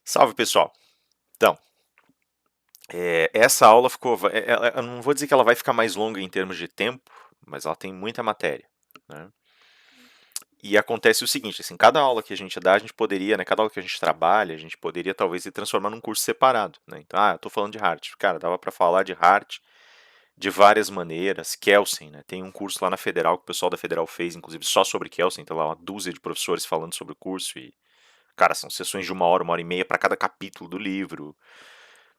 Salve, pessoal. Então, essa aula ficou. Eu não vou dizer que ela vai ficar mais longa em termos de tempo, mas ela tem muita matéria, né? E acontece o seguinte, assim, cada aula que a gente dá, a gente poderia, né? Cada aula que a gente trabalha, a gente poderia talvez se transformar num curso separado, né? Então, eu tô falando de Hart. Cara, dava para falar de Hart de várias maneiras. Kelsen, né? Tem um curso lá na Federal que o pessoal da Federal fez, inclusive só sobre Kelsen. Então, lá uma dúzia de professores falando sobre o curso e, cara, são sessões de uma hora e meia para cada capítulo do livro.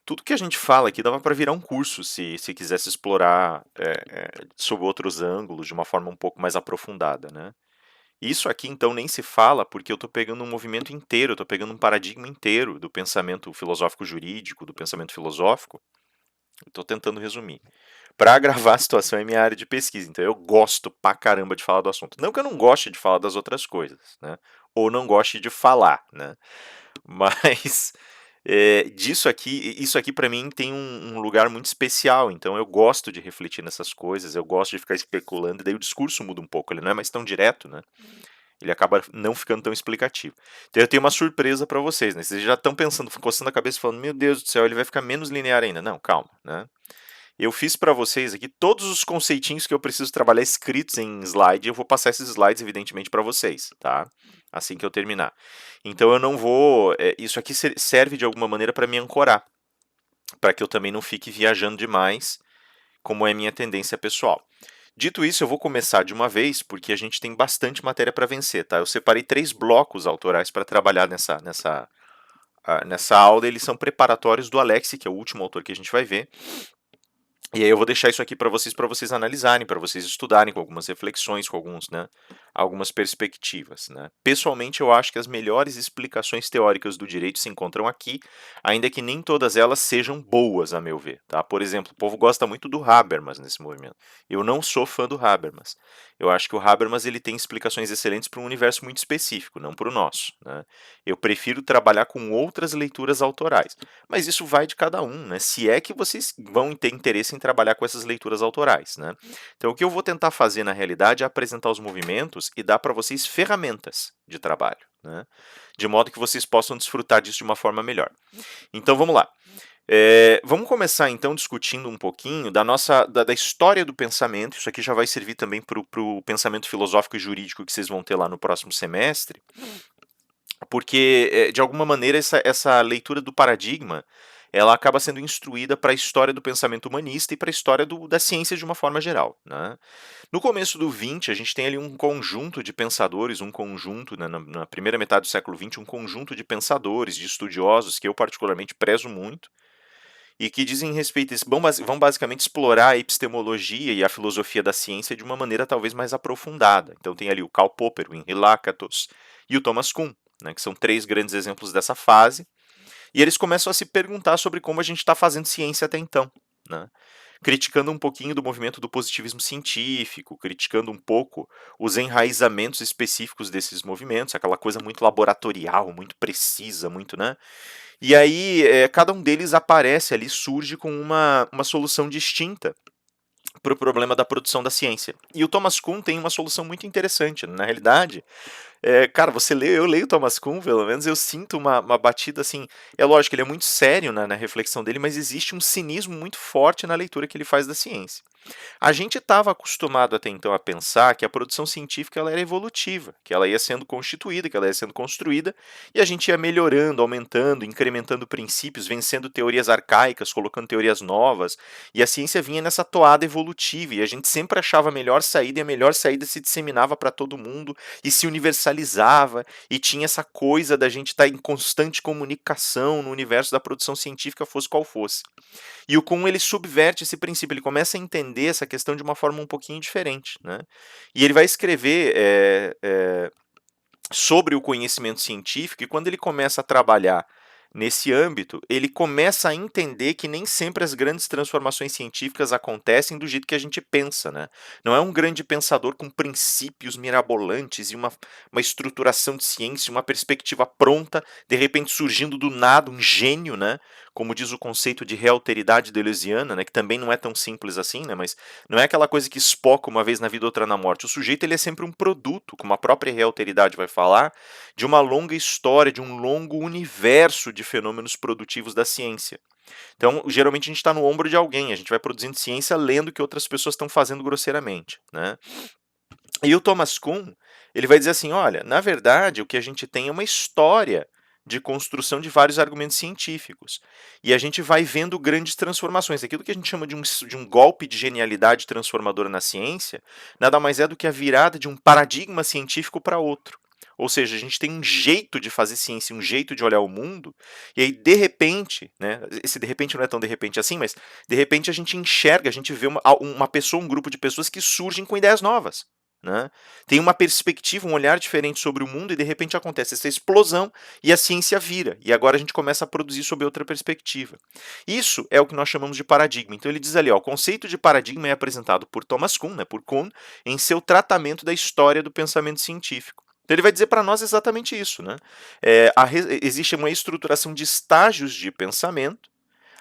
Tudo que a gente fala aqui dava para virar um curso se quisesse explorar sob outros ângulos, de uma forma um pouco mais aprofundada, né? Isso aqui então nem se fala porque eu estou pegando um movimento inteiro, eu estou pegando um paradigma inteiro do pensamento filosófico jurídico, do pensamento filosófico, e estou tentando resumir. Para gravar a situação é minha área de pesquisa, então eu gosto pra caramba de falar do assunto. Não que eu não goste de falar das outras coisas, né? Ou não goste de falar, né? Mas isso aqui para mim tem um lugar muito especial, então eu gosto de refletir nessas coisas, eu gosto de ficar especulando, e daí o discurso muda um pouco, ele não é mais tão direto, né? Ele acaba não ficando tão explicativo. Então eu tenho uma surpresa para vocês, né? Vocês já estão pensando, coçando a cabeça, falando, meu Deus do céu, ele vai ficar menos linear ainda. Não, calma, né? Eu fiz para vocês aqui todos os conceitinhos que eu preciso trabalhar escritos em slide. Eu vou passar esses slides, evidentemente, para vocês, tá? Assim que eu terminar. Então eu não vou. Isso aqui serve de alguma maneira para me ancorar, para que eu também não fique viajando demais, como é minha tendência pessoal. Dito isso, eu vou começar de uma vez, porque a gente tem bastante matéria para vencer, tá? Eu separei 3 blocos autorais para trabalhar nessa aula. Eles são preparatórios do Alex, que é o último autor que a gente vai ver. E aí eu vou deixar isso aqui para vocês analisarem, para vocês estudarem com algumas reflexões, com algumas perspectivas, né? Pessoalmente, eu acho que as melhores explicações teóricas do direito se encontram aqui, ainda que nem todas elas sejam boas, a meu ver, tá? Por exemplo, o povo gosta muito do Habermas nesse movimento. Eu não sou fã do Habermas. Eu acho que o Habermas ele tem explicações excelentes para um universo muito específico, não para o nosso, né? Eu prefiro trabalhar com outras leituras autorais. Mas isso vai de cada um, né? Se é que vocês vão ter interesse em trabalhar com essas leituras autorais, né? Então, o que eu vou tentar fazer na realidade é apresentar os movimentos e dar para vocês ferramentas de trabalho, né? De modo que vocês possam desfrutar disso de uma forma melhor. Então, vamos lá. Vamos começar então discutindo um pouquinho da história do pensamento. Isso aqui já vai servir também para o pensamento filosófico e jurídico que vocês vão ter lá no próximo semestre, porque de alguma maneira essa leitura do paradigma ela acaba sendo instruída para a história do pensamento humanista e para a história da ciência de uma forma geral, né? No começo do 20, a gente tem ali um conjunto de pensadores, um conjunto, né, na primeira metade do século 20, um conjunto de pensadores, de estudiosos, que eu particularmente prezo muito, e que dizem respeito, vão basicamente explorar a epistemologia e a filosofia da ciência de uma maneira talvez mais aprofundada. Então tem ali o Karl Popper, o Henri Lakatos e o Thomas Kuhn, né, que são 3 grandes exemplos dessa fase, e eles começam a se perguntar sobre como a gente está fazendo ciência até então, né? Criticando um pouquinho do movimento do positivismo científico, criticando um pouco os enraizamentos específicos desses movimentos, aquela coisa muito laboratorial, muito precisa, muito, né? E aí, cada um deles aparece ali, surge com uma solução distinta para o problema da produção da ciência. E o Thomas Kuhn tem uma solução muito interessante. Na realidade, cara, eu leio Thomas Kuhn, pelo menos, eu sinto uma batida assim. É lógico, ele é muito sério na reflexão dele, mas existe um cinismo muito forte na leitura que ele faz da ciência. A gente estava acostumado até então a pensar que a produção científica ela era evolutiva, que ela ia sendo constituída, que ela ia sendo construída, e a gente ia melhorando, aumentando, incrementando princípios, vencendo teorias arcaicas, colocando teorias novas, e a ciência vinha nessa toada evolutiva, e a gente sempre achava a melhor saída, e a melhor saída se disseminava para todo mundo, e se universalizava, e tinha essa coisa da gente estar em constante comunicação no universo da produção científica, fosse qual fosse. E o Kuhn ele subverte esse princípio, ele começa a entender essa questão de uma forma um pouquinho diferente, né? E ele vai escrever sobre o conhecimento científico, e quando ele começa a trabalhar nesse âmbito, ele começa a entender que nem sempre as grandes transformações científicas acontecem do jeito que a gente pensa, né? Não é um grande pensador com princípios mirabolantes e uma estruturação de ciência, uma perspectiva pronta, de repente surgindo do nada, um gênio, né? Como diz o conceito de realteridade deleuziana, né? Que também não é tão simples assim, né? Mas não é aquela coisa que Spock uma vez na vida, outra na morte. O sujeito ele é sempre um produto, como a própria realteridade vai falar, de uma longa história, de um longo universo de fenômenos produtivos da ciência. Então, geralmente a gente está no ombro de alguém, a gente vai produzindo ciência lendo o que outras pessoas estão fazendo grosseiramente, né? E o Thomas Kuhn, ele vai dizer assim, olha, na verdade o que a gente tem é uma história de construção de vários argumentos científicos. E a gente vai vendo grandes transformações. Aquilo que a gente chama de um golpe de genialidade transformadora na ciência, nada mais é do que a virada de um paradigma científico para outro. Ou seja, a gente tem um jeito de fazer ciência, um jeito de olhar o mundo, e aí, de repente, né, esse de repente não é tão de repente assim, mas de repente a gente enxerga, a gente vê uma pessoa, um grupo de pessoas que surgem com ideias novas. Né? Tem uma perspectiva, um olhar diferente sobre o mundo e de repente acontece essa explosão e a ciência vira. E agora a gente começa a produzir sob outra perspectiva. Isso é o que nós chamamos de paradigma. Então ele diz ali, ó, o conceito de paradigma é apresentado por Thomas Kuhn, né, por Kuhn, em seu tratamento da história do pensamento científico. Então ele vai dizer para nós exatamente isso. Né? Existe uma estruturação de estágios de pensamento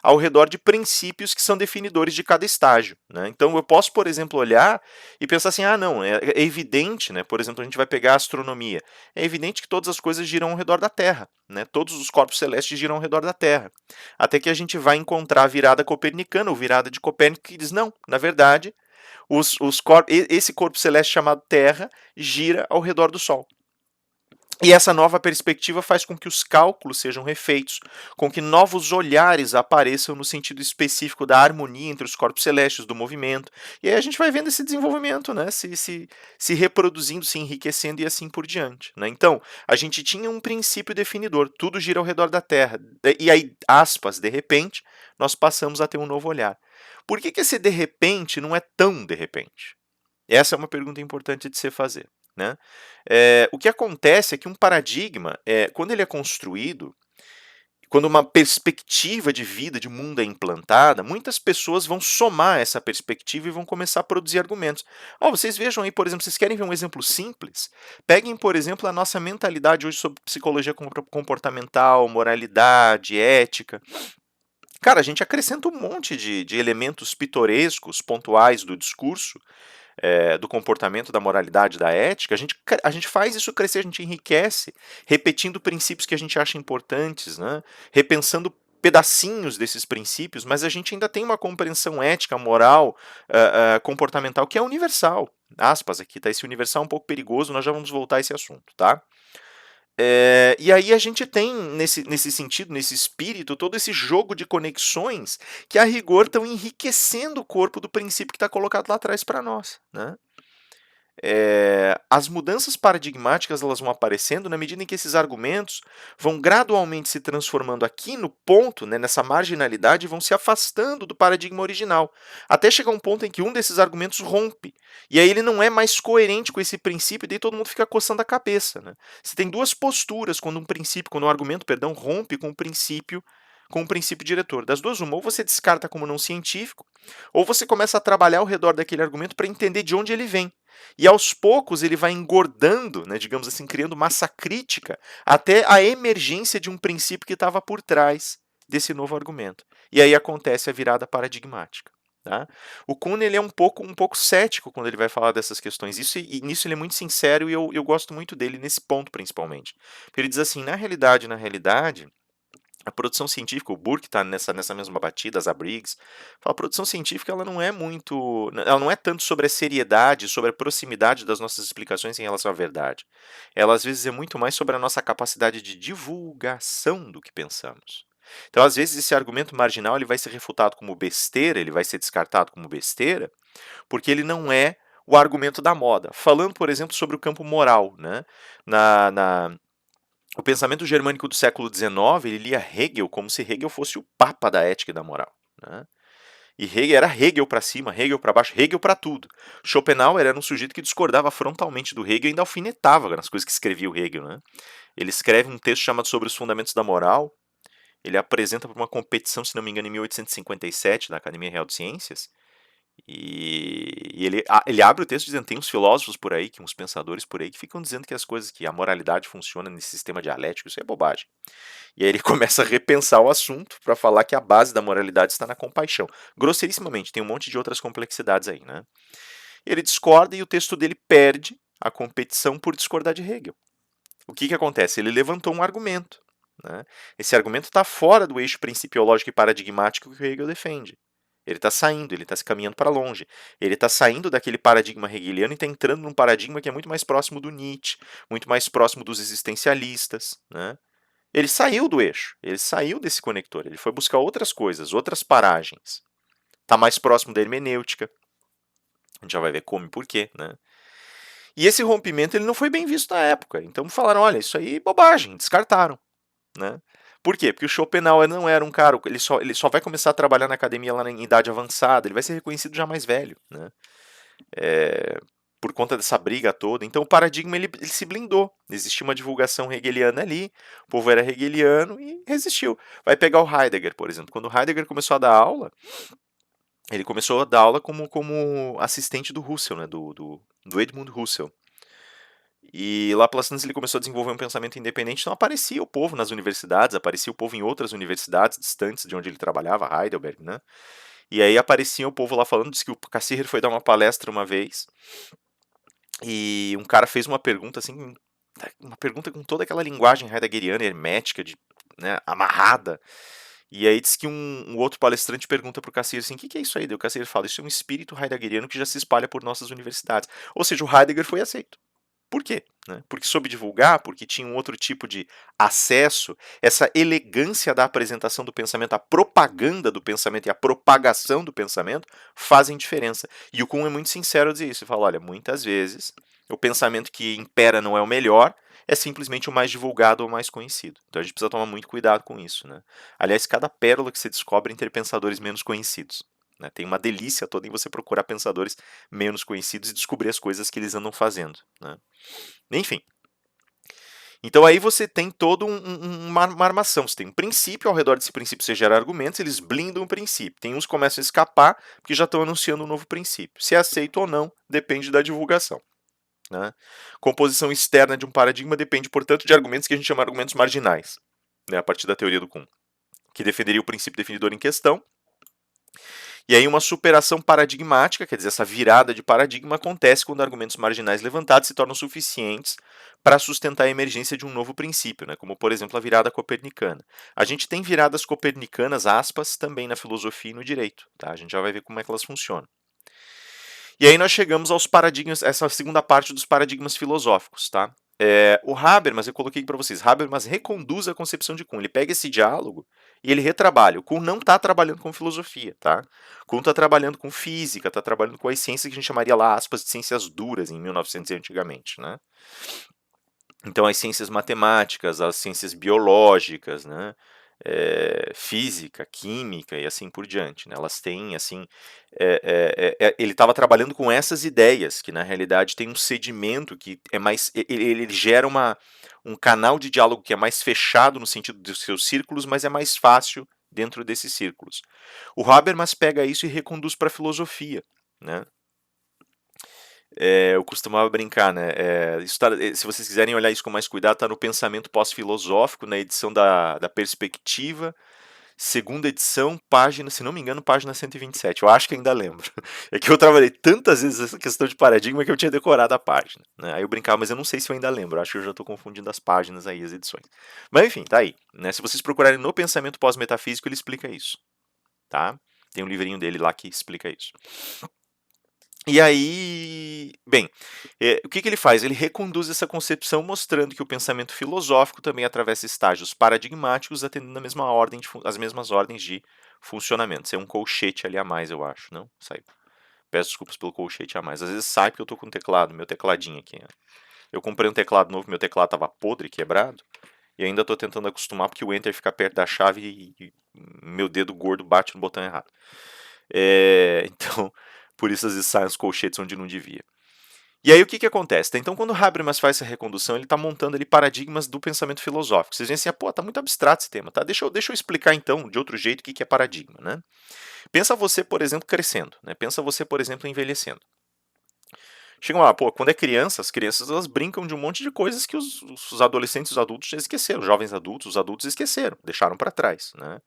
ao redor de princípios que são definidores de cada estágio. Né? Então eu posso, por exemplo, olhar e pensar assim, ah não, é evidente, né? Por exemplo, a gente vai pegar a astronomia, é evidente que todas as coisas giram ao redor da Terra, né? Todos os corpos celestes giram ao redor da Terra, até que a gente vai encontrar a virada copernicana, ou virada de Copérnico, que diz, não, na verdade, esse corpo celeste chamado Terra gira ao redor do Sol. E essa nova perspectiva faz com que os cálculos sejam refeitos, com que novos olhares apareçam no sentido específico da harmonia entre os corpos celestes, do movimento. E aí a gente vai vendo esse desenvolvimento, né, se reproduzindo, se enriquecendo e assim por diante. Né? Então, a gente tinha um princípio definidor, tudo gira ao redor da Terra. E aí, aspas, de repente, nós passamos a ter um novo olhar. Por que esse de repente não é tão de repente? Essa é uma pergunta importante de se fazer. Né? O que acontece é que um paradigma, quando ele é construído, quando uma perspectiva de vida, de mundo é implantada, muitas pessoas vão somar essa perspectiva e vão começar a produzir argumentos. Vocês vejam aí, por exemplo, vocês querem ver um exemplo simples? Peguem, por exemplo, a nossa mentalidade hoje sobre psicologia comportamental, moralidade, ética. Cara, a gente acrescenta um monte de elementos pitorescos, pontuais do discurso, do comportamento, da moralidade, da ética, a gente faz isso crescer, a gente enriquece, repetindo princípios que a gente acha importantes, né? Repensando pedacinhos desses princípios, mas a gente ainda tem uma compreensão ética, moral, comportamental que é universal. Aspas aqui, tá? Esse universal é um pouco perigoso, nós já vamos voltar a esse assunto, tá? E aí a gente tem, nesse sentido, nesse espírito, todo esse jogo de conexões que, a rigor, estão enriquecendo o corpo do princípio que está colocado lá atrás para nós. Né? As mudanças paradigmáticas elas vão aparecendo na medida em que esses argumentos vão gradualmente se transformando aqui no ponto, né, nessa marginalidade, e vão se afastando do paradigma original, até chegar um ponto em que um desses argumentos rompe, e aí ele não é mais coerente com esse princípio, e daí todo mundo fica coçando a cabeça. Né? Você tem duas posturas quando um argumento, perdão, rompe com o princípio diretor. Das duas, uma, ou você descarta como não científico, ou você começa a trabalhar ao redor daquele argumento para entender de onde ele vem. E aos poucos ele vai engordando, né, digamos assim, criando massa crítica, até a emergência de um princípio que estava por trás desse novo argumento. E aí acontece a virada paradigmática. Tá? O Kuhn ele é um pouco cético quando ele vai falar dessas questões. E nisso ele é muito sincero e eu gosto muito dele nesse ponto, principalmente. Porque ele diz assim, na realidade, a produção científica, o Burke está nessa mesma batida, as Briggs, fala, a produção científica ela não é tanto sobre a seriedade, sobre a proximidade das nossas explicações em relação à verdade. Ela às vezes é muito mais sobre a nossa capacidade de divulgação do que pensamos. Então, às vezes, esse argumento marginal ele vai ser refutado como besteira, ele vai ser descartado como besteira, porque ele não é o argumento da moda. Falando, por exemplo, sobre o campo moral, né? O pensamento germânico do século XIX, ele lia Hegel como se Hegel fosse o papa da ética e da moral. Né? E Hegel era Hegel para cima, Hegel para baixo, Hegel para tudo. Schopenhauer era um sujeito que discordava frontalmente do Hegel e ainda alfinetava nas coisas que escrevia o Hegel. Né? Ele escreve um texto chamado Sobre os Fundamentos da Moral. Ele apresenta para uma competição, se não me engano, em 1857, na Academia Real de Ciências. E ele abre o texto dizendo, tem uns filósofos por aí, uns pensadores por aí, que ficam dizendo que a moralidade funciona nesse sistema dialético, isso é bobagem. E aí ele começa a repensar o assunto para falar que a base da moralidade está na compaixão. Grosseirissimamente, tem um monte de outras complexidades aí, né? Ele discorda e o texto dele perde a competição por discordar de Hegel. O que acontece? Ele levantou um argumento. né? Esse argumento está fora do eixo principiológico e paradigmático que o Hegel defende. Ele está saindo, ele está se caminhando para longe. Ele está saindo daquele paradigma hegeliano e está entrando num paradigma que é muito mais próximo do Nietzsche, muito mais próximo dos existencialistas, né? Ele saiu do eixo, ele saiu desse conector, ele foi buscar outras coisas, outras paragens. Está mais próximo da hermenêutica. A gente já vai ver como e por quê, né? E esse rompimento ele não foi bem visto na época. Então falaram, olha, isso aí é bobagem, descartaram, né? Por quê? Porque o Schopenhauer não era um cara, ele só vai começar a trabalhar na academia lá em idade avançada, ele vai ser reconhecido já mais velho, né? Por conta dessa briga toda. Então o paradigma ele se blindou. Existia uma divulgação hegeliana ali, o povo era hegeliano e resistiu. Vai pegar o Heidegger, por exemplo. Quando o Heidegger começou a dar aula, ele começou a dar aula como assistente do Husserl, né? do Edmund Husserl. E lá pelas tantas ele começou a desenvolver um pensamento independente, então aparecia o povo nas universidades, aparecia o povo em outras universidades distantes de onde ele trabalhava, Heidelberg, né? E aí aparecia o povo lá falando, disse que o Cassirer foi dar uma palestra uma vez, e um cara fez uma pergunta assim, uma pergunta com toda aquela linguagem heideggeriana, hermética, né, amarrada. E aí diz que um outro palestrante pergunta pro Cassirer assim, o que é isso aí? Daí o Cassirer fala, isso é um espírito heideggeriano que já se espalha por nossas universidades. Ou seja, o Heidegger foi aceito. Por quê? Né? Porque soube divulgar, porque tinha um outro tipo de acesso, essa elegância da apresentação do pensamento, a propaganda do pensamento e a propagação do pensamento fazem diferença. E o Kuhn é muito sincero a dizer isso. Ele fala, olha, muitas vezes o pensamento que impera não é o melhor, é simplesmente o mais divulgado ou o mais conhecido. Então a gente precisa tomar muito cuidado com isso. Né? Aliás, cada pérola que se descobre entre pensadores menos conhecidos. Né? Tem uma delícia toda em você procurar pensadores menos conhecidos e descobrir as coisas que eles andam fazendo. Né? Enfim. Então aí você tem toda uma armação. Você tem um princípio, ao redor desse princípio você gera argumentos, eles blindam o princípio. Tem uns que começam a escapar porque já estão anunciando um novo princípio. Se é aceito ou não, depende da divulgação. Né? Composição externa de um paradigma depende, portanto, de argumentos que a gente chama de argumentos marginais, né, a partir da teoria do Kuhn, que defenderia o princípio definidor em questão. E aí uma superação paradigmática, quer dizer, essa virada de paradigma acontece quando argumentos marginais levantados se tornam suficientes para sustentar a emergência de um novo princípio, né? Como por exemplo a virada copernicana. A gente tem viradas copernicanas, aspas, também na filosofia e no direito, tá? A gente já vai ver como é que elas funcionam. E aí nós chegamos aos paradigmas, essa segunda parte dos paradigmas filosóficos, tá? O Habermas, eu coloquei para vocês, Habermas reconduz a concepção de Kuhn, ele pega esse diálogo e ele retrabalha. O Kuhn não está trabalhando com filosofia, tá? Kuhn está trabalhando com física, está trabalhando com as ciências que a gente chamaria lá, aspas, de ciências duras em 1900 antigamente, né? Então as ciências matemáticas, as ciências biológicas, né? Física, química e assim por diante, né? Elas têm, assim, ele estava trabalhando com essas ideias, que na realidade tem um sedimento que é mais, ele gera um canal de diálogo que é mais fechado no sentido dos seus círculos, mas é mais fácil dentro desses círculos. O Habermas pega isso e reconduz para a filosofia, né? Eu costumava brincar, né? Se vocês quiserem olhar isso com mais cuidado, está no Pensamento Pós-Filosófico, na edição da Perspectiva, segunda edição, página, se não me engano, página 127. Eu acho que ainda lembro. É que eu trabalhei tantas vezes essa questão de paradigma que eu tinha decorado a página. Né? Aí eu brincava, mas eu não sei se eu ainda lembro. Acho que eu já estou confundindo as páginas aí, as edições. Mas enfim, tá aí. Né? Se vocês procurarem no Pensamento Pós-Metafísico, ele explica isso. Tá? Tem um livrinho dele lá que explica isso. E aí, bem, o que ele faz? Ele reconduz essa concepção mostrando que o pensamento filosófico também atravessa estágios paradigmáticos atendendo as mesmas ordens de funcionamento. Isso é um colchete ali a mais, eu acho, não? Saiu. Peço desculpas pelo colchete a mais. Às vezes sai porque eu tô com o teclado, meu tecladinho aqui. Né? Eu comprei um teclado novo, meu teclado tava podre, quebrado, e ainda tô tentando acostumar porque o Enter fica perto da chave e meu dedo gordo bate no botão errado. Então, por isso às vezes saem os colchetes onde não devia. E aí o que acontece? Então quando o Habermas faz essa recondução, ele está montando ali paradigmas do pensamento filosófico. Vocês veem assim, pô, tá muito abstrato esse tema, tá? Deixa eu explicar então de outro jeito o que é paradigma, né? Pensa você, por exemplo, crescendo, né? Pensa você, por exemplo, envelhecendo. Chega lá, pô, quando é criança, as crianças elas brincam de um monte de coisas que os adolescentes, os adultos já esqueceram, os jovens adultos, os adultos esqueceram, deixaram para trás, né?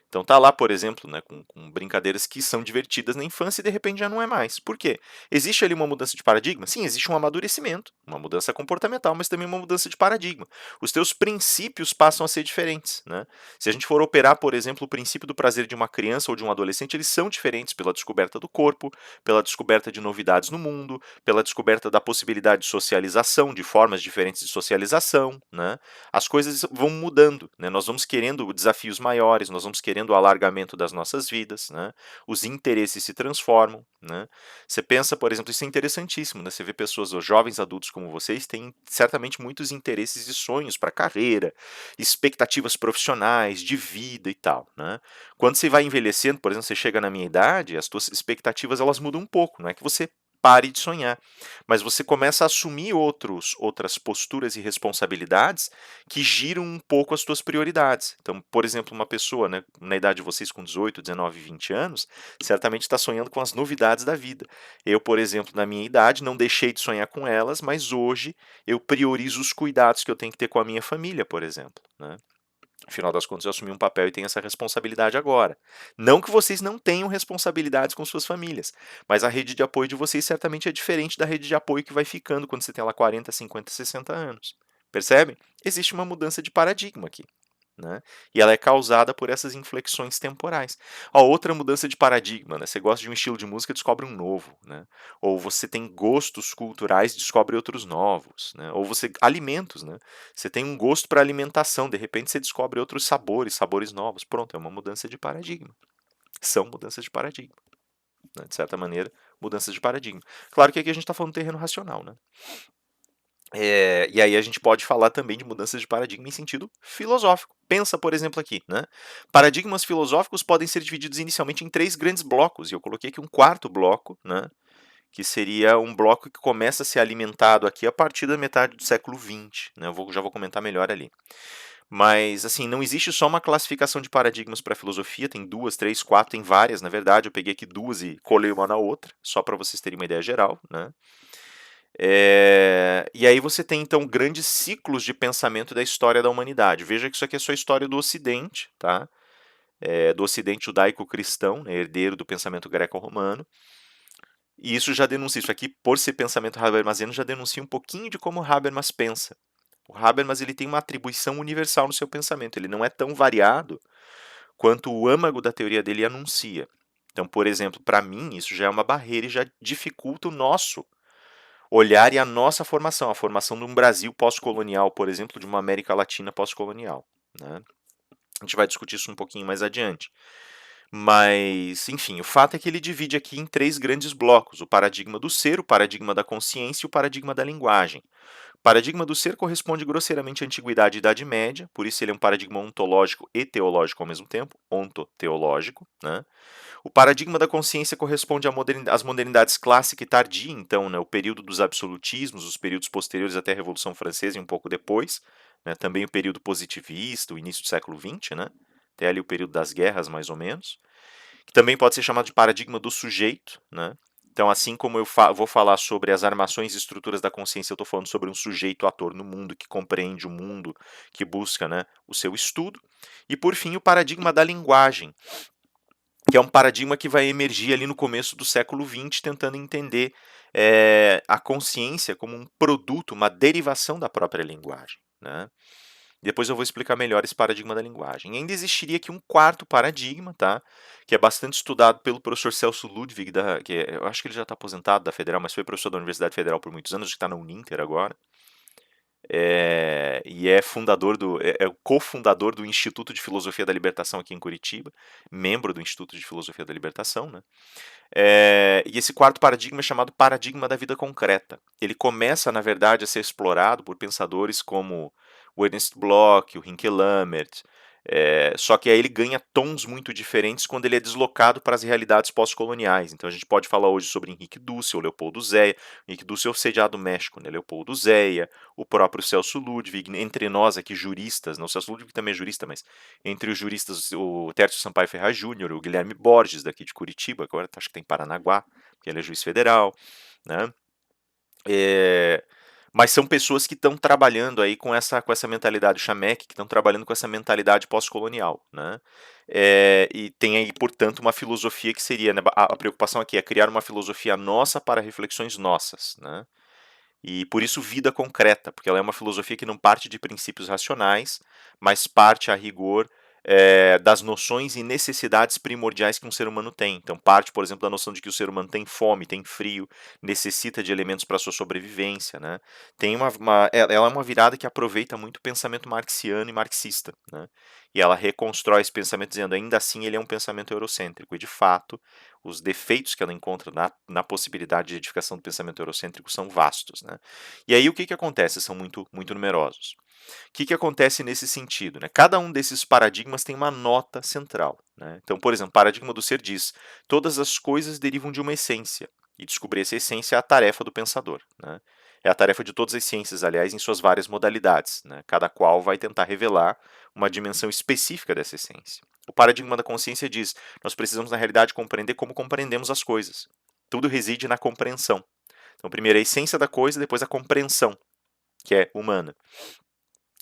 Então tá lá, por exemplo, né, com brincadeiras que são divertidas na infância e de repente já não é mais. Por quê? Existe ali uma mudança de paradigma? Sim, existe um amadurecimento, uma mudança comportamental, mas também uma mudança de paradigma. Os teus princípios passam a ser diferentes, né? Se a gente for operar, por exemplo, o princípio do prazer de uma criança ou de um adolescente, eles são diferentes pela descoberta do corpo, pela descoberta de novidades no mundo, pela descoberta da possibilidade de socialização, de formas diferentes de socialização, né? As coisas vão mudando, né? Nós vamos querendo desafios maiores, nós vamos querendo o alargamento das nossas vidas, né? Os interesses se transformam, né? Você pensa, por exemplo, isso é interessantíssimo, né? Você vê pessoas, os jovens adultos como vocês, têm certamente muitos interesses e sonhos para a carreira, expectativas profissionais, de vida e tal, né? Quando você vai envelhecendo, por exemplo, você chega na minha idade, as suas expectativas elas mudam um pouco, não é que você pare de sonhar, mas você começa a assumir outras posturas e responsabilidades que giram um pouco as tuas prioridades. Então, por exemplo, uma pessoa, né, na idade de vocês com 18, 19, 20 anos, certamente está sonhando com as novidades da vida. Eu, por exemplo, na minha idade, não deixei de sonhar com elas, mas hoje eu priorizo os cuidados que eu tenho que ter com a minha família, por exemplo, né? Afinal das contas, eu assumi um papel e tenho essa responsabilidade agora. Não que vocês não tenham responsabilidades com suas famílias, mas a rede de apoio de vocês certamente é diferente da rede de apoio que vai ficando quando você tem lá 40, 50, 60 anos. Percebe? Existe uma mudança de paradigma aqui. Né? E ela é causada por essas inflexões temporais. Ó, outra mudança de paradigma, né? Você gosta de um estilo de música, descobre um novo, né? Ou você tem gostos culturais, descobre outros novos, né? Ou você alimentos, né? Você tem um gosto para alimentação, de repente você descobre outros sabores, sabores novos. Pronto, é uma mudança de paradigma. São mudanças de paradigma, né? De certa maneira, mudanças de paradigma. Claro que aqui a gente está falando do terreno racional, né? E aí a gente pode falar também de mudanças de paradigma em sentido filosófico. Pensa, por exemplo, aqui, né? Paradigmas filosóficos podem ser divididos inicialmente em três grandes blocos, e eu coloquei aqui um quarto bloco, né? Que seria um bloco que começa a ser alimentado aqui a partir da metade do século XX, né? Já vou comentar melhor ali. Mas, assim, não existe só uma classificação de paradigmas para a filosofia, tem duas, três, quatro, tem várias, na verdade. Eu peguei aqui duas e colei uma na outra, só para vocês terem uma ideia geral, né? E aí você tem então grandes ciclos de pensamento da história da humanidade. Veja que isso aqui é só a história do Ocidente, tá? Do Ocidente judaico-cristão, né, herdeiro do pensamento greco-romano. E isso já denuncia, isso aqui, por ser pensamento habermasiano, já denuncia um pouquinho de como Habermas pensa. O Habermas ele tem uma atribuição universal no seu pensamento, ele não é tão variado quanto o âmago da teoria dele anuncia. Então, por exemplo, para mim, isso já é uma barreira e já dificulta o nosso olhar e a nossa formação, a formação de um Brasil pós-colonial, por exemplo, de uma América Latina pós-colonial, né? A gente vai discutir isso um pouquinho mais adiante. Mas, enfim, o fato é que ele divide aqui em três grandes blocos: o paradigma do ser, o paradigma da consciência e o paradigma da linguagem. O paradigma do ser corresponde grosseiramente à antiguidade e idade média, por isso ele é um paradigma ontológico e teológico ao mesmo tempo, ontoteológico, né? O paradigma da consciência corresponde às modernidades clássica e tardia, então, né, o período dos absolutismos, os períodos posteriores até a Revolução Francesa e um pouco depois, né, também o período positivista, o início do século XX, né, até ali o período das guerras, mais ou menos, que também pode ser chamado de paradigma do sujeito, né. Então, assim como vou falar sobre as armações e estruturas da consciência, eu estou falando sobre um sujeito ator no mundo, que compreende o mundo, que busca, né, o seu estudo. E, por fim, o paradigma da linguagem, que é um paradigma que vai emergir ali no começo do século XX, tentando entender a consciência como um produto, uma derivação da própria linguagem, né? Depois eu vou explicar melhor esse paradigma da linguagem. E ainda existiria aqui um quarto paradigma, tá? Que é bastante estudado pelo professor Celso Ludwig, eu acho que ele já está aposentado da Federal, mas foi professor da Universidade Federal por muitos anos, que está na Uninter agora. E é o cofundador do Instituto de Filosofia da Libertação aqui em Curitiba, membro do Instituto de Filosofia da Libertação, né? E esse quarto paradigma é chamado paradigma da vida concreta. Ele começa, na verdade, a ser explorado por pensadores como o Ernst Bloch, o Henke Lammert, só que aí ele ganha tons muito diferentes quando ele é deslocado para as realidades pós-coloniais. Então a gente pode falar hoje sobre Henrique Dussel, Leopoldo Zéia. Henrique Dussel sediado no México, né? Leopoldo Zéia, o próprio Celso Ludwig, entre nós aqui juristas, não, o Celso Ludwig também é jurista, mas entre os juristas o Tércio Sampaio Ferraz Júnior, o Guilherme Borges daqui de Curitiba, agora acho que tem Paranaguá, porque ele é juiz federal, né? É, Mas são pessoas que estão trabalhando aí com essa mentalidade, o Chamek, que estão trabalhando com essa mentalidade pós-colonial, né? E tem aí, portanto, uma filosofia que seria, né, a preocupação aqui é criar uma filosofia nossa para reflexões nossas, né? E por isso vida concreta, porque ela é uma filosofia que não parte de princípios racionais, mas parte a rigor das noções e necessidades primordiais que um ser humano tem. Então parte, por exemplo, da noção de que o ser humano tem fome, tem frio, necessita de elementos para sua sobrevivência, né? Tem ela é uma virada que aproveita muito o pensamento marxiano e marxista, né? E ela reconstrói esse pensamento dizendo, ainda assim ele é um pensamento eurocêntrico, e de fato os defeitos que ela encontra na possibilidade de edificação do pensamento eurocêntrico são vastos, né? E aí o que acontece? São muito numerosos. O que acontece nesse sentido? Né? Cada um desses paradigmas tem uma nota central. Né? Então, por exemplo, o paradigma do ser diz: todas as coisas derivam de uma essência, e descobrir essa essência é a tarefa do pensador. Né? É a tarefa de todas as ciências, aliás, em suas várias modalidades. Né? Cada qual vai tentar revelar uma dimensão específica dessa essência. O paradigma da consciência diz: nós precisamos, na realidade, compreender como compreendemos as coisas. Tudo reside na compreensão. Então, primeiro a essência da coisa, depois a compreensão, que é humana.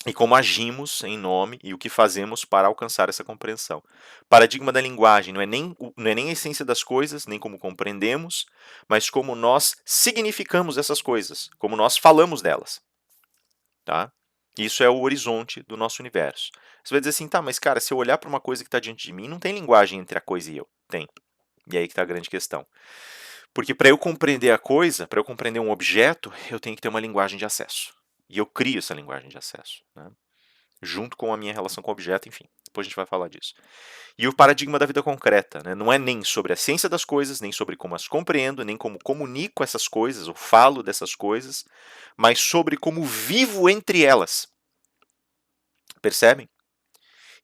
E como agimos em nome e o que fazemos para alcançar essa compreensão. Paradigma da linguagem não é nem a essência das coisas, nem como compreendemos, mas como nós significamos essas coisas, como nós falamos delas. Tá? Isso é o horizonte do nosso universo. Você vai dizer assim, tá, mas cara, se eu olhar para uma coisa que está diante de mim, não tem linguagem entre a coisa e eu. Tem. E aí que está a grande questão. Porque para eu compreender a coisa, para eu compreender um objeto, eu tenho que ter uma linguagem de acesso. E eu crio essa linguagem de acesso. Né? Junto com a minha relação com o objeto, enfim. Depois a gente vai falar disso. E o paradigma da vida concreta, né? Não é nem sobre a ciência das coisas, nem sobre como as compreendo, nem como comunico essas coisas, ou falo dessas coisas, mas sobre como vivo entre elas. Percebem?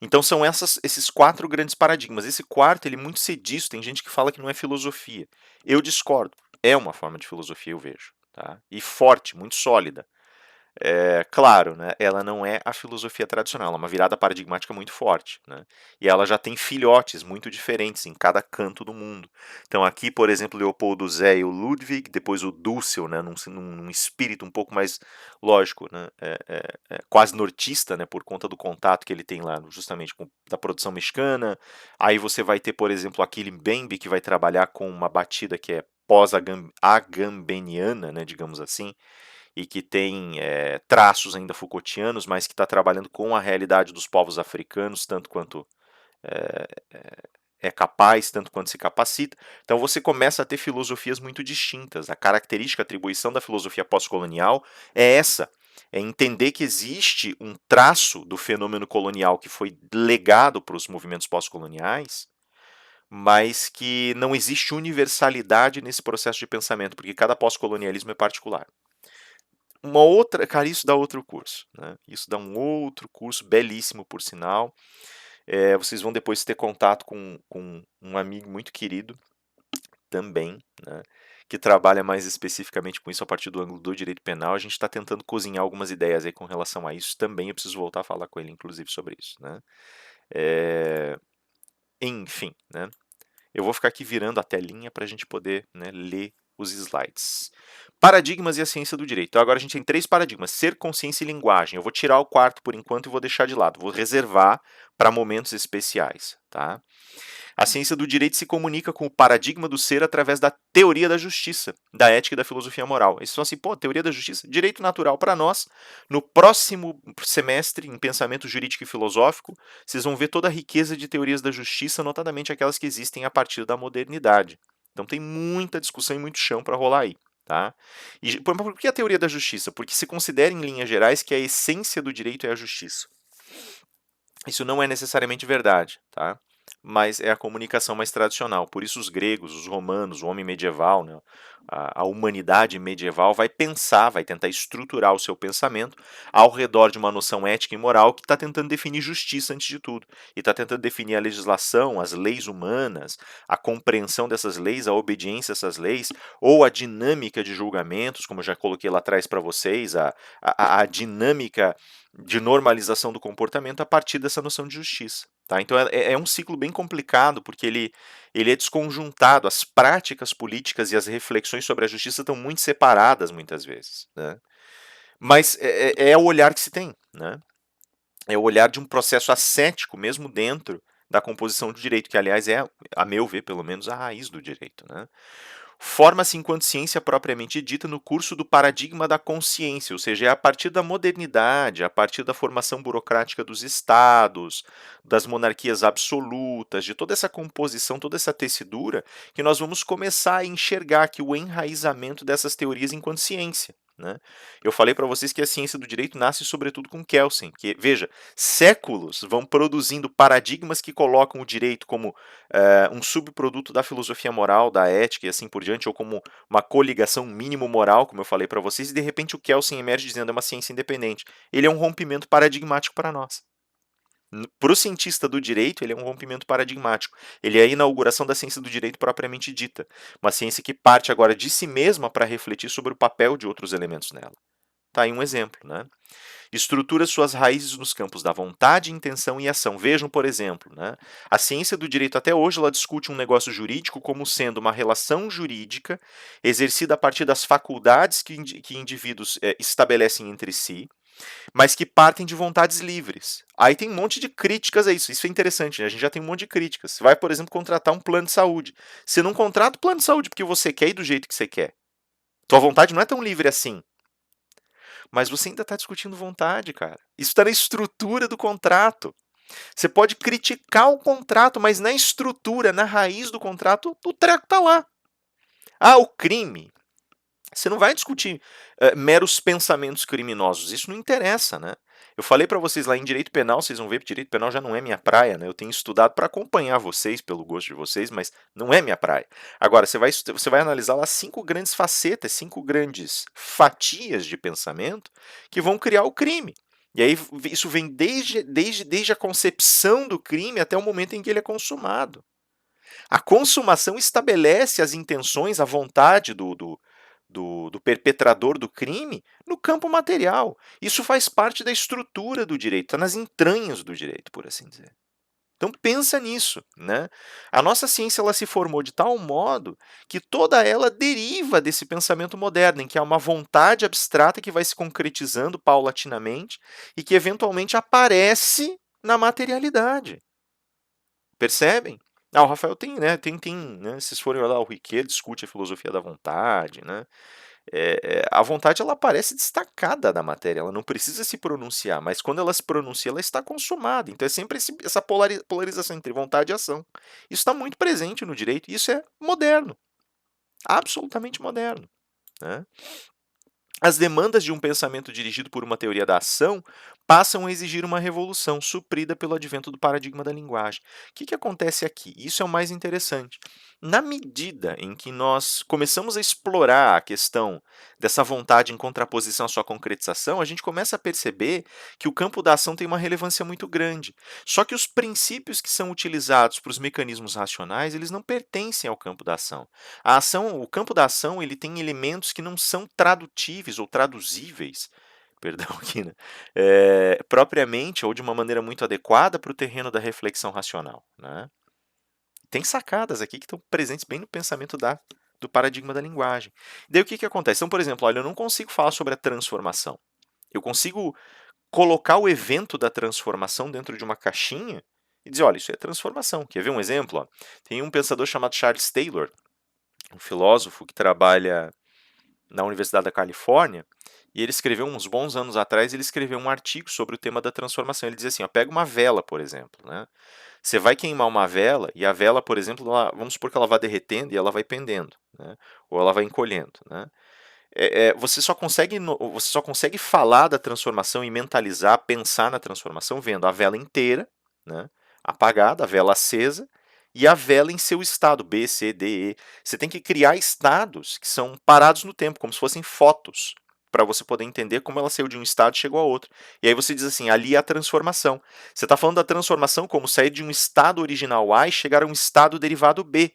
Então são esses 4 grandes paradigmas. Esse quarto, ele é muito sediço, tem gente que fala que não é filosofia. Eu discordo. É uma forma de filosofia, eu vejo. Tá? E forte, muito sólida. Claro, né, ela não é a filosofia tradicional, ela é uma virada paradigmática muito forte. Né? E ela já tem filhotes muito diferentes em cada canto do mundo. Então aqui, por exemplo, Leopoldo Zé e o Ludwig, depois o Dussel, né, num espírito um pouco mais lógico, né, quase nortista, né, por conta do contato que ele tem lá justamente da produção mexicana. Aí você vai ter, por exemplo, aquele Mbembe, que vai trabalhar com uma batida que é pós-agambeniana, né, digamos assim, e que tem traços ainda Foucaultianos, mas que está trabalhando com a realidade dos povos africanos, tanto quanto é, é capaz, tanto quanto se capacita. Então você começa a ter filosofias muito distintas. A característica, a atribuição da filosofia pós-colonial é essa. É entender que existe um traço do fenômeno colonial que foi legado para os movimentos pós-coloniais, mas que não existe universalidade nesse processo de pensamento, porque cada pós-colonialismo é particular. Uma outra, cara, isso dá outro curso, né? Isso dá um outro curso, belíssimo por sinal. Vocês vão depois ter contato com um amigo muito querido também, né? Que trabalha mais especificamente com isso a partir do ângulo do direito penal. A gente está tentando cozinhar algumas ideias aí com relação a isso também. Eu preciso voltar a falar com ele, inclusive, sobre isso, né? Enfim, né? Eu vou ficar aqui virando a telinha para a gente poder, né, ler os slides. Paradigmas e a ciência do direito. Então agora a gente tem 3 paradigmas: ser, consciência e linguagem. Eu vou tirar o quarto por enquanto e vou deixar de lado. Vou reservar para momentos especiais. Tá? A ciência do direito se comunica com o paradigma do ser através da teoria da justiça, da ética e da filosofia moral. Eles falam assim, pô, teoria da justiça, direito natural para nós. No próximo semestre, em pensamento jurídico e filosófico, vocês vão ver toda a riqueza de teorias da justiça, notadamente aquelas que existem a partir da modernidade. Então tem muita discussão e muito chão para rolar aí. Tá? E por que a teoria da justiça? Porque se considera em linhas gerais que a essência do direito é a justiça. Isso não é necessariamente verdade, tá? Mas é a comunicação mais tradicional. Por isso os gregos, os romanos, o homem medieval, né, a humanidade medieval vai pensar, vai tentar estruturar o seu pensamento ao redor de uma noção ética e moral que está tentando definir justiça antes de tudo. E está tentando definir a legislação, as leis humanas, a compreensão dessas leis, a obediência a essas leis, ou a dinâmica de julgamentos, como eu já coloquei lá atrás para vocês, a dinâmica de normalização do comportamento a partir dessa noção de justiça. Tá? Então é um ciclo bem complicado, porque ele é desconjuntado, as práticas políticas e as reflexões sobre a justiça estão muito separadas muitas vezes. Né? Mas é o olhar que se tem, né? É o olhar de um processo ascético, mesmo dentro da composição do direito, que aliás é, a meu ver, pelo menos, a raiz do direito, né? Forma-se enquanto ciência propriamente dita no curso do paradigma da consciência, ou seja, é a partir da modernidade, a partir da formação burocrática dos estados, das monarquias absolutas, de toda essa composição, toda essa tessitura, que nós vamos começar a enxergar aqui o enraizamento dessas teorias enquanto ciência. Né? Eu falei para vocês que a ciência do direito nasce sobretudo com Kelsen, que, veja, séculos vão produzindo paradigmas que colocam o direito como um subproduto da filosofia moral, da ética e assim por diante, ou como uma coligação mínimo-moral, como eu falei para vocês, e de repente o Kelsen emerge dizendo é uma ciência independente. Ele é um rompimento paradigmático para nós. Para o cientista do direito, ele é um rompimento paradigmático. Ele é a inauguração da ciência do direito propriamente dita. Uma ciência que parte agora de si mesma para refletir sobre o papel de outros elementos nela. Tá aí um exemplo, né? Estrutura suas raízes nos campos da vontade, intenção e ação. Vejam, por exemplo, né, a ciência do direito até hoje ela discute um negócio jurídico como sendo uma relação jurídica exercida a partir das faculdades que indivíduos estabelecem entre si, mas que partem de vontades livres. Aí tem um monte de críticas a isso. Isso é interessante, né? A gente já tem um monte de críticas. Você vai, por exemplo, contratar um plano de saúde. Você não contrata o plano de saúde porque você quer e do jeito que você quer. Tua vontade não é tão livre assim. Mas você ainda está discutindo vontade, cara. Isso está na estrutura do contrato. Você pode criticar o contrato, mas na estrutura, na raiz do contrato, o treco está lá. Ah, o crime. Você não vai discutir meros pensamentos criminosos. Isso não interessa, né? Eu falei para vocês lá em direito penal, vocês vão ver que direito penal já não é minha praia, né? Eu tenho estudado para acompanhar vocês, pelo gosto de vocês, mas não é minha praia. Agora, você vai analisar lá 5 grandes facetas, 5 grandes fatias de pensamento que vão criar o crime. E aí isso vem desde a concepção do crime até o momento em que ele é consumado. A consumação estabelece as intenções, a vontade do perpetrador do crime no campo material. Isso faz parte da estrutura do direito, está nas entranhas do direito, por assim dizer. Então pensa nisso, né? A nossa ciência ela se formou de tal modo que toda ela deriva desse pensamento moderno, em que há uma vontade abstrata que vai se concretizando paulatinamente e que eventualmente aparece na materialidade. Percebem? Ah, o Rafael tem, né? Né? Se vocês forem olhar o Riquet, discute a filosofia da vontade, né? A vontade ela aparece destacada da matéria, ela não precisa se pronunciar, mas quando ela se pronuncia, ela está consumada. Então é sempre essa polarização entre vontade e ação. Isso está muito presente no direito, e isso é moderno, absolutamente moderno. Né? As demandas de um pensamento dirigido por uma teoria da ação passam a exigir uma revolução, suprida pelo advento do paradigma da linguagem. O que acontece aqui? Isso é o mais interessante. Na medida em que nós começamos a explorar a questão dessa vontade em contraposição à sua concretização, a gente começa a perceber que o campo da ação tem uma relevância muito grande. Só que os princípios que são utilizados para os mecanismos racionais, eles não pertencem ao campo da ação. A ação, o campo da ação, ele tem elementos que não são tradutíveis ou traduzíveis, perdão aqui, né? Propriamente ou de uma maneira muito adequada para o terreno da reflexão racional, né? Tem sacadas aqui que estão presentes bem no pensamento do paradigma da linguagem. Daí o que acontece? Então, por exemplo, olha, eu não consigo falar sobre a transformação. Eu consigo colocar o evento da transformação dentro de uma caixinha e dizer, olha, isso é transformação. Quer ver um exemplo? Ó? Tem um pensador chamado Charles Taylor, um filósofo que trabalha na Universidade da Califórnia, e ele escreveu uns bons anos atrás, ele escreveu um artigo sobre o tema da transformação. Ele dizia assim, ó, pega uma vela, por exemplo, né? Você vai queimar uma vela, e a vela, por exemplo, vamos supor que ela vai derretendo e ela vai pendendo, né? Ou ela vai encolhendo, né? Você só consegue falar da transformação e mentalizar, pensar na transformação vendo a vela inteira, né, apagada, a vela acesa, e a vela em seu estado, B, C, D, E. Você tem que criar estados que são parados no tempo, como se fossem fotos, para você poder entender como ela saiu de um estado e chegou a outro. E aí você diz assim, ali é a transformação. Você está falando da transformação como sair de um estado original A e chegar a um estado derivado B.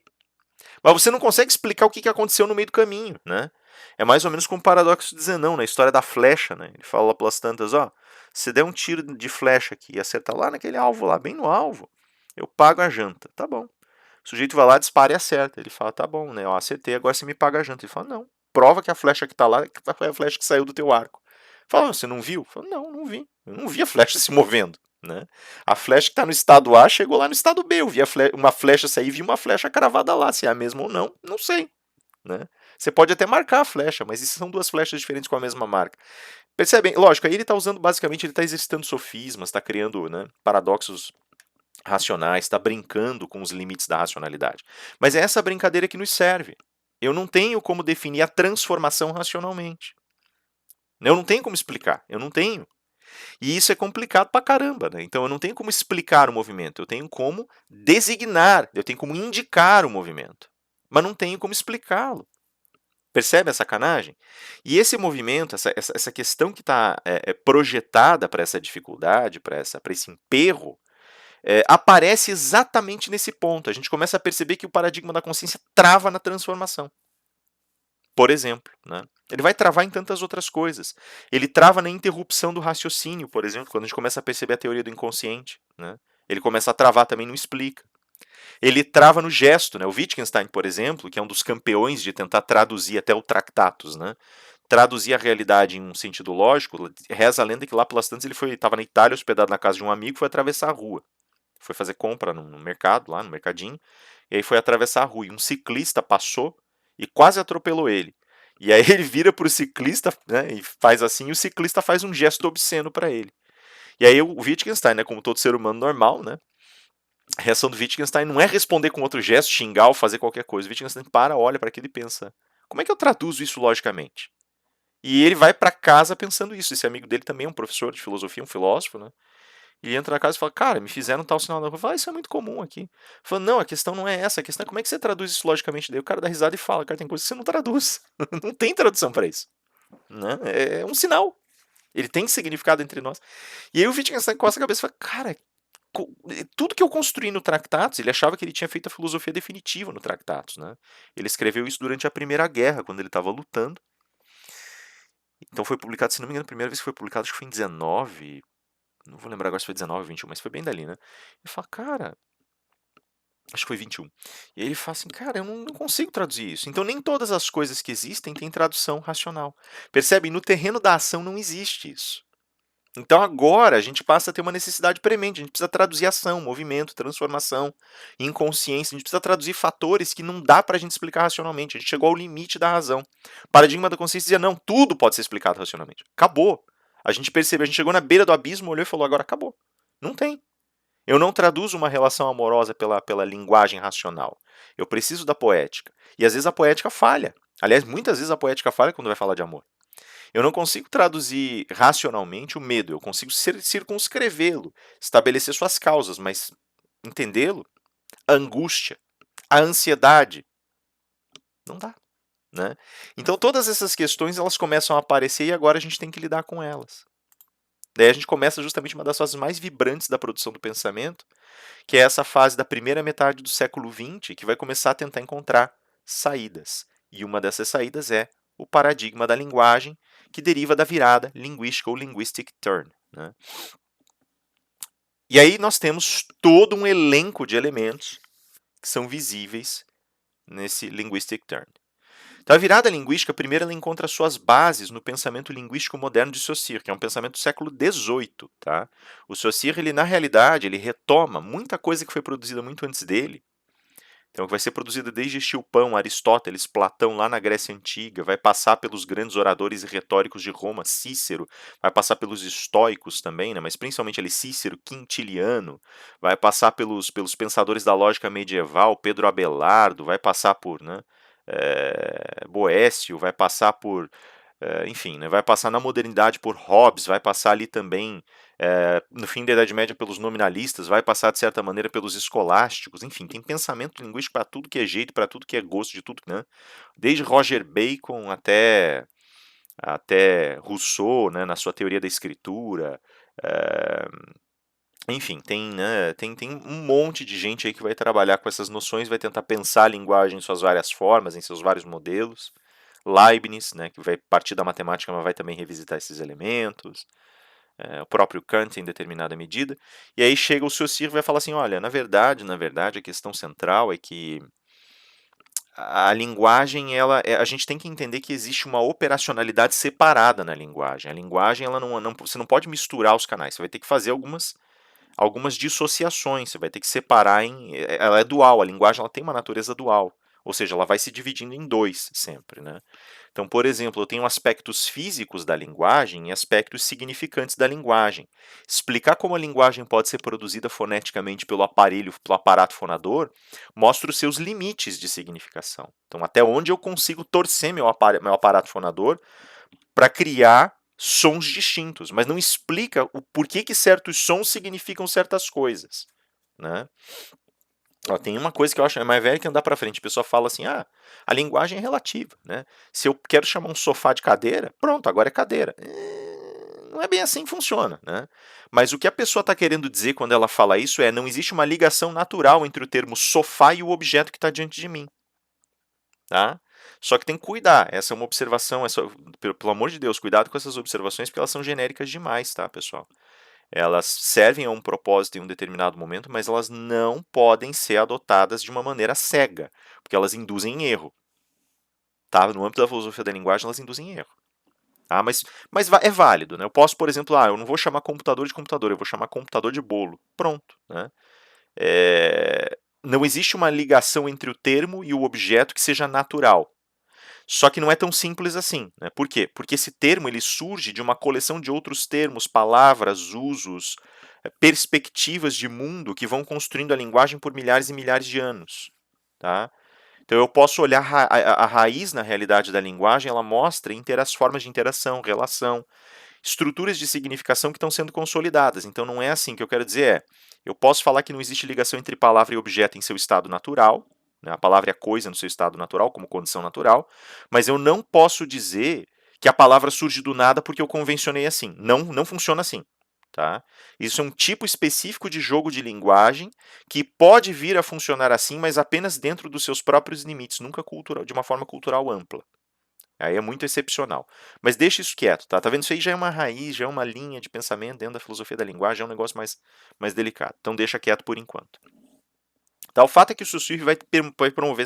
Mas você não consegue explicar o que aconteceu no meio do caminho, né? É mais ou menos como o paradoxo de Zenão, na história da flecha, né? Ele fala lá pelas tantas, ó, se der um tiro de flecha aqui e acertar lá naquele alvo lá, bem no alvo, eu pago a janta. Tá bom. O sujeito vai lá, dispara e acerta. Ele fala, tá bom, né? Eu acertei, agora você me paga a janta. Ele fala, não. Prova que a flecha que tá lá foi a flecha que saiu do teu arco. Fala: "Você não viu?" Fala: "Não, não vi. Eu não vi a flecha se movendo", né. A flecha que está no estado A chegou lá no estado B, eu vi uma flecha sair e vi uma flecha cravada lá, se é a mesma ou não, não sei, né. Você pode até marcar a flecha, mas isso são 2 flechas diferentes com a mesma marca. Percebem? Lógico, aí ele está usando basicamente, ele está exercitando sofismas, está criando, né, paradoxos racionais, está brincando com os limites da racionalidade. Mas é essa brincadeira que nos serve. Eu não tenho como definir a transformação racionalmente. Eu não tenho como explicar, eu não tenho. E isso é complicado pra caramba, né? Então eu não tenho como explicar o movimento, eu tenho como designar, eu tenho como indicar o movimento, mas não tenho como explicá-lo. Percebe a sacanagem? E esse movimento, essa questão que está projetada para essa dificuldade, para esse emperro, aparece exatamente nesse ponto. A gente começa a perceber que o paradigma da consciência trava na transformação. Por exemplo, né? Ele vai travar em tantas outras coisas. Ele trava na interrupção do raciocínio, por exemplo, quando a gente começa a perceber a teoria do inconsciente. Né? Ele começa a travar também, não explica. Ele trava no gesto. Né? O Wittgenstein, por exemplo, que é um dos campeões de tentar traduzir até o Tractatus, né? Traduzir a realidade em um sentido lógico, reza a lenda que lá pelas tantas ele estava na Itália, hospedado na casa de um amigo, foi atravessar a rua. Foi fazer compra no mercado, lá no mercadinho, e aí foi atravessar a rua. E um ciclista passou e quase atropelou ele. E aí ele vira pro ciclista, né, e faz assim, e o ciclista faz um gesto obsceno para ele. E aí o Wittgenstein, né, como todo ser humano normal, né, a reação do Wittgenstein não é responder com outro gesto, xingar ou fazer qualquer coisa. O Wittgenstein para, olha para aquilo e pensa: como é que eu traduzo isso logicamente? E ele vai para casa pensando isso. Esse amigo dele também é um professor de filosofia, um filósofo, né? E entra na casa e fala: cara, me fizeram tal sinal da rua. Fala: isso é muito comum aqui. Fala: não, a questão não é essa. A questão é como é que você traduz isso logicamente. Daí o cara dá risada e fala: cara, tem coisa que você não traduz. Não tem tradução para isso. Né? É um sinal. Ele tem significado entre nós. E aí o Wittgenstein coça a cabeça e fala: cara, tudo que eu construí no Tractatus, ele achava que ele tinha feito a filosofia definitiva no Tractatus. Né? Ele escreveu isso durante a Primeira Guerra, quando ele estava lutando. Então foi publicado, se não me engano, a primeira vez que foi publicado, acho que foi em 19. Não vou lembrar agora se foi 19 ou 21, mas foi bem dali, né? Ele fala: cara, acho que foi 21. E aí ele fala assim: cara, eu não consigo traduzir isso. Então nem todas as coisas que existem têm tradução racional. Percebe? No terreno da ação não existe isso. Então agora a gente passa a ter uma necessidade premente. A gente precisa traduzir ação, movimento, transformação, inconsciência. A gente precisa traduzir fatores que não dá pra gente explicar racionalmente. A gente chegou ao limite da razão. O paradigma da consciência dizia: não, tudo pode ser explicado racionalmente. Acabou. A gente percebeu, a gente chegou na beira do abismo, olhou e falou: agora acabou. Não tem. Eu não traduzo uma relação amorosa pela linguagem racional. Eu preciso da poética. E às vezes a poética falha. Aliás, muitas vezes a poética falha quando vai falar de amor. Eu não consigo traduzir racionalmente o medo, eu consigo circunscrevê-lo, estabelecer suas causas, mas entendê-lo, a angústia, a ansiedade, não dá. Né? Então todas essas questões elas começam a aparecer e agora a gente tem que lidar com elas. Daí a gente começa justamente uma das fases mais vibrantes da produção do pensamento, que é essa fase da primeira metade do século XX, que vai começar a tentar encontrar saídas. E uma dessas saídas é o paradigma da linguagem, que deriva da virada linguística ou linguistic turn. Né? E aí nós temos todo um elenco de elementos que são visíveis nesse linguistic turn. Então, a virada linguística, primeiro, ela encontra suas bases no pensamento linguístico moderno de Saussure, que é um pensamento do século XVIII. Tá? O Saussure, ele, na realidade, ele retoma muita coisa que foi produzida muito antes dele. Então, que vai ser produzida desde Estilpão, Aristóteles, Platão, lá na Grécia Antiga, vai passar pelos grandes oradores e retóricos de Roma, Cícero, vai passar pelos estoicos também, né? Mas principalmente ali Cícero, Quintiliano, vai passar pelos pensadores da lógica medieval, Pedro Abelardo, vai passar por, né, Boécio, vai passar por, enfim, né, vai passar na modernidade por Hobbes, vai passar ali também no fim da Idade Média pelos nominalistas, vai passar de certa maneira pelos escolásticos, enfim, tem pensamento linguístico para tudo que é jeito, para tudo que é gosto, de tudo, né? Desde Roger Bacon até Rousseau, né, na sua teoria da escritura, enfim, tem um monte de gente aí que vai trabalhar com essas noções, vai tentar pensar a linguagem em suas várias formas, em seus vários modelos. Leibniz, né, que vai partir da matemática, mas vai também revisitar esses elementos. O próprio Kant em determinada medida. E aí chega o Saussure e vai falar assim: olha, na verdade, a questão central é que a linguagem, a gente tem que entender que existe uma operacionalidade separada na linguagem. A linguagem, ela você não pode misturar os canais, você vai ter que fazer algumas dissociações, você vai ter que separar ela é dual, a linguagem ela tem uma natureza dual, ou seja, ela vai se dividindo em dois sempre, né? Então, por exemplo, eu tenho aspectos físicos da linguagem e aspectos significantes da linguagem. Explicar como a linguagem pode ser produzida foneticamente pelo aparelho, pelo aparato fonador, mostra os seus limites de significação. Então, até onde eu consigo torcer meu aparato fonador para criar sons distintos, mas não explica o porquê que certos sons significam certas coisas, né? Ó, tem uma coisa que eu acho mais velha que andar para frente. A pessoa fala assim: ah, a linguagem é relativa, né? Se eu quero chamar um sofá de cadeira, pronto, agora é cadeira. Não é bem assim que funciona, né? Mas o que a pessoa está querendo dizer quando ela fala isso é: não existe uma ligação natural entre o termo sofá e o objeto que está diante de mim, tá? Só que tem que cuidar. Essa é uma observação, pelo amor de Deus, cuidado com essas observações porque elas são genéricas demais, tá, pessoal? Elas servem a um propósito em um determinado momento, mas elas não podem ser adotadas de uma maneira cega, porque elas induzem em erro. Tá? No âmbito da filosofia da linguagem, elas induzem em erro. Tá? Mas é válido. Né? Eu posso, por exemplo, eu não vou chamar computador de computador, eu vou chamar computador de bolo. Pronto. Né? Não existe uma ligação entre o termo e o objeto que seja natural. Só que não é tão simples assim. Né? Por quê? Porque esse termo ele surge de uma coleção de outros termos, palavras, usos, perspectivas de mundo que vão construindo a linguagem por milhares e milhares de anos. Tá? Então eu posso olhar a raiz na realidade da linguagem, ela mostra formas de interação, relação, estruturas de significação que estão sendo consolidadas. Então não é assim. O que eu quero dizer eu posso falar que não existe ligação entre palavra e objeto em seu estado natural, né? A palavra é coisa no seu estado natural, como condição natural, mas eu não posso dizer que a palavra surge do nada porque eu convencionei assim. Não, não funciona assim. Tá? Isso é um tipo específico de jogo de linguagem que pode vir a funcionar assim, mas apenas dentro dos seus próprios limites, nunca de uma forma cultural ampla. Aí é muito excepcional. Mas deixa isso quieto, tá? Tá vendo? Isso aí já é uma raiz, já é uma linha de pensamento dentro da filosofia da linguagem, é um negócio mais delicado. Então deixa quieto por enquanto. Tá? O fato é que o Saussure vai promover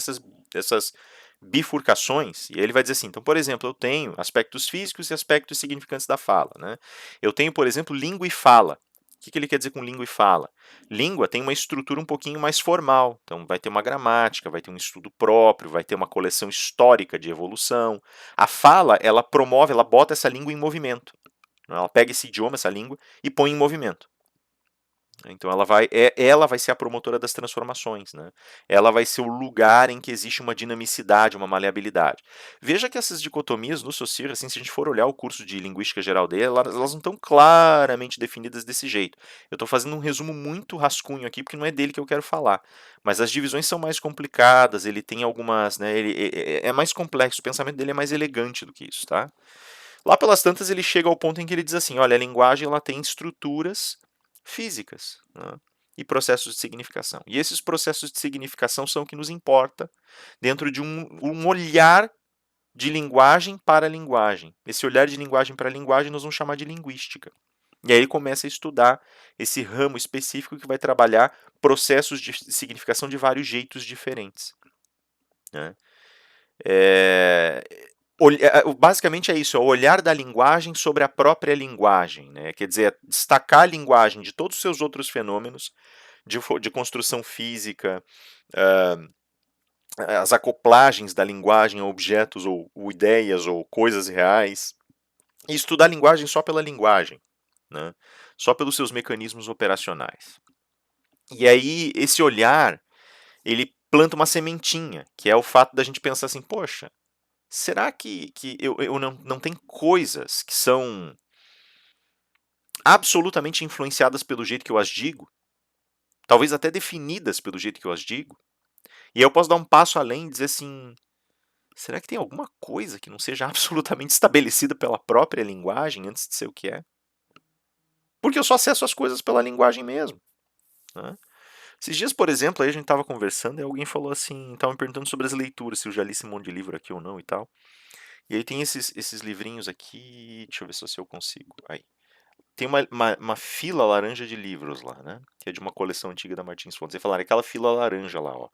essas bifurcações, e ele vai dizer assim, então, por exemplo, eu tenho aspectos físicos e aspectos significantes da fala. Né? Eu tenho, por exemplo, língua e fala. O que ele quer dizer com língua e fala? Língua tem uma estrutura um pouquinho mais formal, então vai ter uma gramática, vai ter um estudo próprio, vai ter uma coleção histórica de evolução. A fala, ela promove, ela bota essa língua em movimento. Ela pega esse idioma, essa língua, e põe em movimento. Então ela vai ser a promotora das transformações, né? Ela vai ser o lugar em que existe uma dinamicidade, uma maleabilidade. Veja que essas dicotomias no Saussure, assim, se a gente for olhar o curso de linguística geral dele, elas não estão claramente definidas desse jeito. Eu estou fazendo um resumo muito rascunho aqui, porque não é dele que eu quero falar. Mas as divisões são mais complicadas, ele tem algumas, né? Ele é mais complexo, o pensamento dele é mais elegante do que isso, tá? Lá pelas tantas ele chega ao ponto em que ele diz assim, olha, a linguagem ela tem estruturas físicas, né? E processos de significação. E esses processos de significação são o que nos importa dentro de um olhar de linguagem para a linguagem. Esse olhar de linguagem para a linguagem nós vamos chamar de linguística. E aí ele começa a estudar esse ramo específico que vai trabalhar processos de significação de vários jeitos diferentes. Né? É, basicamente é isso, é o olhar da linguagem sobre a própria linguagem. Né? Quer dizer, destacar a linguagem de todos os seus outros fenômenos de construção física, as acoplagens da linguagem a objetos ou ideias ou coisas reais, e estudar a linguagem só pela linguagem, né? Só pelos seus mecanismos operacionais. E aí, esse olhar, ele planta uma sementinha, que é o fato da gente pensar assim, poxa, será que eu não tem coisas que são absolutamente influenciadas pelo jeito que eu as digo? Talvez até definidas pelo jeito que eu as digo? E aí eu posso dar um passo além e dizer assim, será que tem alguma coisa que não seja absolutamente estabelecida pela própria linguagem antes de ser o que é? Porque eu só acesso as coisas pela linguagem mesmo. Né? Esses dias, por exemplo, aí a gente estava conversando e alguém falou assim, estava me perguntando sobre as leituras, se eu já li esse monte de livro aqui ou não e tal. E aí tem esses livrinhos aqui, deixa eu ver se eu consigo. Aí. Tem uma fila laranja de livros lá, né? Que é de uma coleção antiga da Martins Fontes. E falaram, aquela fila laranja lá, ó.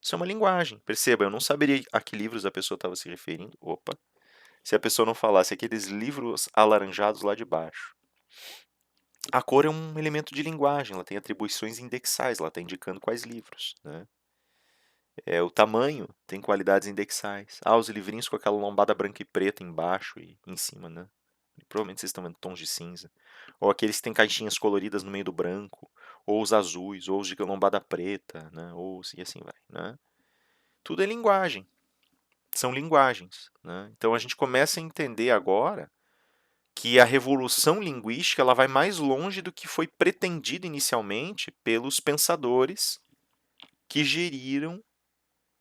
Isso é uma linguagem. Perceba, eu não saberia a que livros a pessoa estava se referindo. Opa. Se a pessoa não falasse aqueles livros alaranjados lá de baixo. A cor é um elemento de linguagem, ela tem atribuições indexais, ela está indicando quais livros, né? O tamanho tem qualidades indexais. Os livrinhos com aquela lombada branca e preta embaixo e em cima, né? Provavelmente vocês estão vendo tons de cinza. Ou aqueles que têm caixinhas coloridas no meio do branco, ou os azuis, ou os de lombada preta, né? E assim vai, né? Tudo é linguagem. São linguagens, né? Então a gente começa a entender agora que a revolução linguística ela vai mais longe do que foi pretendido inicialmente pelos pensadores que geriram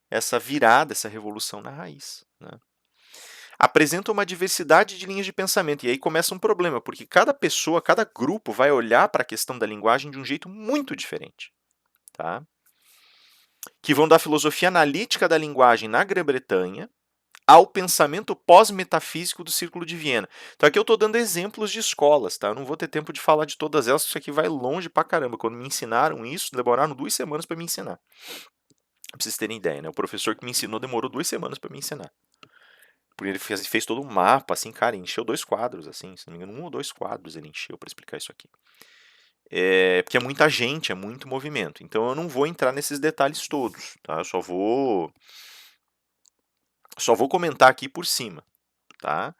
essa virada, essa revolução na raiz, né? Apresenta uma diversidade de linhas de pensamento, e aí começa um problema, porque cada pessoa, cada grupo vai olhar para a questão da linguagem de um jeito muito diferente, tá? Que vão da filosofia analítica da linguagem na Grã-Bretanha ao pensamento pós-metafísico do Círculo de Viena. Então aqui eu estou dando exemplos de escolas, tá? Eu não vou ter tempo de falar de todas elas, isso aqui vai longe pra caramba. Quando me ensinaram isso, demoraram 2 semanas para me ensinar. Pra vocês terem ideia, né? O professor que me ensinou demorou 2 semanas para me ensinar. Porque ele fez todo um mapa, assim, cara, encheu 2 quadros, assim, se não me engano, 1 ou 2 quadros ele encheu para explicar isso aqui. Porque é muita gente, é muito movimento. Então eu não vou entrar nesses detalhes todos, tá? Eu só vou comentar aqui por cima, tá?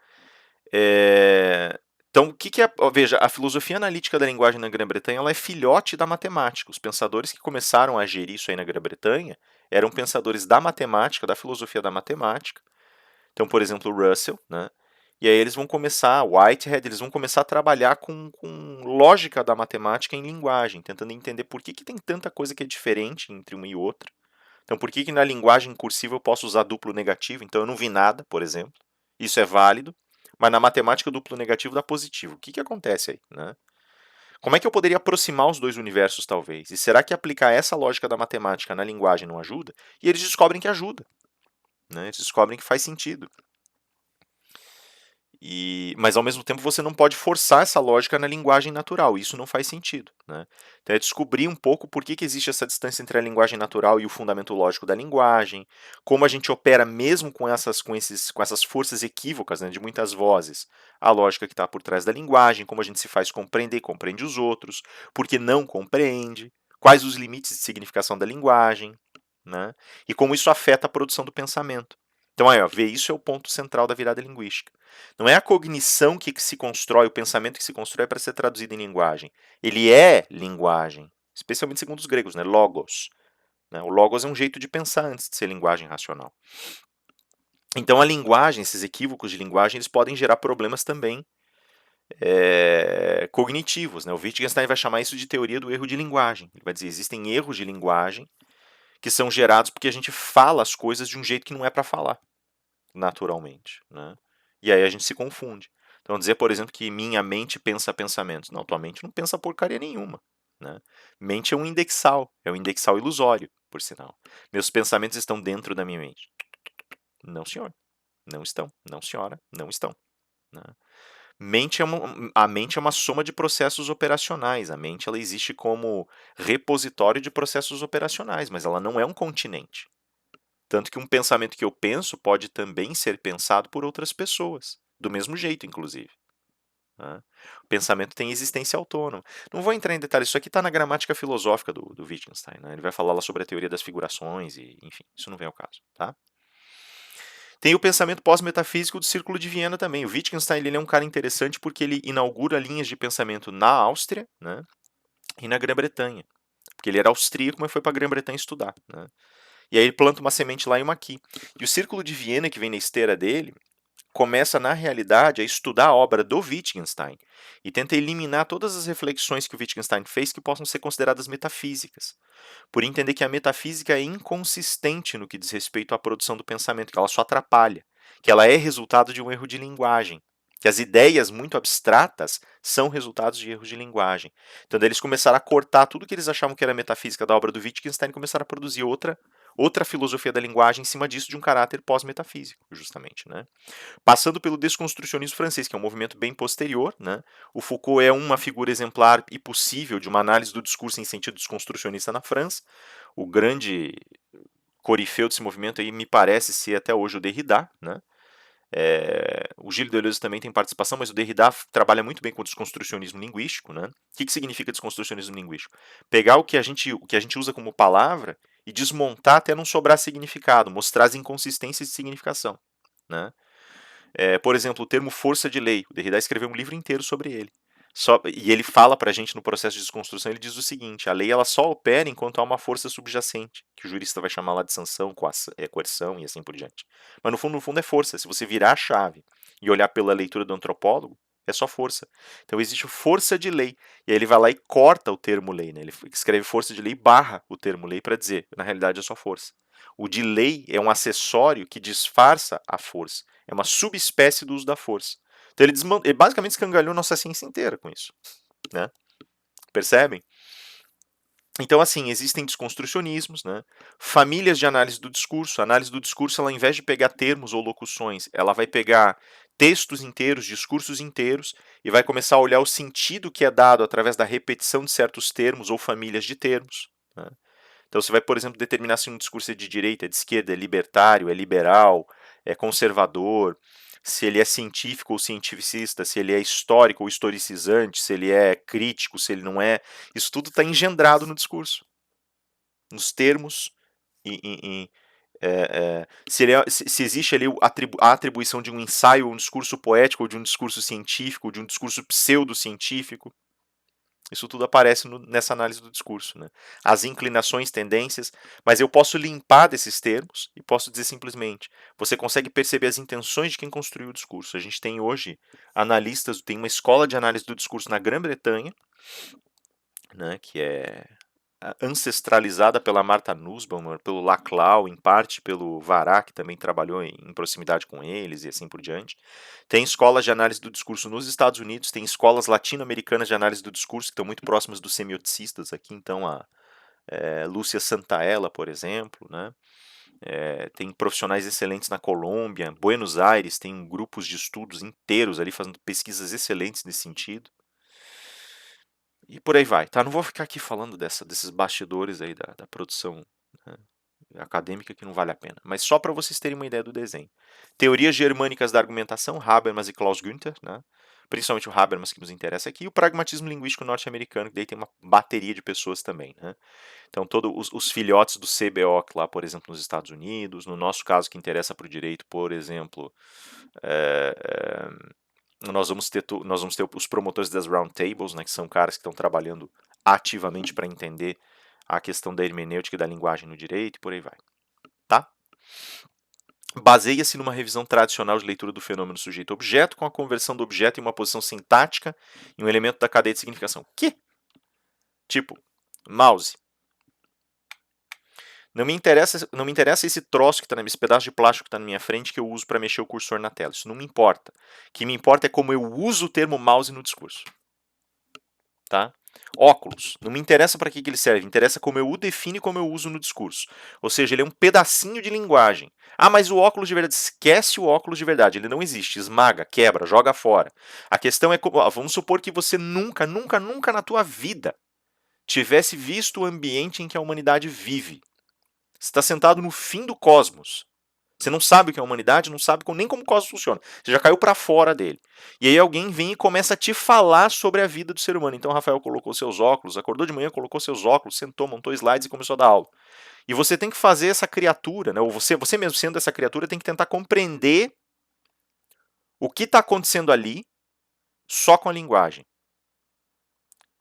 Então, o que é. Veja, a filosofia analítica da linguagem na Grã-Bretanha ela é filhote da matemática. Os pensadores que começaram a gerir isso aí na Grã-Bretanha eram pensadores da matemática, da filosofia da matemática. Então, por exemplo, Russell, né? E aí eles vão começar, Whitehead, eles vão começar a trabalhar com lógica da matemática em linguagem, tentando entender por que tem tanta coisa que é diferente entre uma e outra. Então, por que na linguagem cursiva eu posso usar duplo negativo? Então, eu não vi nada, por exemplo. Isso é válido. Mas na matemática, duplo negativo dá positivo. O que acontece aí, né? Como é que eu poderia aproximar os dois universos, talvez? E será que aplicar essa lógica da matemática na linguagem não ajuda? E eles descobrem que ajuda, né? Eles descobrem que faz sentido. Mas ao mesmo tempo você não pode forçar essa lógica na linguagem natural, isso não faz sentido, né? Então é descobrir um pouco por que existe essa distância entre a linguagem natural e o fundamento lógico da linguagem, como a gente opera mesmo com essas forças equívocas, né, de muitas vozes, a lógica que está por trás da linguagem, como a gente se faz compreender, compreende os outros, porque não compreende, quais os limites de significação da linguagem, né? E como isso afeta a produção do pensamento. Então, aí, ó, ver isso é o ponto central da virada linguística. Não é a cognição que se constrói, o pensamento que se constrói para ser traduzido em linguagem. Ele é linguagem, especialmente segundo os gregos, né? Logos. Né? O logos é um jeito de pensar antes de ser linguagem racional. Então, a linguagem, esses equívocos de linguagem, eles podem gerar problemas também cognitivos. Né? O Wittgenstein vai chamar isso de teoria do erro de linguagem. Ele vai dizer existem erros de linguagem que são gerados porque a gente fala as coisas de um jeito que não é para falar, naturalmente. Né? E aí a gente se confunde. Então, dizer, por exemplo, que minha mente pensa pensamentos. Não, tua mente não pensa porcaria nenhuma. Né? Mente é um indexal ilusório, por sinal. Meus pensamentos estão dentro da minha mente. Não, senhor. Não estão. Não, senhora. Não estão. Né? A mente é uma soma de processos operacionais. A mente ela existe como repositório de processos operacionais, mas ela não é um continente. Tanto que um pensamento que eu penso pode também ser pensado por outras pessoas, do mesmo jeito, inclusive. Né? O pensamento tem existência autônoma. Não vou entrar em detalhes, isso aqui está na gramática filosófica do Wittgenstein. Né? Ele vai falar lá sobre a teoria das figurações, e enfim, isso não vem ao caso. Tá? Tem o pensamento pós-metafísico do Círculo de Viena também. O Wittgenstein ele é um cara interessante porque ele inaugura linhas de pensamento na Áustria, né, e na Grã-Bretanha. Porque ele era austríaco, mas foi para a Grã-Bretanha estudar. Né? E aí ele planta uma semente lá e uma aqui. E o Círculo de Viena, que vem na esteira dele, começa, na realidade, a estudar a obra do Wittgenstein e tenta eliminar todas as reflexões que o Wittgenstein fez que possam ser consideradas metafísicas, por entender que a metafísica é inconsistente no que diz respeito à produção do pensamento, que ela só atrapalha, que ela é resultado de um erro de linguagem, que as ideias muito abstratas são resultados de erros de linguagem. Então, daí eles começaram a cortar tudo que eles achavam que era metafísica da obra do Wittgenstein e começaram a produzir outra filosofia da linguagem em cima disso de um caráter pós-metafísico, justamente, né? Passando pelo desconstrucionismo francês, que é um movimento bem posterior, né? O Foucault é uma figura exemplar e possível de uma análise do discurso em sentido desconstrucionista na França, o grande corifeu desse movimento aí me parece ser até hoje o Derrida, né? O Gilles Deleuze também tem participação, mas o Derrida trabalha muito bem com o desconstrucionismo linguístico, né? O que significa desconstrucionismo linguístico? Pegar o que a gente usa como palavra e desmontar até não sobrar significado, mostrar as inconsistências de significação, né? Por exemplo, o termo força de lei. O Derrida escreveu um livro inteiro sobre ele. E ele fala para a gente no processo de desconstrução, ele diz o seguinte: a lei ela só opera enquanto há uma força subjacente, que o jurista vai chamar lá de sanção, coerção e assim por diante. Mas no fundo é força. Se você virar a chave e olhar pela leitura do antropólogo, é só força. Então existe força de lei. E aí ele vai lá e corta o termo lei, né? Ele escreve força de lei barra o termo lei para dizer, na realidade é só força. O de lei é um acessório que disfarça a força. É uma subespécie do uso da força. Então ele basicamente escangalhou nossa ciência inteira com isso, né? Percebem? Então, assim, existem desconstrucionismos, né? Famílias de análise do discurso. A análise do discurso, ela, ao invés de pegar termos ou locuções, ela vai pegar textos inteiros, discursos inteiros, e vai começar a olhar o sentido que é dado através da repetição de certos termos ou famílias de termos, né? Então você vai, por exemplo, determinar se um discurso é de direita, é de esquerda, é libertário, é liberal, é conservador, se ele é científico ou cientificista, se ele é histórico ou historicizante, se ele é crítico, se ele não é. Isso tudo está engendrado no discurso, nos termos, se existe ali a atribuição de um ensaio, um discurso poético, ou de um discurso científico, ou de um discurso pseudocientífico. Isso tudo aparece nessa análise do discurso, né? As inclinações, tendências, mas eu posso limpar desses termos e posso dizer simplesmente, você consegue perceber as intenções de quem construiu o discurso. A gente tem hoje analistas, tem uma escola de análise do discurso na Grã-Bretanha, né, que é ancestralizada pela Martha Nussbaum, pelo Laclau, em parte pelo Vará, que também trabalhou em proximidade com eles e assim por diante. Tem escolas de análise do discurso nos Estados Unidos, tem escolas latino-americanas de análise do discurso que estão muito próximas dos semioticistas aqui, então a Lúcia Santaella, por exemplo, né? Tem profissionais excelentes na Colômbia, Buenos Aires tem grupos de estudos inteiros ali fazendo pesquisas excelentes nesse sentido. E por aí vai, tá? Não vou ficar aqui falando desses bastidores aí da produção, né, acadêmica, que não vale a pena. Mas só para vocês terem uma ideia do desenho. Teorias germânicas da argumentação, Habermas e Klaus Günther, né? Principalmente o Habermas que nos interessa aqui, e o pragmatismo linguístico norte-americano, que daí tem uma bateria de pessoas também, né? Então, todos os filhotes do CBO, lá, por exemplo, nos Estados Unidos, no nosso caso que interessa para o direito, por exemplo, é, nós vamos ter os promotores das roundtables, né, que são caras que estão trabalhando ativamente para entender a questão da hermenêutica e da linguagem no direito e por aí vai, tá? Baseia-se numa revisão tradicional de leitura do fenômeno sujeito-objeto com a conversão do objeto em uma posição sintática em um elemento da cadeia de significação. Que? Tipo, mouse. Não me interessa esse troço que está esse pedaço de plástico que está na minha frente que eu uso para mexer o cursor na tela. Isso não me importa. O que me importa é como eu uso o termo mouse no discurso. Tá? Óculos. Não me interessa para que ele serve. Interessa como eu o defino e como eu uso no discurso. Ou seja, ele é um pedacinho de linguagem. Ah, mas o óculos de verdade. Esquece o óculos de verdade. Ele não existe. Esmaga, quebra, joga fora. A questão é, vamos supor que você nunca na tua vida tivesse visto o ambiente em que a humanidade vive. Você está sentado no fim do cosmos. Você não sabe o que é a humanidade, não sabe nem como o cosmos funciona. Você já caiu para fora dele. E aí alguém vem e começa a te falar sobre a vida do ser humano. Então Rafael colocou seus óculos, acordou de manhã, colocou seus óculos, sentou, montou slides e começou a dar aula. E você tem que fazer essa criatura, né? Ou você mesmo sendo essa criatura, tem que tentar compreender o que está acontecendo ali só com a linguagem.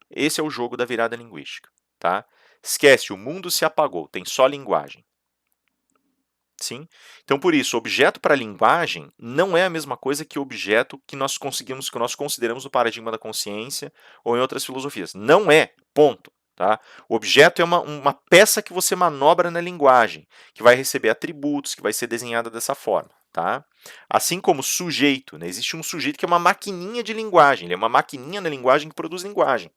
Esse é o jogo da virada linguística, tá? Esquece, o mundo se apagou, tem só linguagem. Sim? Então, por isso, objeto para a linguagem não é a mesma coisa que objeto que nós consideramos no paradigma da consciência ou em outras filosofias. Não é, ponto. Tá? O objeto é uma peça que você manobra na linguagem, que vai receber atributos, que vai ser desenhada dessa forma. Tá? Assim como sujeito, né? Existe um sujeito que é uma maquininha de linguagem, ele é uma maquininha na linguagem que produz linguagem.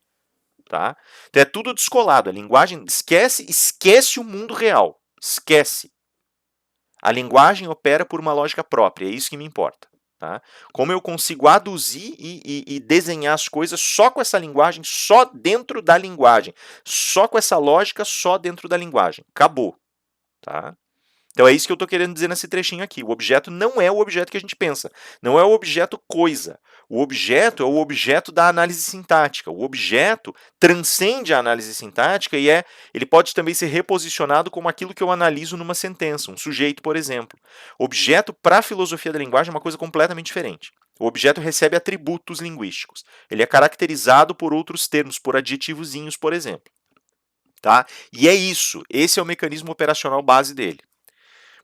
Tá? Então é tudo descolado. A linguagem esquece o mundo real. Esquece. A linguagem opera por uma lógica própria, é isso que me importa. Tá? Como eu consigo aduzir e desenhar as coisas só com essa linguagem, só dentro da linguagem. Só com essa lógica, só dentro da linguagem. Acabou. Tá? Então é isso que eu estou querendo dizer nesse trechinho aqui. O objeto não é o objeto que a gente pensa. Não é o objeto coisa. O objeto é o objeto da análise sintática. O objeto transcende a análise sintática e ele pode também ser reposicionado como aquilo que eu analiso numa sentença, um sujeito, por exemplo. Objeto, para a filosofia da linguagem, é uma coisa completamente diferente. O objeto recebe atributos linguísticos. Ele é caracterizado por outros termos, por adjetivozinhos, por exemplo. Tá? E é isso. Esse é o mecanismo operacional base dele.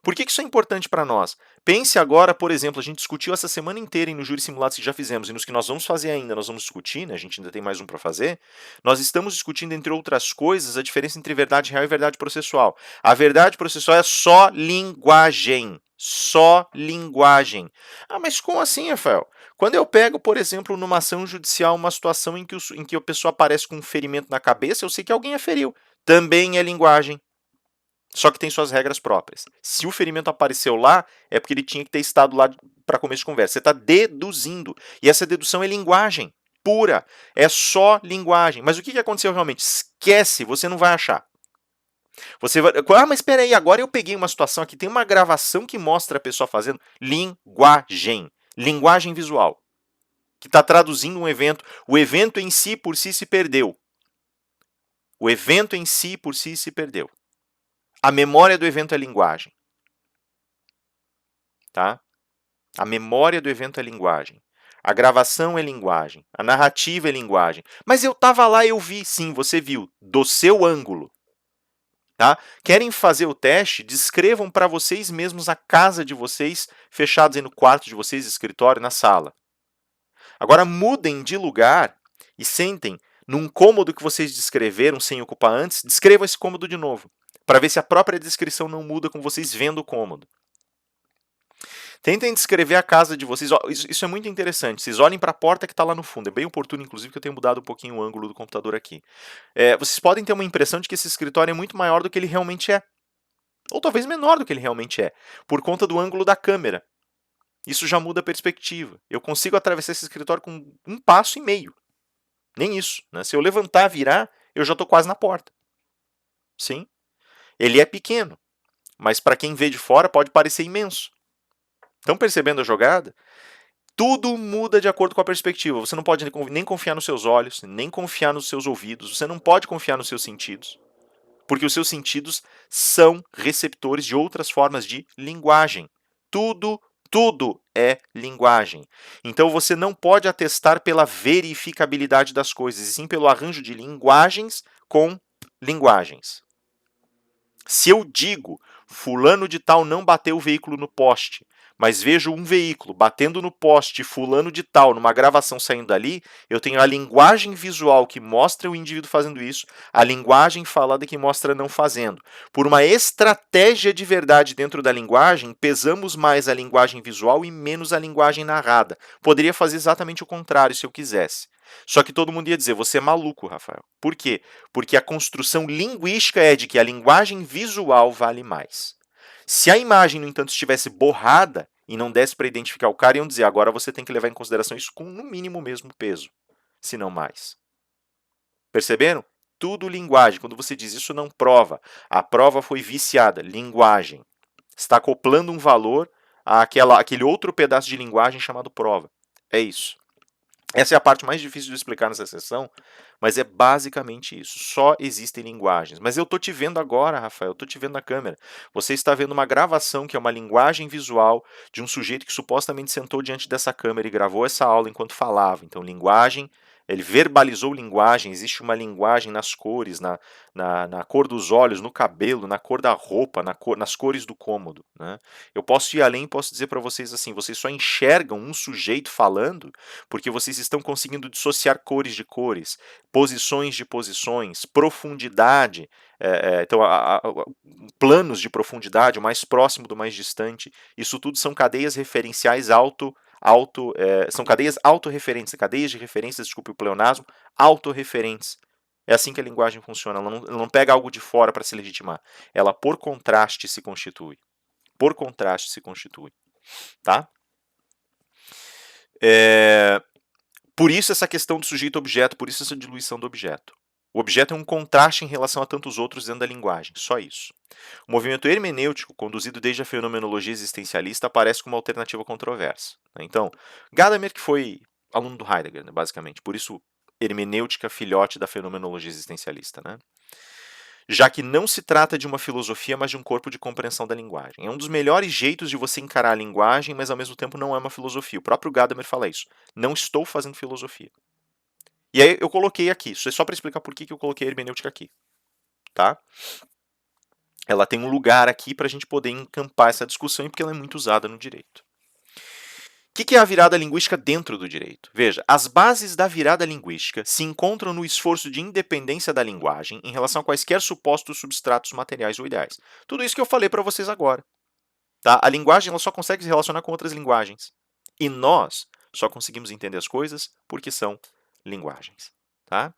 Por que isso é importante para nós? Pense agora, por exemplo, a gente discutiu essa semana inteira e nos júris simulados que já fizemos e nos que nós vamos fazer ainda, nós vamos discutir, né? A gente ainda tem mais um para fazer. Nós estamos discutindo, entre outras coisas, a diferença entre verdade real e verdade processual. A verdade processual é só linguagem. Só linguagem. Ah, mas como assim, Rafael? Quando eu pego, por exemplo, numa ação judicial, uma situação em que a pessoa aparece com um ferimento na cabeça, eu sei que alguém a feriu. Também é linguagem. Só que tem suas regras próprias. Se o ferimento apareceu lá, é porque ele tinha que ter estado lá para começo de conversa. Você está deduzindo. E essa dedução é linguagem pura. É só linguagem. Mas o que aconteceu realmente? Esquece, você não vai achar. Você vai. Ah, mas espera aí, agora eu peguei uma situação aqui, tem uma gravação que mostra a pessoa fazendo linguagem. Linguagem visual. Que está traduzindo um evento. O evento em si, por si, se perdeu. O evento em si, por si, se perdeu. A memória do evento é linguagem. Tá? A memória do evento é linguagem. A gravação é linguagem. A narrativa é linguagem. Mas eu estava lá e eu vi. Sim, você viu. Do seu ângulo. Tá? Querem fazer o teste? Descrevam para vocês mesmos a casa de vocês, fechados aí no quarto de vocês, escritório, na sala. Agora mudem de lugar e sentem num cômodo que vocês descreveram sem ocupar antes, descrevam esse cômodo de novo, para ver se a própria descrição não muda com vocês vendo o cômodo. Tentem descrever a casa de vocês. Isso é muito interessante. Vocês olhem para a porta que está lá no fundo. É bem oportuno, inclusive, que eu tenho mudado um pouquinho o ângulo do computador aqui. Vocês podem ter uma impressão de que esse escritório é muito maior do que ele realmente é. Ou talvez menor do que ele realmente é, por conta do ângulo da câmera. Isso já muda a perspectiva. Eu consigo atravessar esse escritório com 1,5 passo. Nem isso. Né? Se eu levantar, virar, eu já estou quase na porta. Sim. Ele é pequeno, mas para quem vê de fora pode parecer imenso. Estão percebendo a jogada? Tudo muda de acordo com a perspectiva. Você não pode nem confiar nos seus olhos, nem confiar nos seus ouvidos. Você não pode confiar nos seus sentidos. Porque os seus sentidos são receptores de outras formas de linguagem. Tudo é linguagem. Então você não pode atestar pela verificabilidade das coisas, e sim pelo arranjo de linguagens com linguagens. Se eu digo, fulano de tal não bateu o veículo no poste, mas vejo um veículo batendo no poste, fulano de tal, numa gravação saindo dali, eu tenho a linguagem visual que mostra o indivíduo fazendo isso, a linguagem falada que mostra não fazendo. Por uma estratégia de verdade dentro da linguagem, pesamos mais a linguagem visual e menos a linguagem narrada. Poderia fazer exatamente o contrário se eu quisesse. Só que todo mundo ia dizer, você é maluco, Rafael. Por quê? Porque a construção linguística é de que a linguagem visual vale mais. Se a imagem, no entanto, estivesse borrada e não desse para identificar o cara, iam dizer, agora você tem que levar em consideração isso com no mínimo o mesmo peso, se não mais. Perceberam? Tudo linguagem. Quando você diz isso, não prova. A prova foi viciada. Linguagem. Está acoplando um valor àquele outro pedaço de linguagem chamado prova. É isso. Essa é a parte mais difícil de explicar nessa sessão, mas é basicamente isso. Só existem linguagens. Mas eu estou te vendo agora, Rafael, eu estou te vendo na câmera. Você está vendo uma gravação que é uma linguagem visual de um sujeito que supostamente sentou diante dessa câmera e gravou essa aula enquanto falava. Então, linguagem, ele verbalizou linguagem, existe uma linguagem nas cores, na cor dos olhos, no cabelo, na cor da roupa, nas cores do cômodo. Né? Eu posso ir além, posso dizer para vocês assim, vocês só enxergam um sujeito falando porque vocês estão conseguindo dissociar cores de cores, posições de posições, profundidade, então planos de profundidade, o mais próximo do mais distante. Isso tudo são cadeias referenciais são cadeias autorreferentes, cadeias de referências, desculpe o pleonasmo, autorreferentes. É assim que a linguagem funciona, ela não pega algo de fora para se legitimar, ela por contraste se constitui. Por contraste se constitui. Tá? Por isso essa questão do sujeito-objeto, por isso essa diluição do objeto. O objeto é um contraste em relação a tantos outros dentro da linguagem, só isso. O movimento hermenêutico, conduzido desde a fenomenologia existencialista, aparece como uma alternativa controversa, né? Então, Gadamer, que foi aluno do Heidegger, né, basicamente, por isso hermenêutica filhote da fenomenologia existencialista, né? Já que não se trata de uma filosofia, mas de um corpo de compreensão da linguagem. É um dos melhores jeitos de você encarar a linguagem, mas ao mesmo tempo não é uma filosofia. O próprio Gadamer fala isso. Não estou fazendo filosofia. E aí eu coloquei aqui, isso é só para explicar por que eu coloquei a hermenêutica aqui, tá? Ela tem um lugar aqui para a gente poder encampar essa discussão, porque ela é muito usada no direito. O que é a virada linguística dentro do direito? Veja, as bases da virada linguística se encontram no esforço de independência da linguagem em relação a quaisquer supostos substratos materiais ou ideais. Tudo isso que eu falei para vocês agora. Tá? A linguagem ela só consegue se relacionar com outras linguagens. E nós só conseguimos entender as coisas porque são linguagens. Tá?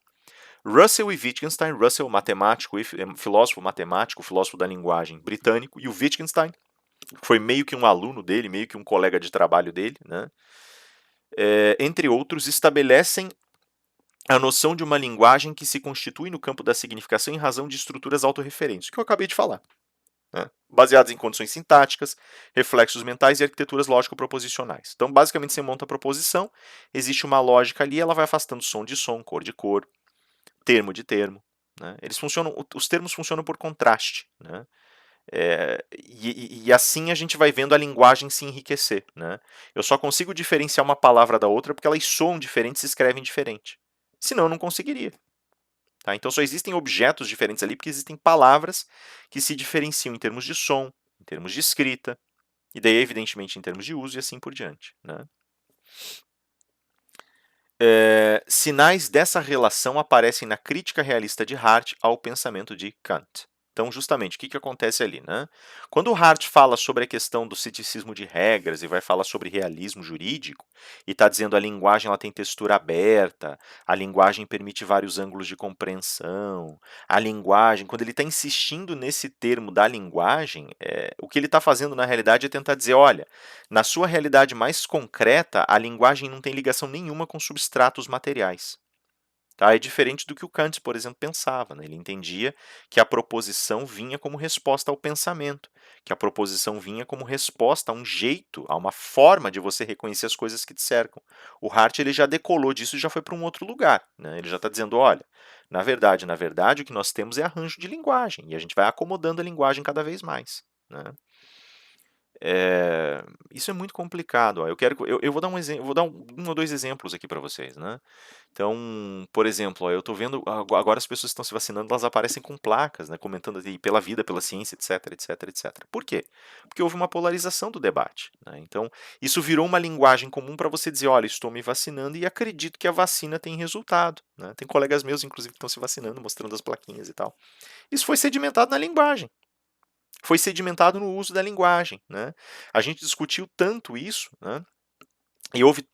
Russell e Wittgenstein, Russell matemático, filósofo matemático, filósofo da linguagem britânico, e o Wittgenstein foi meio que um aluno dele, meio que um colega de trabalho dele, né? Entre outros, estabelecem a noção de uma linguagem que se constitui no campo da significação em razão de estruturas autorreferentes, que eu acabei de falar, né? Baseadas em condições sintáticas, reflexos mentais e arquiteturas lógico-proposicionais. Então, basicamente, você monta a proposição, existe uma lógica ali, ela vai afastando som de som, cor de cor, termo de termo. Né? Os termos funcionam por contraste. Né? E assim a gente vai vendo a linguagem se enriquecer. Né? Eu só consigo diferenciar uma palavra da outra porque elas soam diferentes e se escrevem diferente. Senão eu não conseguiria. Tá? Então só existem objetos diferentes ali porque existem palavras que se diferenciam em termos de som, em termos de escrita, e daí, evidentemente, em termos de uso e assim por diante. Né? Sinais dessa relação aparecem na crítica realista de Hart ao pensamento de Kant. Então, justamente, o que acontece ali? Né? Quando o Hart fala sobre a questão do ceticismo de regras e vai falar sobre realismo jurídico, e está dizendo a linguagem ela tem textura aberta, a linguagem permite vários ângulos de compreensão, a linguagem, quando ele está insistindo nesse termo da linguagem, o que ele está fazendo na realidade é tentar dizer, olha, na sua realidade mais concreta, a linguagem não tem ligação nenhuma com substratos materiais. Tá? É diferente do que o Kant, por exemplo, pensava. Né? Ele entendia que a proposição vinha como resposta ao pensamento, que a proposição vinha como resposta a um jeito, a uma forma de você reconhecer as coisas que te cercam. O Hart ele já decolou disso e já foi para um outro lugar. Né? Ele já está dizendo, olha, na verdade, o que nós temos é arranjo de linguagem, e a gente vai acomodando a linguagem cada vez mais. Né? Isso é muito complicado. Ó. Eu vou dar um exemplo, vou dar um ou dois exemplos aqui para vocês, né? Então, por exemplo, ó, eu estou vendo agora as pessoas que estão se vacinando, elas aparecem com placas, né? Comentando aí pela vida, pela ciência, etc, etc, etc. Por quê? Porque houve uma polarização do debate. Né? Então, isso virou uma linguagem comum para você dizer, olha, estou me vacinando e acredito que a vacina tem resultado. Né? Tem colegas meus, inclusive, que estão se vacinando, mostrando as plaquinhas e tal. Isso foi sedimentado na linguagem. Foi sedimentado no uso da linguagem. Né? A gente discutiu tanto isso, né? E houve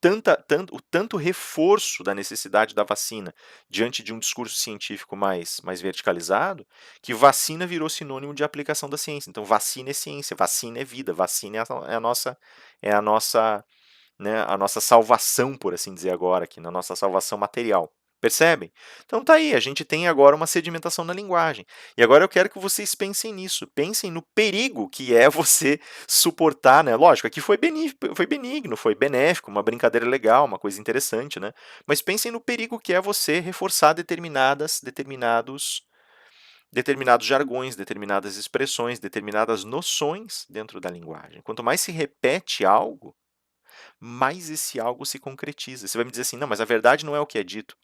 tanto reforço da necessidade da vacina diante de um discurso científico mais verticalizado, que vacina virou sinônimo de aplicação da ciência. Então, vacina é ciência, vacina é vida, vacina é a nossa salvação, por assim dizer agora, aqui, na nossa salvação material. Percebem? Então tá aí, a gente tem agora uma sedimentação na linguagem. E agora eu quero que vocês pensem nisso, pensem no perigo que é você suportar, né? Lógico, aqui foi benigno, foi benéfico, uma brincadeira legal, uma coisa interessante, né? Mas pensem no perigo que é você reforçar determinados jargões, determinadas expressões, determinadas noções dentro da linguagem. Quanto mais se repete algo, mais esse algo se concretiza. Você vai me dizer assim, não, mas a verdade não é o que é dito.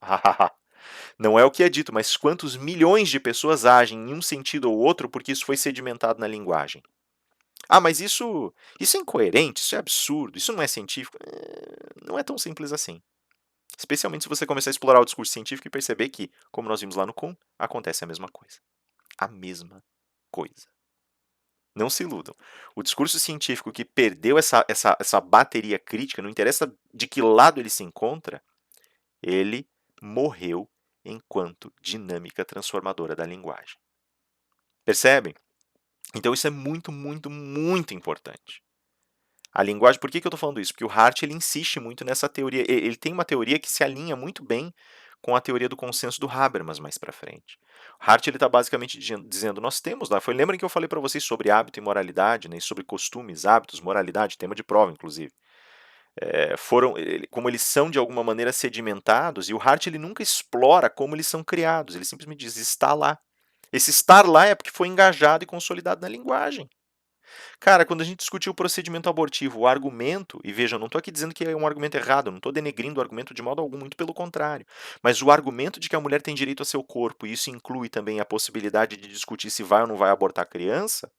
Não é o que é dito, mas quantos milhões de pessoas agem em um sentido ou outro porque isso foi sedimentado na linguagem. Ah, mas isso é incoerente, isso é absurdo, isso não é científico. Não é tão simples assim. Especialmente se você começar a explorar o discurso científico e perceber que, como nós vimos lá no Kuhn, acontece a mesma coisa. A mesma coisa. Não se iludam. O discurso científico que perdeu essa bateria crítica, não interessa de que lado ele se encontra, ele morreu enquanto dinâmica transformadora da linguagem. Percebem? Então isso é muito, muito, muito importante. A linguagem, por que eu estou falando isso? Porque o Hart ele insiste muito nessa teoria. Ele tem uma teoria que se alinha muito bem com a teoria do consenso do Habermas mais para frente. Hart ele está basicamente dizendo, nós temos lá, lembrem que eu falei para vocês sobre hábito e moralidade, né, sobre costumes, hábitos, moralidade, tema de prova, inclusive. Como eles são de alguma maneira sedimentados, e o Hart ele nunca explora como eles são criados, ele simplesmente diz, está lá. Esse estar lá é porque foi engajado e consolidado na linguagem. Cara, quando a gente discutiu o procedimento abortivo, o argumento, e veja, eu não estou aqui dizendo que é um argumento errado, eu não estou denegrindo o argumento de modo algum, muito pelo contrário. Mas o argumento de que a mulher tem direito a seu corpo, e isso inclui também a possibilidade de discutir se vai ou não vai abortar a criança,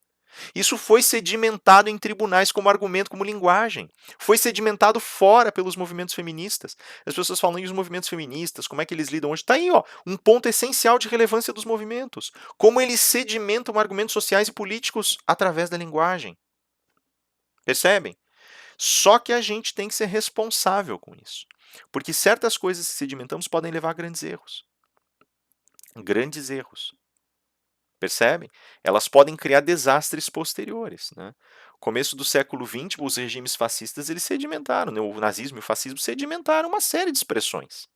isso foi sedimentado em tribunais como argumento, como linguagem. Foi sedimentado fora pelos movimentos feministas. As pessoas falam, e os movimentos feministas, como é que eles lidam hoje? Está aí, ó, um ponto essencial de relevância dos movimentos. Como eles sedimentam argumentos sociais e políticos através da linguagem. Percebem? Só que a gente tem que ser responsável com isso. Porque certas coisas que sedimentamos podem levar a grandes erros. Grandes erros. Percebem? Elas podem criar desastres posteriores. Né? No começo do século XX, os regimes fascistas eles sedimentaram, né? O nazismo e o fascismo sedimentaram uma série de expressões.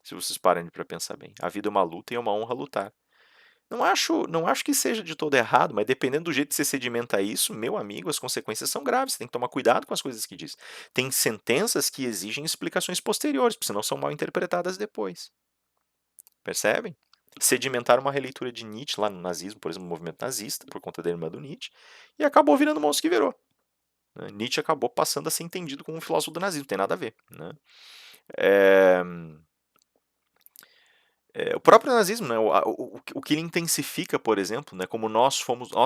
Se vocês pararem para pensar bem. A vida é uma luta e é uma honra lutar. Não acho que seja de todo errado, mas dependendo do jeito que você sedimenta isso, meu amigo, as consequências são graves. Você tem que tomar cuidado com as coisas que diz. Tem sentenças que exigem explicações posteriores, porque senão são mal interpretadas depois. Percebem? Sedimentaram uma releitura de Nietzsche lá no nazismo, por exemplo, no movimento nazista, por conta da irmã do Nietzsche, e acabou virando o monstro que virou. Né? Nietzsche acabou passando a ser entendido como um filósofo do nazismo, não tem nada a ver. Né? O próprio nazismo, né, o que ele intensifica, por exemplo, né, como nós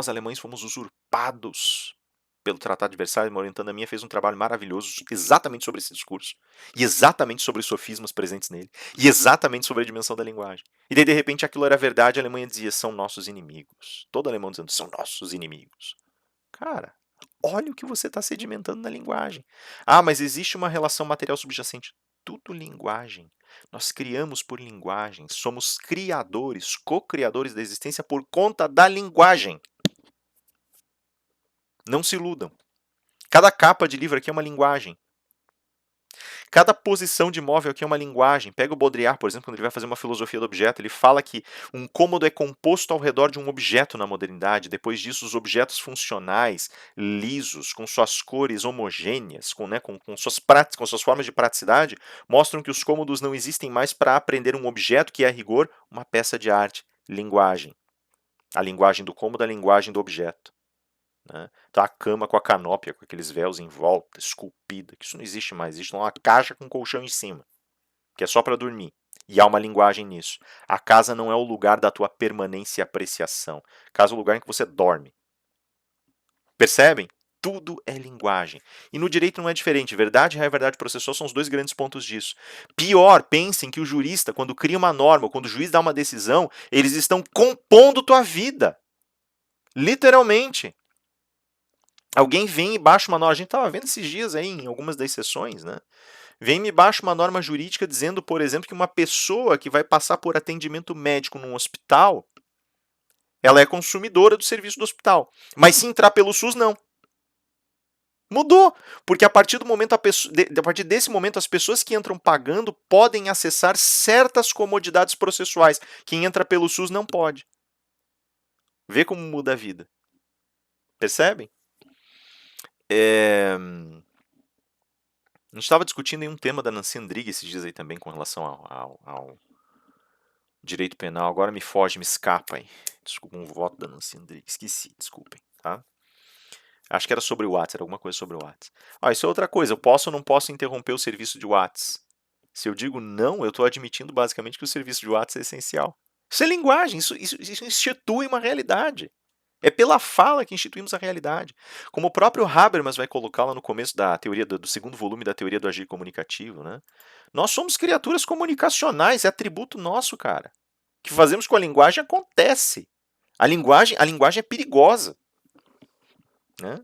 alemães fomos usurpados pelo Tratado de Versalhes, uma orientanda minha fez um trabalho maravilhoso exatamente sobre esse discurso, e exatamente sobre os sofismas presentes nele, e exatamente sobre a dimensão da linguagem. E daí, de repente, aquilo era verdade, a Alemanha dizia, são nossos inimigos. Todo alemão dizendo, são nossos inimigos. Cara, olha o que você está sedimentando na linguagem. Ah, mas existe uma relação material subjacente. Tudo linguagem. Nós criamos por linguagem. Somos criadores, co-criadores da existência por conta da linguagem. Não se iludam. Cada capa de livro aqui é uma linguagem. Cada posição de móvel aqui é uma linguagem. Pega o Baudrillard, por exemplo, quando ele vai fazer uma filosofia do objeto, ele fala que um cômodo é composto ao redor de um objeto na modernidade. Depois disso, os objetos funcionais, lisos, com suas cores homogêneas, com suas formas de praticidade, mostram que os cômodos não existem mais para aprender um objeto que é, a rigor, uma peça de arte. Linguagem. A linguagem do cômodo é a linguagem do objeto. Né? Então a cama com a canópia, com aqueles véus em volta, esculpida, que isso não existe mais, existe uma caixa com colchão em cima, que é só para dormir. E há uma linguagem nisso. A casa não é o lugar da tua permanência e apreciação. A casa é o lugar em que você dorme. Percebem? Tudo é linguagem. E no direito não é diferente. Verdade, real e verdade processual são os dois grandes pontos disso. Pior, pensem que o jurista, quando cria uma norma, ou quando o juiz dá uma decisão, eles estão compondo tua vida. Literalmente. Alguém vem e baixa uma norma. A gente estava vendo esses dias aí em algumas das sessões, né? Vem e me baixa uma norma jurídica dizendo, por exemplo, que uma pessoa que vai passar por atendimento médico num hospital, ela é consumidora do serviço do hospital. Mas se entrar pelo SUS, não. Mudou, porque a partir desse momento as pessoas que entram pagando podem acessar certas comodidades processuais. Quem entra pelo SUS não pode. Vê como muda a vida. Percebem? A gente estava discutindo em um tema da Nancy Andrighi esses dias aí também com relação ao direito penal. Agora me foge, me escapa aí. Desculpa, um voto da Nancy Andrighi. Esqueci, desculpem, tá? Acho que era sobre o WhatsApp, era alguma coisa sobre o WhatsApp. Isso é outra coisa. Eu posso ou não posso interromper o serviço de WhatsApp? Se eu digo não, eu estou admitindo basicamente que o serviço de WhatsApp é essencial. Isso é linguagem, isso institui uma realidade. É pela fala que instituímos a realidade. Como o próprio Habermas vai colocar lá no começo da teoria do segundo volume da teoria do agir comunicativo, né? Nós somos criaturas comunicacionais, é atributo nosso, cara. O que fazemos com a linguagem acontece. A linguagem é perigosa. Né?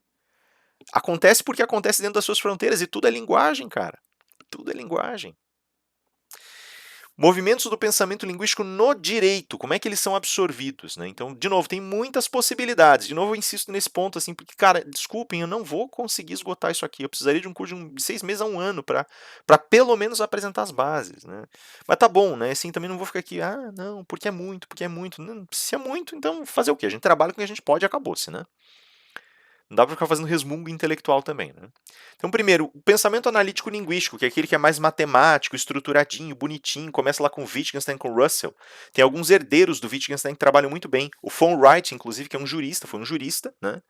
Acontece porque acontece dentro das suas fronteiras e tudo é linguagem, cara. Tudo é linguagem. Movimentos do pensamento linguístico no direito, como é que eles são absorvidos, né? Então, de novo, tem muitas possibilidades. De novo, eu insisto nesse ponto, assim, porque, cara, desculpem, eu não vou conseguir esgotar isso aqui. Eu precisaria de um curso de 6 meses a 1 ano para pelo menos apresentar as bases, né? Mas tá bom, né? Assim, também não vou ficar aqui, não, porque é muito, porque é muito. Não, se é muito, então fazer o quê? A gente trabalha com o que a gente pode e acabou-se, né? Não dá para ficar fazendo resmungo intelectual também, né? Então, primeiro, o pensamento analítico linguístico, que é aquele que é mais matemático, estruturadinho, bonitinho, começa lá com Wittgenstein, com Russell. Tem alguns herdeiros do Wittgenstein que trabalham muito bem. O von Wright, inclusive, que é um jurista, foi um jurista, né?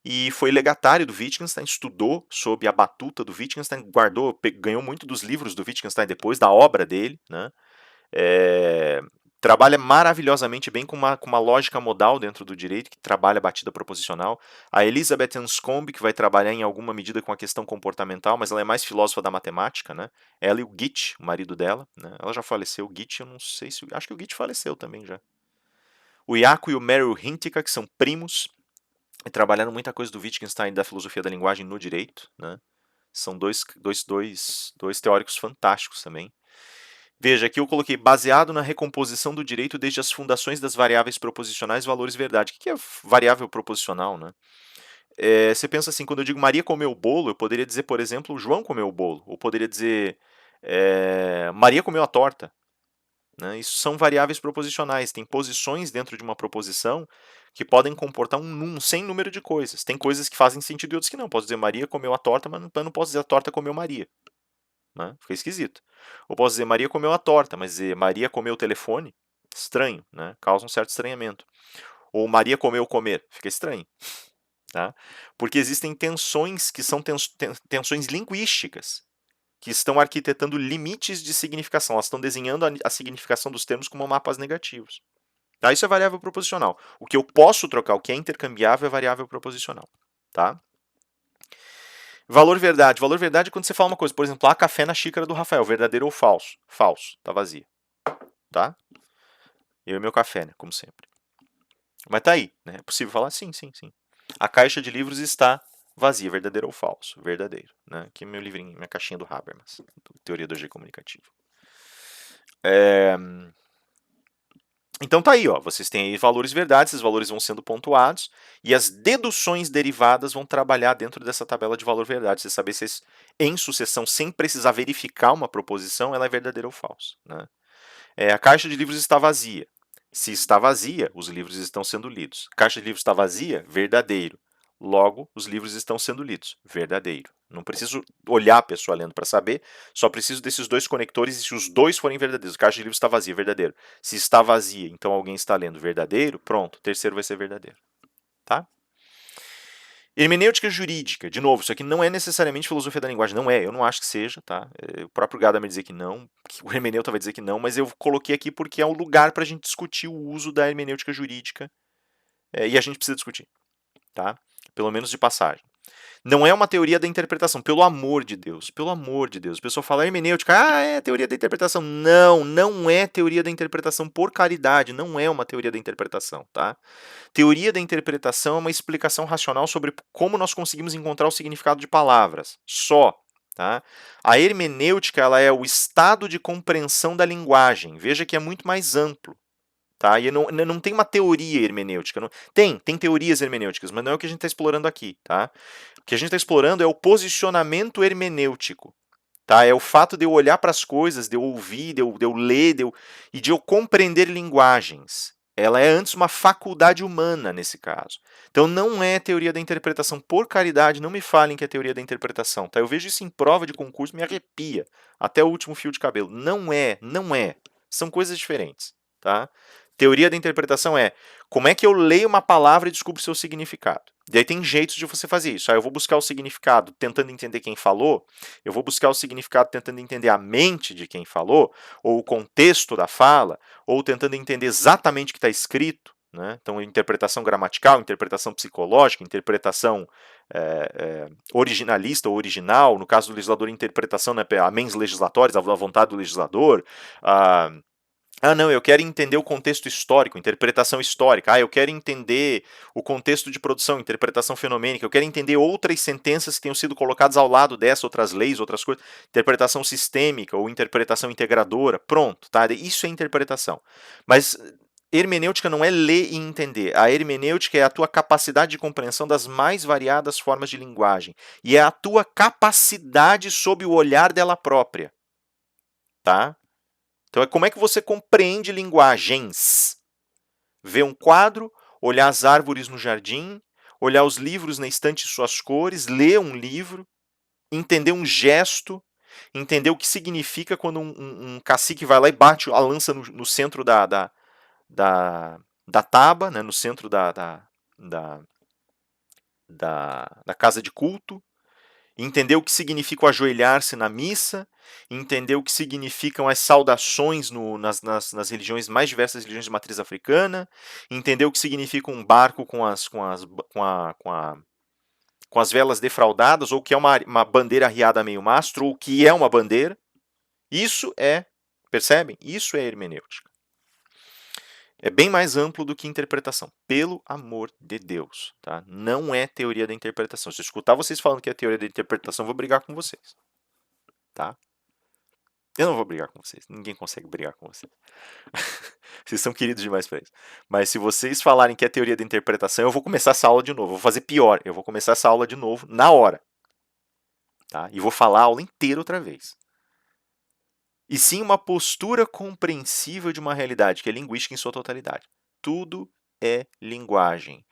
E foi legatário do Wittgenstein, estudou sob a batuta do Wittgenstein, guardou, ganhou muito dos livros do Wittgenstein depois, da obra dele, né? É, trabalha maravilhosamente bem com uma lógica modal dentro do direito, que trabalha a batida proposicional. A Elizabeth Anscombe, que vai trabalhar em alguma medida com a questão comportamental, mas ela é mais filósofa da matemática, né? Ela e o Gitch, o marido dela, né? Ela já faleceu, o Gitch, eu não sei se... Acho que o Gitch faleceu também já. O Jaco e o Meryl Hintica, que são primos, e trabalharam muita coisa do Wittgenstein e da filosofia da linguagem no direito, né? São dois teóricos fantásticos também. Veja, aqui eu coloquei baseado na recomposição do direito desde as fundações das variáveis proposicionais e valores verdade. O que é variável proposicional, né? Você pensa assim, quando eu digo Maria comeu o bolo, eu poderia dizer, por exemplo, João comeu o bolo. Ou poderia dizer Maria comeu a torta. Né? Isso são variáveis proposicionais. Tem posições dentro de uma proposição que podem comportar um sem número de coisas. Tem coisas que fazem sentido e outras que não. Posso dizer Maria comeu a torta, mas não posso dizer a torta comeu Maria. Né? Fica esquisito. Ou posso dizer Maria comeu a torta, mas dizer Maria comeu o telefone, estranho, né? Causa um certo estranhamento. Ou Maria comeu comer, fica estranho. Tá? Porque existem tensões que são tensões linguísticas, que estão arquitetando limites de significação, elas estão desenhando a significação dos termos como mapas negativos. Tá? Isso é variável proposicional. O que eu posso trocar, o que é intercambiável, é variável proposicional. Tá? Valor verdade. Valor verdade é quando você fala uma coisa. Por exemplo, há café na xícara do Rafael. Verdadeiro ou falso? Falso. Tá vazia. Tá? Eu e meu café, né? Como sempre. Mas tá aí, né? É possível falar? Sim, sim, sim. A caixa de livros está vazia. Verdadeiro ou falso? Verdadeiro. Né? Aqui é meu livrinho, minha caixinha do Habermas. Teoria do agir comunicativo. Então tá aí, ó. Vocês têm aí valores verdades, esses valores vão sendo pontuados e as deduções derivadas vão trabalhar dentro dessa tabela de valor verdade. Você saber se em sucessão, sem precisar verificar uma proposição, ela é verdadeira ou falsa. Né? A caixa de livros está vazia. Se está vazia, os livros estão sendo lidos. A caixa de livros está vazia, verdadeiro. Logo, os livros estão sendo lidos. Verdadeiro. Não preciso olhar a pessoa lendo para saber, só preciso desses dois conectores e se os dois forem verdadeiros. A caixa de livros está vazia, verdadeiro. Se está vazia, então alguém está lendo verdadeiro, pronto, o terceiro vai ser verdadeiro. Tá? Hermenêutica jurídica, de novo, isso aqui não é necessariamente filosofia da linguagem, não é, eu não acho que seja, tá? O próprio Gadamer vai dizer que não, o hermeneuta vai dizer que não, mas eu coloquei aqui porque é um lugar para a gente discutir o uso da hermenêutica jurídica e a gente precisa discutir, tá? Pelo menos de passagem. Não é uma teoria da interpretação, pelo amor de Deus, pelo amor de Deus. O pessoal fala hermenêutica, é teoria da interpretação. Não, não é teoria da interpretação, por caridade, não é uma teoria da interpretação, tá? Teoria da interpretação é uma explicação racional sobre como nós conseguimos encontrar o significado de palavras, só. Tá? A hermenêutica ela é o estado de compreensão da linguagem, veja que é muito mais amplo. Tá? E não tem uma teoria hermenêutica. Não, tem teorias hermenêuticas, mas não é o que a gente está explorando aqui. Tá? O que a gente está explorando é o posicionamento hermenêutico. Tá? É o fato de eu olhar para as coisas, de eu ouvir, de eu ler, e de eu compreender linguagens. Ela é antes uma faculdade humana, nesse caso. Então não é teoria da interpretação. Por caridade, não me falem que é teoria da interpretação. Tá? Eu vejo isso em prova de concurso, me arrepia. Até o último fio de cabelo. Não é, não é. São coisas diferentes. Tá? Teoria da interpretação é como é que eu leio uma palavra e descubro seu significado. E aí tem jeitos de você fazer isso. Eu vou buscar o significado tentando entender quem falou, eu vou buscar o significado tentando entender a mente de quem falou, ou o contexto da fala, ou tentando entender exatamente o que está escrito. Né? Então, interpretação gramatical, interpretação psicológica, interpretação originalista ou original, no caso do legislador, interpretação, né, a mens legislatórios, a vontade do legislador, Ah, não, eu quero entender o contexto histórico, interpretação histórica. Ah, eu quero entender o contexto de produção, interpretação fenomênica. Eu quero entender outras sentenças que tenham sido colocadas ao lado dessa, outras leis, outras coisas. Interpretação sistêmica ou interpretação integradora. Pronto, tá? Isso é interpretação. Mas hermenêutica não é ler e entender. A hermenêutica é a tua capacidade de compreensão das mais variadas formas de linguagem. E é a tua capacidade sob o olhar dela própria, tá? Então é como é que você compreende linguagens. Ver um quadro, olhar as árvores no jardim, olhar os livros na estante e suas cores, ler um livro, entender um gesto, entender o que significa quando um cacique vai lá e bate a lança no centro da taba, né, no centro da, da casa de culto, entender o que significa o ajoelhar-se na missa, entender o que significam as saudações nas religiões, mais diversas religiões de matriz africana, entender o que significa um barco com as velas defraudadas, ou o que é uma bandeira arriada a meio mastro, ou o que é uma bandeira. Isso é, percebem? Isso é hermenêutica. É bem mais amplo do que interpretação, pelo amor de Deus, tá? Não é teoria da interpretação. Se eu escutar vocês falando que é teoria da interpretação, eu vou brigar com vocês, tá? Eu não vou brigar com vocês. Ninguém consegue brigar com vocês. Vocês são queridos demais pra isso. Mas se vocês falarem que é teoria da interpretação, eu vou começar essa aula de novo. Eu vou fazer pior. Eu vou começar essa aula de novo na hora. Tá? E vou falar a aula inteira outra vez. E sim uma postura compreensiva de uma realidade, que é linguística em sua totalidade. Tudo é linguagem.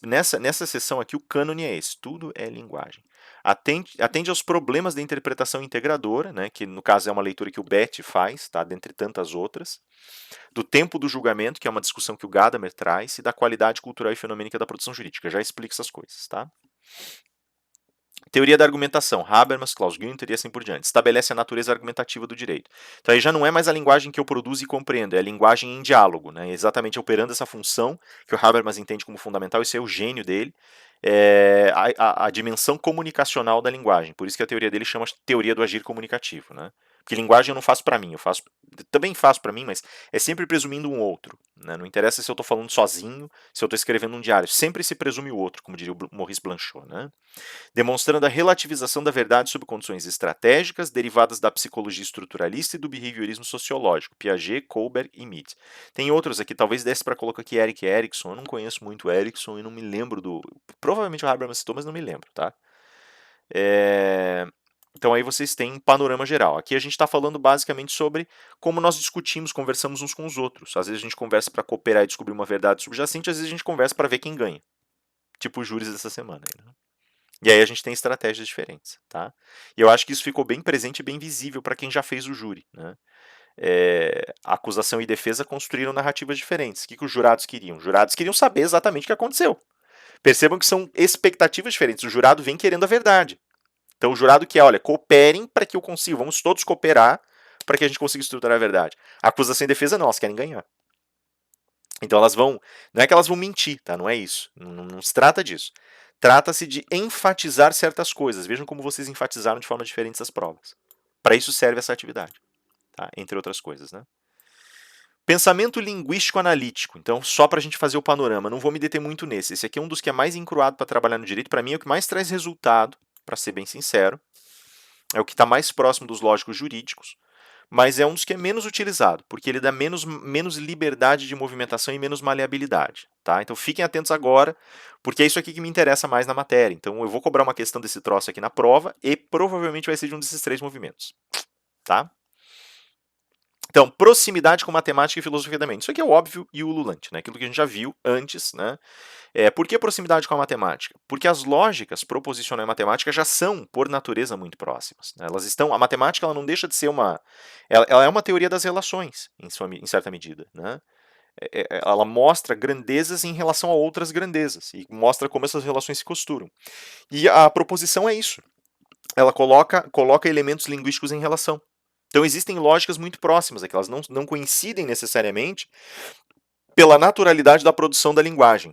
Nessa sessão aqui, o cânone é esse. Tudo é linguagem. Atende aos problemas da interpretação integradora, né, que no caso é uma leitura que o Bett faz, tá, dentre tantas outras, do tempo do julgamento, que é uma discussão que o Gadamer traz, e da qualidade cultural e fenomênica da produção jurídica. Já explico essas coisas, tá? Teoria da argumentação, Habermas, Klaus Günther e assim por diante. Estabelece a natureza argumentativa do direito. Então aí já não é mais a linguagem que eu produzo e compreendo, é a linguagem em diálogo, né? Exatamente operando essa função que o Habermas entende como fundamental, isso é o gênio dele, é a dimensão comunicacional da linguagem. Por isso que a teoria dele chama teoria do agir comunicativo, né? Porque linguagem eu não faço para mim, também faço para mim, mas é sempre presumindo um outro, né? Não interessa se eu estou falando sozinho, se eu estou escrevendo um diário, sempre se presume o outro, como diria o Maurice Blanchot, né? Demonstrando a relativização da verdade sob condições estratégicas derivadas da psicologia estruturalista e do behaviorismo sociológico, Piaget, Kohlberg e Mead. Tem outros aqui, talvez desse para colocar aqui Erik Erikson, eu não conheço muito Erikson e não me lembro do... Provavelmente o Habermas citou, mas não me lembro, tá? Então aí vocês têm um panorama geral. Aqui a gente está falando basicamente sobre como nós discutimos, conversamos uns com os outros. Às vezes a gente conversa para cooperar e descobrir uma verdade subjacente, às vezes a gente conversa para ver quem ganha. Tipo os júris dessa semana. Né? E aí a gente tem estratégias diferentes, tá? E eu acho que isso ficou bem presente e bem visível para quem já fez o júri, né? A acusação e defesa construíram narrativas diferentes. O que os jurados queriam? Os jurados queriam saber exatamente o que aconteceu. Percebam que são expectativas diferentes. O jurado vem querendo a verdade. Então o jurado quer, olha, cooperem para que eu consiga, vamos todos cooperar para que a gente consiga estruturar a verdade. A acusação e defesa não, elas querem ganhar. Então elas vão, não é que elas vão mentir, tá? Não é isso. Não se trata disso. Trata-se de enfatizar certas coisas. Vejam como vocês enfatizaram de forma diferente essas provas. Para isso serve essa atividade, tá? Entre outras coisas, né? Pensamento linguístico analítico. Então, só para a gente fazer o panorama, não vou me deter muito nesse. Esse aqui é um dos que é mais encruado para trabalhar no direito. Para mim é o que mais traz resultado, para ser bem sincero. É o que está mais próximo dos lógicos jurídicos, mas é um dos que é menos utilizado, porque ele dá menos liberdade de movimentação e menos maleabilidade. Tá? Então fiquem atentos agora, porque é isso aqui que me interessa mais na matéria. Então eu vou cobrar uma questão desse troço aqui na prova e provavelmente vai ser de um desses três movimentos. Tá? Então, proximidade com matemática e filosofia da mente. Isso aqui é o óbvio e o ululante, né? Aquilo que a gente já viu antes, né? Por que proximidade com a matemática? Porque as lógicas proposicionais e matemática já são, por natureza, muito próximas. Né? Elas estão, a matemática ela não deixa de ser uma... Ela é uma teoria das relações, em certa medida. Né? Ela mostra grandezas em relação a outras grandezas, e mostra como essas relações se costuram. E a proposição é isso. Ela coloca elementos linguísticos em relação. Então existem lógicas muito próximas, é que elas não coincidem necessariamente pela naturalidade da produção da linguagem,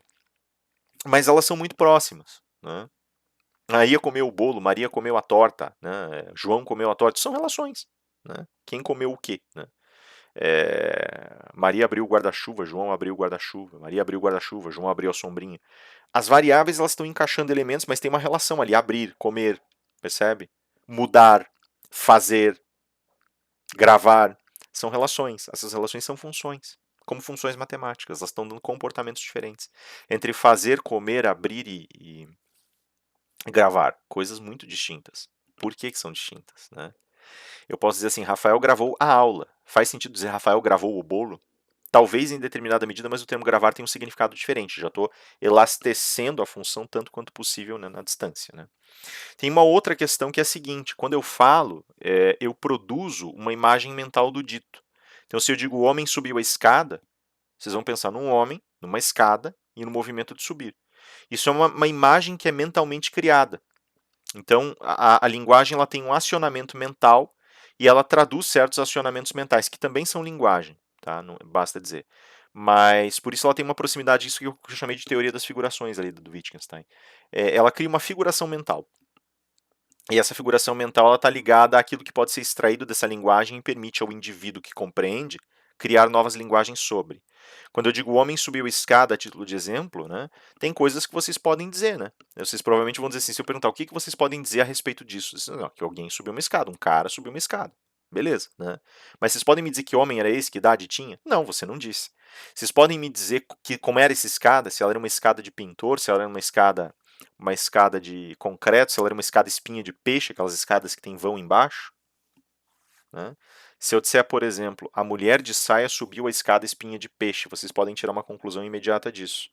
mas elas são muito próximas. Né? Maria comeu o bolo, Maria comeu a torta, né? João comeu a torta, são relações. Né? Quem comeu o quê? Né? Maria abriu o guarda-chuva, João abriu o guarda-chuva, Maria abriu o guarda-chuva, João abriu a sombrinha. As variáveis elas estão encaixando elementos, mas tem uma relação ali, abrir, comer, percebe? Mudar, fazer, gravar, são relações. Essas relações são funções, como funções matemáticas, elas estão dando comportamentos diferentes. Entre fazer, comer, abrir e gravar, coisas muito distintas. Por que são distintas, né? Eu posso dizer assim, Rafael gravou a aula. Faz sentido dizer Rafael gravou o bolo? Talvez em determinada medida, mas o termo gravar tem um significado diferente. Já estou elastecendo a função tanto quanto possível, né, na distância. Né? Tem uma outra questão que é a seguinte: quando eu falo, eu produzo uma imagem mental do dito. Então, se eu digo o homem subiu a escada, vocês vão pensar num homem, numa escada e no movimento de subir. Isso é uma imagem que é mentalmente criada. Então, a linguagem ela tem um acionamento mental e ela traduz certos acionamentos mentais, que também são linguagem, tá? Não, basta dizer. Mas, por isso ela tem uma proximidade, isso que eu chamei de teoria das figurações ali do Wittgenstein. Ela cria uma figuração mental. E essa figuração mental está ligada àquilo que pode ser extraído dessa linguagem e permite ao indivíduo que compreende criar novas linguagens sobre. Quando eu digo o homem subiu a escada, a título de exemplo, né, tem coisas que vocês podem dizer. Né? Vocês provavelmente vão dizer assim, se eu perguntar o que vocês podem dizer a respeito disso, vocês, não, que alguém subiu uma escada, um cara subiu uma escada. Beleza, né? Mas vocês podem me dizer que homem era esse, que idade tinha? Não, você não disse. Vocês podem me dizer que como era essa escada, se ela era uma escada de pintor, se ela era uma escada de concreto, se ela era uma escada espinha de peixe, aquelas escadas que tem vão embaixo. Né? Se eu disser, por exemplo, a mulher de saia subiu a escada espinha de peixe, vocês podem tirar uma conclusão imediata disso.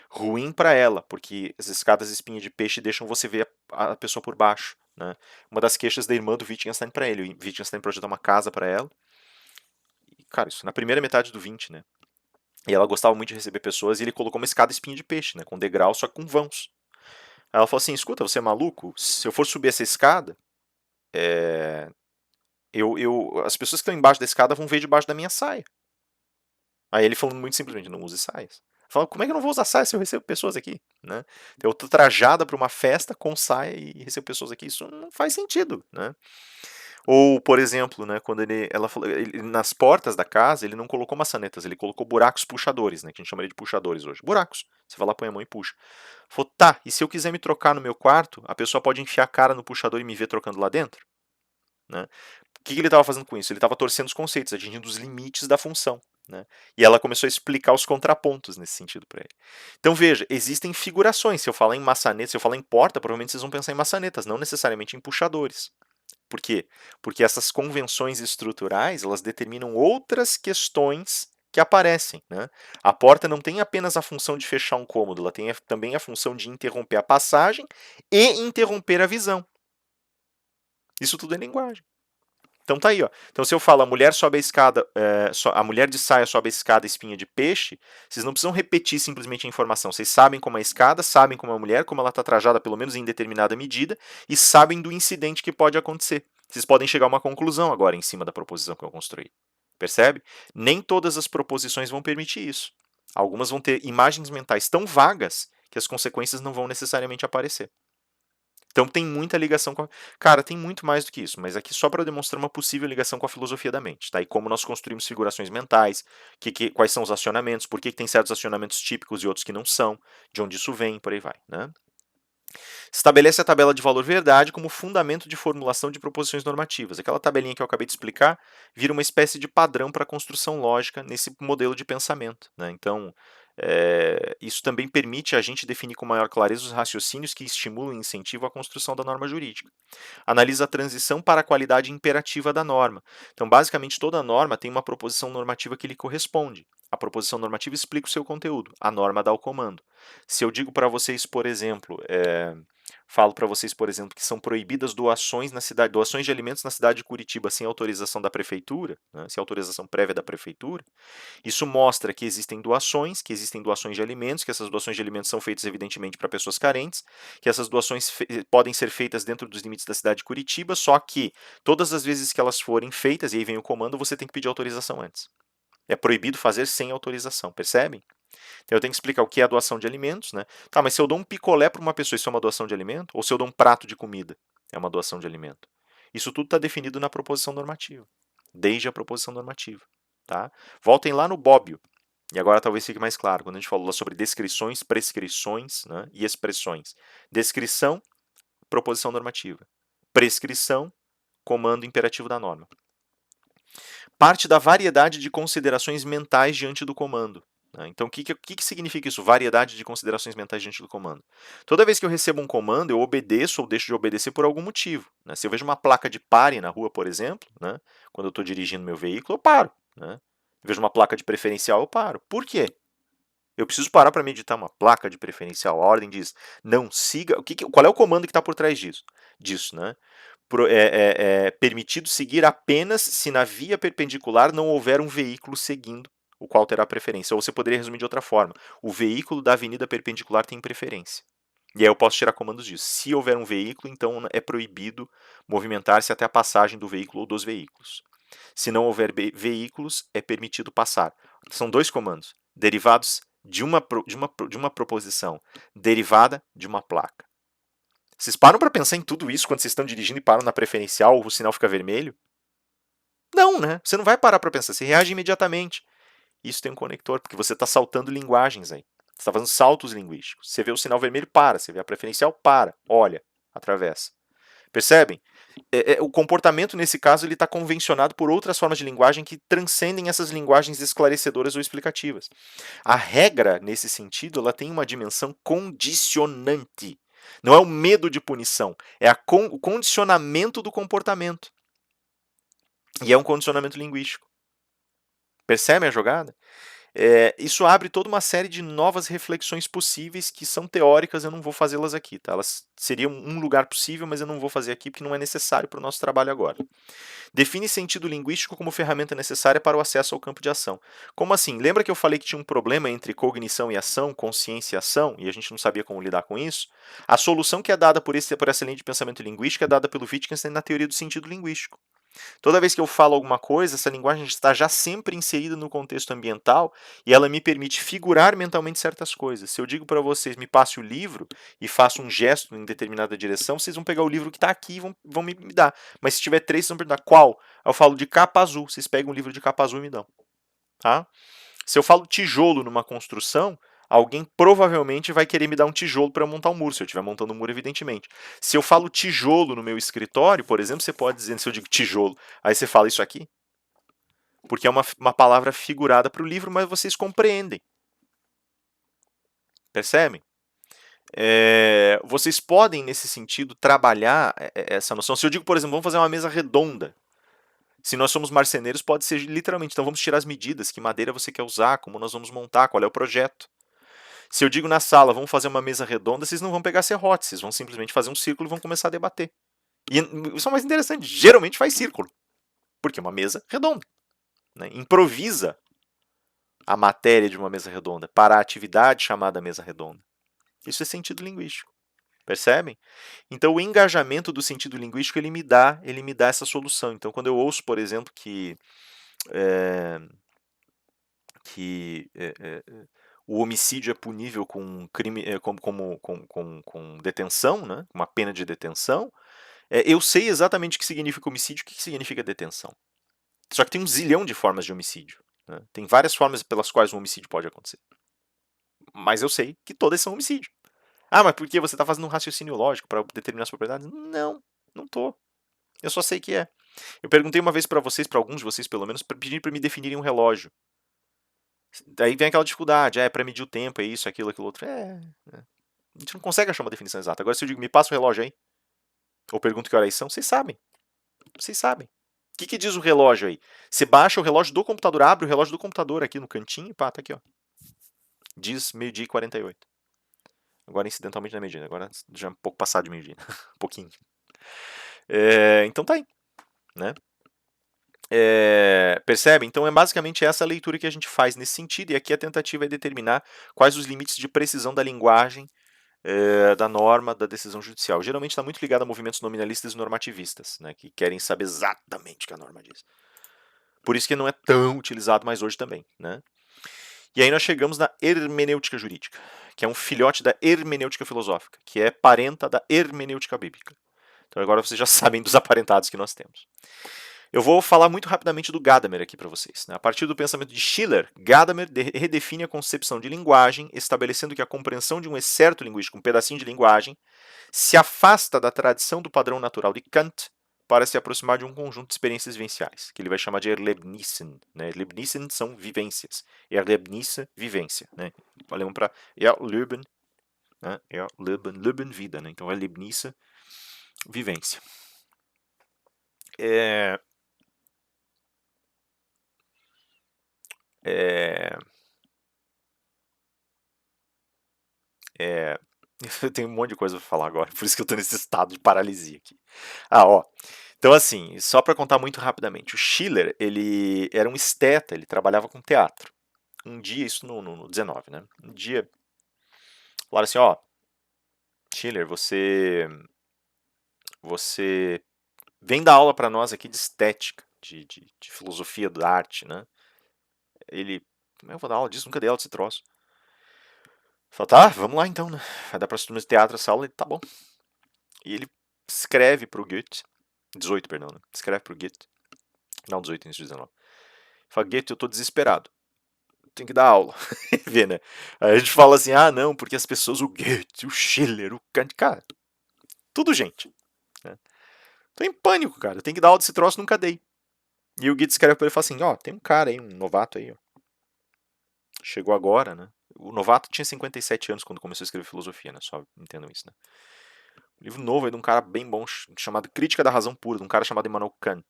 Ruim para ela, porque as escadas espinha de peixe deixam você ver a pessoa por baixo. Né? Uma das queixas da irmã do Wittgenstein para ele. O Wittgenstein projetou uma casa para ela. E, cara, isso na primeira metade do 20, né? E ela gostava muito de receber pessoas e ele colocou uma escada espinha de peixe, né? Com degrau, só que com vãos. Aí ela falou assim: escuta, você é maluco? Se eu for subir essa escada, as pessoas que estão embaixo da escada vão ver debaixo da minha saia. Aí ele falando muito simplesmente: não use saias. Fala, como é que eu não vou usar saia se eu recebo pessoas aqui? Né? Eu tô trajada para uma festa com saia e recebo pessoas aqui. Isso não faz sentido. Né? Ou, por exemplo, né, quando ela falou, nas portas da casa, ele não colocou maçanetas, ele colocou buracos puxadores, né, que a gente chamaria de puxadores hoje. Buracos. Você vai lá, põe a mão e puxa. Falou, tá, e se eu quiser me trocar no meu quarto, a pessoa pode enfiar a cara no puxador e me ver trocando lá dentro? Né? O que ele estava fazendo com isso? Ele estava torcendo os conceitos, atingindo os limites da função. Né? E ela começou a explicar os contrapontos nesse sentido para ele. Então veja, existem figurações. Se eu falar em maçaneta, se eu falar em porta, provavelmente vocês vão pensar em maçanetas, não necessariamente em puxadores. Por quê? Porque essas convenções estruturais elas determinam outras questões que aparecem. Né? A porta não tem apenas a função de fechar um cômodo, ela tem também a função de interromper a passagem e interromper a visão. Isso tudo é linguagem. Então tá aí, ó. Então se eu falo a mulher sobe a escada, a mulher de saia sobe a escada espinha de peixe, vocês não precisam repetir simplesmente a informação. Vocês sabem como é a escada, sabem como é a mulher, como ela está trajada pelo menos em determinada medida e sabem do incidente que pode acontecer. Vocês podem chegar a uma conclusão agora em cima da proposição que eu construí. Percebe? Nem todas as proposições vão permitir isso. Algumas vão ter imagens mentais tão vagas que as consequências não vão necessariamente aparecer. Então tem muita ligação com a... Cara, tem muito mais do que isso, mas aqui só para demonstrar uma possível ligação com a filosofia da mente, tá? E como nós construímos figurações mentais, quais são os acionamentos, por que tem certos acionamentos típicos e outros que não são, de onde isso vem, por aí vai, né? Estabelece a tabela de valor verdade como fundamento de formulação de proposições normativas. Aquela tabelinha que eu acabei de explicar vira uma espécie de padrão para a construção lógica nesse modelo de pensamento. Né? Então, isso também permite a gente definir com maior clareza os raciocínios que estimulam e incentivam a construção da norma jurídica. Analisa a transição para a qualidade imperativa da norma. Então, basicamente, toda norma tem uma proposição normativa que lhe corresponde. A proposição normativa explica o seu conteúdo, a norma dá o comando. Se eu digo para vocês, por exemplo, falo para vocês, por exemplo, que são proibidas doações na cidade, doações de alimentos na cidade de Curitiba sem autorização da prefeitura, né, sem autorização prévia da prefeitura, isso mostra que existem doações de alimentos, que essas doações de alimentos são feitas evidentemente para pessoas carentes, que essas doações podem ser feitas dentro dos limites da cidade de Curitiba, só que todas as vezes que elas forem feitas, e aí vem o comando, você tem que pedir autorização antes. É proibido fazer sem autorização, percebem? Então eu tenho que explicar o que é a doação de alimentos, né? Tá, mas se eu dou um picolé para uma pessoa, isso é uma doação de alimento? Ou se eu dou um prato de comida, é uma doação de alimento? Isso tudo está definido na proposição normativa, desde a proposição normativa. Tá? Voltem lá no Bobbio, e agora talvez fique mais claro, quando a gente falou sobre descrições, prescrições, né, e expressões. Descrição, proposição normativa. Prescrição, comando imperativo da norma. Parte da variedade de considerações mentais diante do comando. Então, o que significa isso? Variedade de considerações mentais diante do comando. Toda vez que eu recebo um comando, eu obedeço ou deixo de obedecer por algum motivo. Se eu vejo uma placa de pare na rua, por exemplo, quando eu estou dirigindo meu veículo, eu paro. Eu vejo uma placa de preferencial, eu paro. Por quê? Eu preciso parar para meditar uma placa de preferencial. A ordem diz, não siga. Qual é o comando que está por trás disso? É permitido seguir apenas se na via perpendicular não houver um veículo seguindo, o qual terá preferência. Ou você poderia resumir de outra forma. O veículo da avenida perpendicular tem preferência. E aí eu posso tirar comandos disso. Se houver um veículo, então é proibido movimentar-se até a passagem do veículo ou dos veículos. Se não houver veículos, é permitido passar. São dois comandos, derivados de uma proposição, derivada de uma placa. Vocês param para pensar em tudo isso quando vocês estão dirigindo e param na preferencial, o sinal fica vermelho? Não, né? Você não vai parar para pensar, você reage imediatamente. Isso tem um conector, porque você está saltando linguagens aí. Você está fazendo saltos linguísticos. Você vê o sinal vermelho, para. Você vê a preferencial, para. Olha, atravessa. Percebem? O comportamento, nesse caso, ele está convencionado por outras formas de linguagem que transcendem essas linguagens esclarecedoras ou explicativas. A regra, nesse sentido, ela tem uma dimensão condicionante. Não é o medo de punição, é o condicionamento do comportamento. E é um condicionamento linguístico. Percebem a jogada? Isso abre toda uma série de novas reflexões possíveis que são teóricas, eu não vou fazê-las aqui. Tá? Elas seriam um lugar possível, mas eu não vou fazer aqui porque não é necessário para o nosso trabalho agora. Define sentido linguístico como ferramenta necessária para o acesso ao campo de ação. Como assim? Lembra que eu falei que tinha um problema entre cognição e ação, consciência e ação, e a gente não sabia como lidar com isso? A solução que é dada por essa linha de pensamento linguístico é dada pelo Wittgenstein na teoria do sentido linguístico. Toda vez que eu falo alguma coisa, essa linguagem está já sempre inserida no contexto ambiental e ela me permite figurar mentalmente certas coisas. Se eu digo para vocês, me passe o livro e faço um gesto em determinada direção, vocês vão pegar o livro que está aqui e vão me dar. Mas se tiver três, vocês vão perguntar qual? Eu falo de capa azul, vocês pegam um livro de capa azul e me dão. Tá? Se eu falo tijolo numa construção, alguém provavelmente vai querer me dar um tijolo para montar um muro, se eu estiver montando um muro, evidentemente. Se eu falo tijolo no meu escritório, por exemplo, você pode dizer, se eu digo tijolo, aí você fala isso aqui, porque é uma palavra figurada para o livro, mas vocês compreendem. Percebem? Vocês podem, nesse sentido, trabalhar essa noção. Se eu digo, por exemplo, vamos fazer uma mesa redonda, se nós somos marceneiros, pode ser literalmente, então vamos tirar as medidas, que madeira você quer usar, como nós vamos montar, qual é o projeto. Se eu digo na sala, vamos fazer uma mesa redonda, vocês não vão pegar serrote, vocês vão simplesmente fazer um círculo e vão começar a debater. E isso é o mais interessante, geralmente faz círculo, porque é uma mesa redonda. Improvisa a matéria de uma mesa redonda para a atividade chamada mesa redonda. Isso é sentido linguístico. Percebem? Então o engajamento do sentido linguístico ele me dá essa solução. Então quando eu ouço, por exemplo, que o homicídio é punível com crime, com detenção, né? Uma pena de detenção, eu sei exatamente o que significa homicídio e o que significa detenção. Só que tem um zilhão de formas de homicídio. Né? Tem várias formas pelas quais um homicídio pode acontecer. Mas eu sei que todas são homicídio. Ah, mas por que você está fazendo um raciocínio lógico para determinar as propriedades? Não, não tô. Eu só sei que é. Eu perguntei uma vez para vocês, para alguns de vocês pelo menos, pedindo para me definirem um relógio. Daí vem aquela dificuldade, é para medir o tempo, é isso, aquilo, aquilo outro. A gente não consegue achar uma definição exata. Agora, se eu digo, me passa o relógio aí, ou pergunto que horas são, vocês sabem. Vocês sabem. O que diz o relógio aí? Você baixa o relógio do computador, abre o relógio do computador aqui no cantinho e pá, tá aqui, ó. Diz meio-dia e 48. Agora, incidentalmente, não é meio-dia, agora já é um pouco passado de meio-dia. Um pouquinho. Então tá aí. Né? Percebe? Então é basicamente essa leitura que a gente faz nesse sentido, e aqui a tentativa é determinar quais os limites de precisão da linguagem da norma da decisão judicial. Geralmente está muito ligado a movimentos nominalistas e normativistas, né, que querem saber exatamente o que a norma diz. Por isso que não é tão utilizado mais hoje também. Né? E aí nós chegamos na hermenêutica jurídica, que é um filhote da hermenêutica filosófica, que é parenta da hermenêutica bíblica. Então agora vocês já sabem dos aparentados que nós temos. Eu vou falar muito rapidamente do Gadamer aqui para vocês, né? A partir do pensamento de Schiller, Gadamer redefine a concepção de linguagem, estabelecendo que a compreensão de um excerto linguístico, um pedacinho de linguagem, se afasta da tradição do padrão natural de Kant para se aproximar de um conjunto de experiências vivenciais, que ele vai chamar de Erlebnissen. Né? Erlebnissen são vivências. Erlebnisse, vivência. Né? Olhamos para Erleben, né? Leben, vida. Né? Então, Erlebnisse, vivência. Eu tenho um monte de coisa para falar agora, por isso que eu estou nesse estado de paralisia aqui. Ó. Então, assim, só para contar muito rapidamente, o Schiller, ele era um esteta, ele trabalhava com teatro. Um dia, isso no 19, né? Um dia, falaram assim, ó, Schiller, você vem dar aula para nós aqui de estética, de filosofia da arte, né? Ele, eu vou dar aula disso, nunca dei aula desse troço. Falei, tá, vamos lá então, né? Vai dar para as turmas de teatro essa aula, ele, tá bom. E ele escreve pro Goethe, 18, perdão, né? Escreve pro Goethe, não 18, início de 19. Fala, Goethe, eu tô desesperado. Tem que dar aula. Vê, né? Aí a gente fala assim, ah, não, porque as pessoas, o Goethe, o Schiller, o Kant, cara, tudo gente. Né? Tô em pânico, cara. Tem que dar aula desse troço, nunca dei. E o Goethe escreve pra ele e fala assim, ó, tem um cara aí, um novato aí, ó. Chegou agora, né? O novato tinha 57 anos quando começou a escrever filosofia, né? Só entendam isso, né? Um livro novo aí de um cara bem bom, chamado Crítica da Razão Pura, de um cara chamado Immanuel Kant.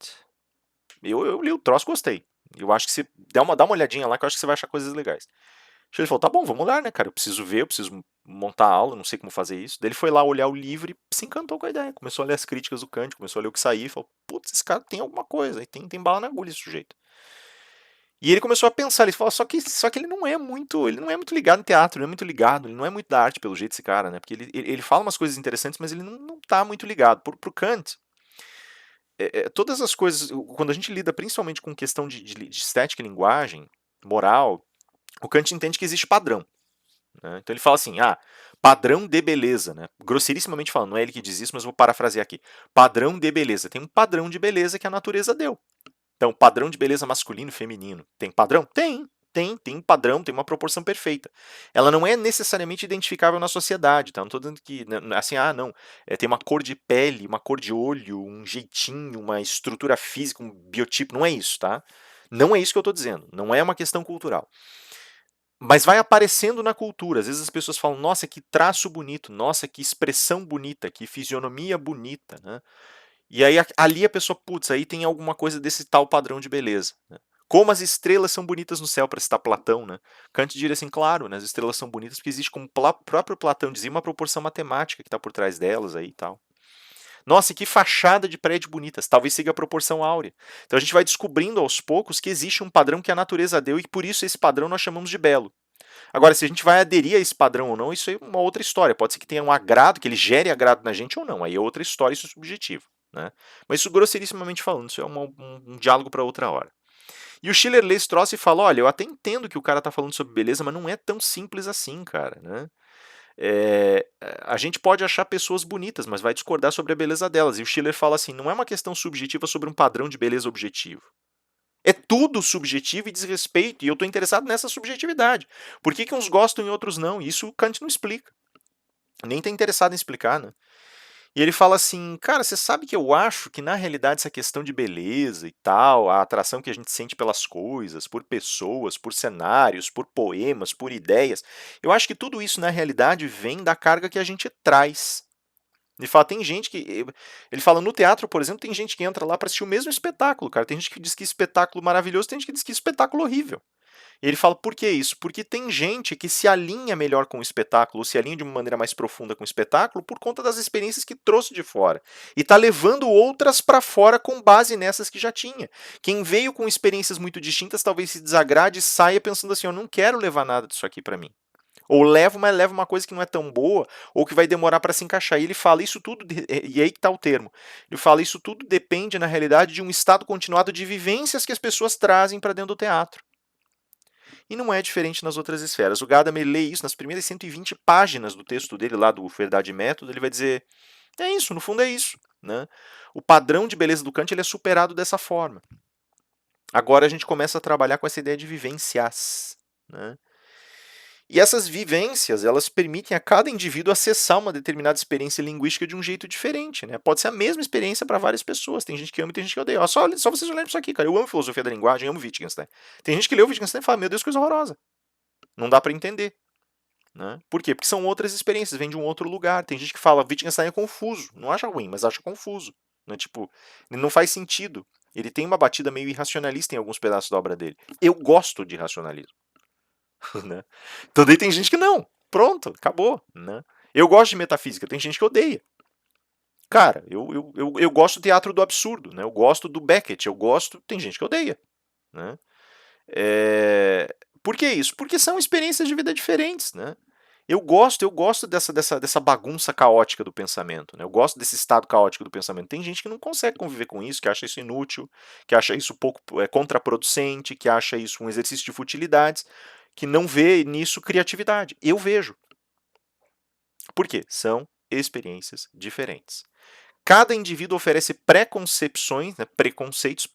Eu li o troço, gostei. Eu acho que se dá uma olhadinha lá, que eu acho que você vai achar coisas legais. Ele falou, tá bom, vamos lá, né, cara? Eu preciso ver, eu preciso montar a aula, não sei como fazer isso. Daí ele foi lá olhar o livro e se encantou com a ideia. Começou a ler as críticas do Kant, começou a ler o que saía e falou, putz, esse cara tem alguma coisa, e tem bala na agulha esse sujeito. E ele começou a pensar, ele falou, só que ele não é muito ligado em teatro, ele não é muito ligado, ele não é muito da arte pelo jeito esse cara, né? Porque ele fala umas coisas interessantes, mas ele não tá muito ligado. Pro Kant, todas as coisas, quando a gente lida principalmente com questão de estética e linguagem, moral, o Kant entende que existe padrão. Né? Então ele fala assim, padrão de beleza, né? Grosseirissimamente falando, não é ele que diz isso, mas vou parafrasear aqui. Padrão de beleza. Tem um padrão de beleza que a natureza deu. Então, padrão de beleza masculino e feminino. Tem padrão? Tem um padrão, tem uma proporção perfeita. Ela não é necessariamente identificável na sociedade, tá? Não estou dizendo que, assim, não, tem uma cor de pele, uma cor de olho, um jeitinho, uma estrutura física, um biotipo, não é isso, tá? Não é isso que eu estou dizendo, não é uma questão cultural. Mas vai aparecendo na cultura. Às vezes as pessoas falam, nossa, que traço bonito, nossa, que expressão bonita, que fisionomia bonita, né? E aí ali a pessoa, putz, aí tem alguma coisa desse tal padrão de beleza. Né? Como as estrelas são bonitas no céu, para citar Platão, né? Kant diria assim, claro, né, as estrelas são bonitas porque existe, como o próprio Platão dizia, uma proporção matemática que está por trás delas aí e tal. Nossa, que fachada de prédio bonitas, talvez siga a proporção áurea. Então a gente vai descobrindo aos poucos que existe um padrão que a natureza deu e por isso esse padrão nós chamamos de belo. Agora, se a gente vai aderir a esse padrão ou não, isso é uma outra história. Pode ser que tenha um agrado, que ele gere agrado na gente ou não. Aí é outra história, isso é subjetivo. Né? Mas isso grosserissimamente falando, isso é um diálogo para outra hora. E o Schiller lê esse troço e fala, olha, eu até entendo que o cara tá falando sobre beleza, mas não é tão simples assim, cara. Né? A gente pode achar pessoas bonitas, mas vai discordar sobre a beleza delas. E o Schiller fala assim, não é uma questão subjetiva sobre um padrão de beleza objetivo. É tudo subjetivo e desrespeito, e eu estou interessado nessa subjetividade. Por que uns gostam e outros não? Isso o Kant não explica. Nem está interessado em explicar, né? E ele fala assim, cara, você sabe que eu acho que na realidade essa questão de beleza e tal, a atração que a gente sente pelas coisas, por pessoas, por cenários, por poemas, por ideias, eu acho que tudo isso na realidade vem da carga que a gente traz. Ele fala, tem gente que. Ele fala, no teatro, por exemplo, tem gente que entra lá para assistir o mesmo espetáculo, cara. Tem gente que diz que espetáculo maravilhoso, tem gente que diz que espetáculo horrível. E ele fala, por que isso? Porque tem gente que se alinha melhor com o espetáculo, ou se alinha de uma maneira mais profunda com o espetáculo, por conta das experiências que trouxe de fora. E tá levando outras para fora com base nessas que já tinha. Quem veio com experiências muito distintas talvez se desagrade e saia pensando assim, eu não quero levar nada disso aqui para mim. Ou levo, mas leva uma coisa que não é tão boa, ou que vai demorar para se encaixar. E ele fala isso tudo, e aí que está o termo. Ele fala isso tudo depende, na realidade, de um estado continuado de vivências que as pessoas trazem para dentro do teatro. E não é diferente nas outras esferas. O Gadamer lê isso nas primeiras 120 páginas do texto dele, lá do Verdade e Método, ele vai dizer, é isso, no fundo é isso. né? O padrão de beleza do Kant ele é superado dessa forma. Agora a gente começa a trabalhar com essa ideia de vivências, né? E essas vivências, elas permitem a cada indivíduo acessar uma determinada experiência linguística de um jeito diferente, né? Pode ser a mesma experiência para várias pessoas. Tem gente que ama e tem gente que odeia. Ó, só vocês olharem isso aqui, cara. Eu amo filosofia da linguagem, eu amo Wittgenstein. Tem gente que lê o Wittgenstein e fala, meu Deus, que coisa horrorosa. Não dá para entender. Né? Por quê? Porque são outras experiências, vem de um outro lugar. Tem gente que fala, Wittgenstein é confuso. Não acha ruim, mas acha confuso. Né? Tipo, ele não faz sentido. Ele tem uma batida meio irracionalista em alguns pedaços da obra dele. Eu gosto de racionalismo. Né? Então daí tem gente que não. Pronto, acabou. Né? Eu gosto de metafísica, tem gente que odeia. Cara, eu gosto do teatro do absurdo, né? Eu gosto do Beckett, eu gosto. Tem gente que odeia. Né? Por que isso? Porque são experiências de vida diferentes, né? Eu gosto dessa bagunça caótica do pensamento, né? Eu gosto desse estado caótico do pensamento. Tem gente que não consegue conviver com isso, que acha isso inútil, que acha isso pouco contraproducente, que acha isso um exercício de futilidades, que não vê nisso criatividade. Eu vejo. Por quê? São experiências diferentes. Cada indivíduo oferece preconcepções, né, pré-conceitos,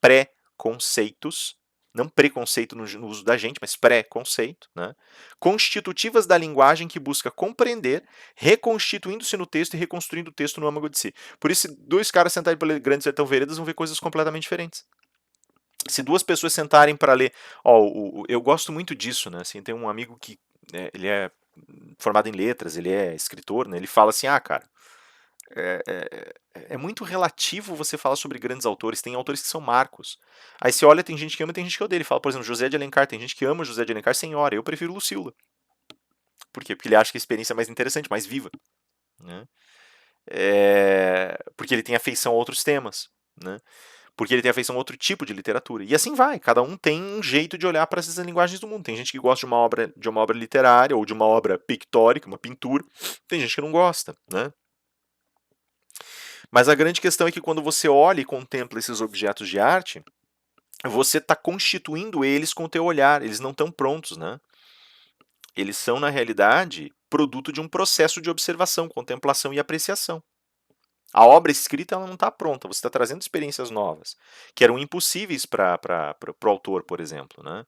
não preconceito no uso da gente, mas pré-conceito, né, constitutivas da linguagem que busca compreender, reconstituindo-se no texto e reconstruindo o texto no âmago de si. Por isso, se dois caras sentarem para ler Grande Sertão Veredas, vão ver coisas completamente diferentes. Se duas pessoas sentarem para ler, eu gosto muito disso, né? Assim, tem um amigo que ele é formado em letras, ele é escritor, né? Ele fala assim, cara, é, é muito relativo você falar sobre grandes autores. Tem autores que são marcos. Aí você olha, tem gente que ama e tem gente que odeia. Ele fala, por exemplo, José de Alencar. Tem gente que ama José de Alencar sem hora. Eu prefiro Lucila. Por quê? Porque ele acha que a experiência é mais interessante, mais viva. Né? Porque ele tem afeição a outros temas. Né? Porque ele tem afeição a outro tipo de literatura. E assim vai. Cada um tem um jeito de olhar para essas linguagens do mundo. Tem gente que gosta de uma obra literária ou de uma obra pictórica, uma pintura. Tem gente que não gosta. Né? Mas a grande questão é que quando você olha e contempla esses objetos de arte, você está constituindo eles com o teu olhar. Eles não estão prontos, né? Eles são, na realidade, produto de um processo de observação, contemplação e apreciação. A obra escrita ela não está pronta, você está trazendo experiências novas, que eram impossíveis para o autor, por exemplo. Né?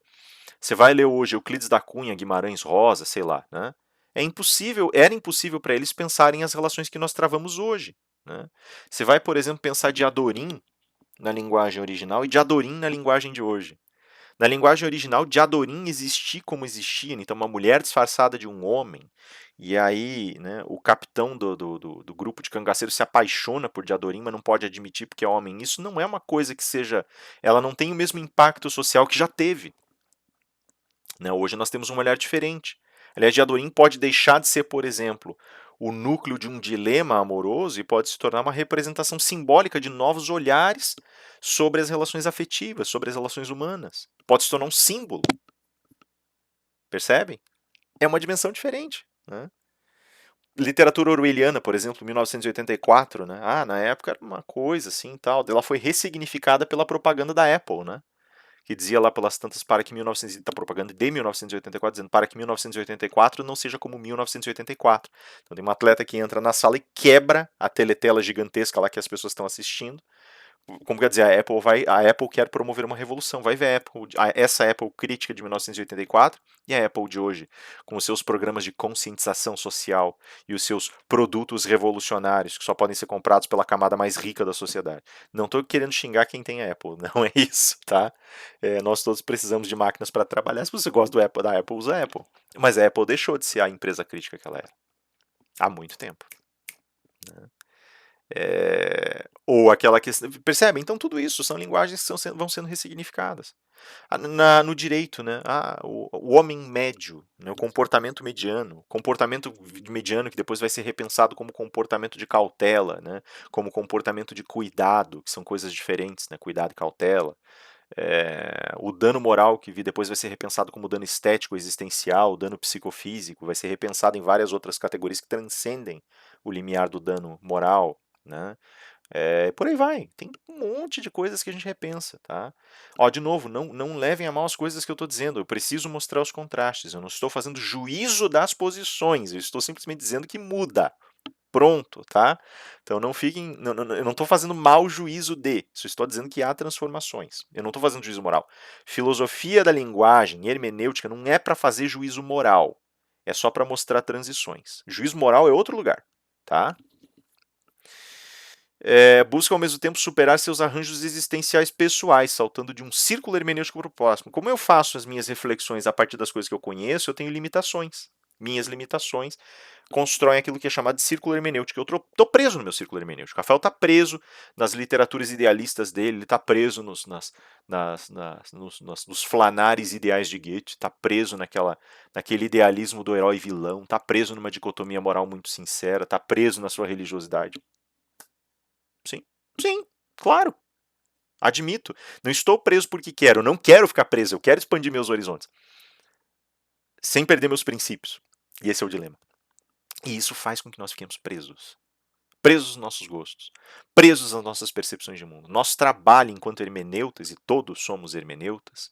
Você vai ler hoje Euclides da Cunha, Guimarães Rosa, sei lá. Né? Era impossível para eles pensarem as relações que nós travamos hoje. Né? Você vai, por exemplo, pensar de Adorim na linguagem original e de Adorim na linguagem de hoje. Na linguagem original, de Adorim existir como existia, então uma mulher disfarçada de um homem, e aí né, o capitão do grupo de cangaceiros se apaixona por Diadorim, mas não pode admitir porque é homem. Isso não é uma coisa que seja. Ela não tem o mesmo impacto social que já teve. Né? Hoje nós temos um olhar diferente. Aliás, Diadorim pode deixar de ser, por exemplo, o núcleo de um dilema amoroso e pode se tornar uma representação simbólica de novos olhares sobre as relações afetivas, sobre as relações humanas. Pode se tornar um símbolo. Percebem? É uma dimensão diferente. Né? Literatura orwelliana, por exemplo, 1984, né? Na época era uma coisa assim tal. Ela foi ressignificada pela propaganda da Apple, né? Que dizia lá pelas tantas para que 1900, da propaganda de 1984, dizendo para que 1984 não seja como 1984. Então tem uma atleta que entra na sala e quebra a teletela gigantesca lá que as pessoas estão assistindo. Como quer dizer, a Apple quer promover uma revolução. Vai ver essa Apple crítica de 1984 e a Apple de hoje, com os seus programas de conscientização social e os seus produtos revolucionários que só podem ser comprados pela camada mais rica da sociedade. Não estou querendo xingar quem tem a Apple, não é isso, tá? Nós todos precisamos de máquinas para trabalhar. Se você gosta da Apple, usa a Apple. Mas a Apple deixou de ser a empresa crítica que ela era há muito tempo. Né? Ou aquela questão. Percebe? Então, tudo isso são linguagens que vão sendo ressignificadas. No direito, né? O homem médio, né? O comportamento mediano. Comportamento mediano que depois vai ser repensado como comportamento de cautela, né? Como comportamento de cuidado, que são coisas diferentes, né? Cuidado e cautela. O dano moral, que depois vai ser repensado como dano estético, existencial, dano psicofísico, vai ser repensado em várias outras categorias que transcendem o limiar do dano moral. Né? Por aí vai. Tem um monte de coisas que a gente repensa, tá? De novo, não levem a mal as coisas que eu estou dizendo. Eu preciso mostrar os contrastes. Eu não estou fazendo juízo das posições. Eu estou simplesmente dizendo que muda. Pronto, tá? Então não fiquem, eu não estou fazendo mau juízo de, só estou dizendo que há transformações. Eu não estou fazendo juízo moral. Filosofia da linguagem, hermenêutica, não é para fazer juízo moral. É só para mostrar transições. Juízo moral é outro lugar, tá? Busca ao mesmo tempo superar seus arranjos existenciais pessoais, saltando de um círculo hermenêutico para o próximo. Como eu faço as minhas reflexões a partir das coisas que eu conheço, eu tenho limitações. Minhas limitações constroem aquilo que é chamado de círculo hermenêutico. Eu estou preso no meu círculo hermenêutico. Rafael está preso nas literaturas idealistas dele, ele está preso nos flanares ideais de Goethe, está preso naquele idealismo do herói vilão, está preso numa dicotomia moral muito sincera, está preso na sua religiosidade. Sim, sim, claro. Admito. Não estou preso porque quero. Não quero ficar preso. Eu quero expandir meus horizontes. Sem perder meus princípios. E esse é o dilema. E isso faz com que nós fiquemos presos. Presos aos nossos gostos. Presos às nossas percepções de mundo. Nosso trabalho enquanto hermeneutas, e todos somos hermeneutas,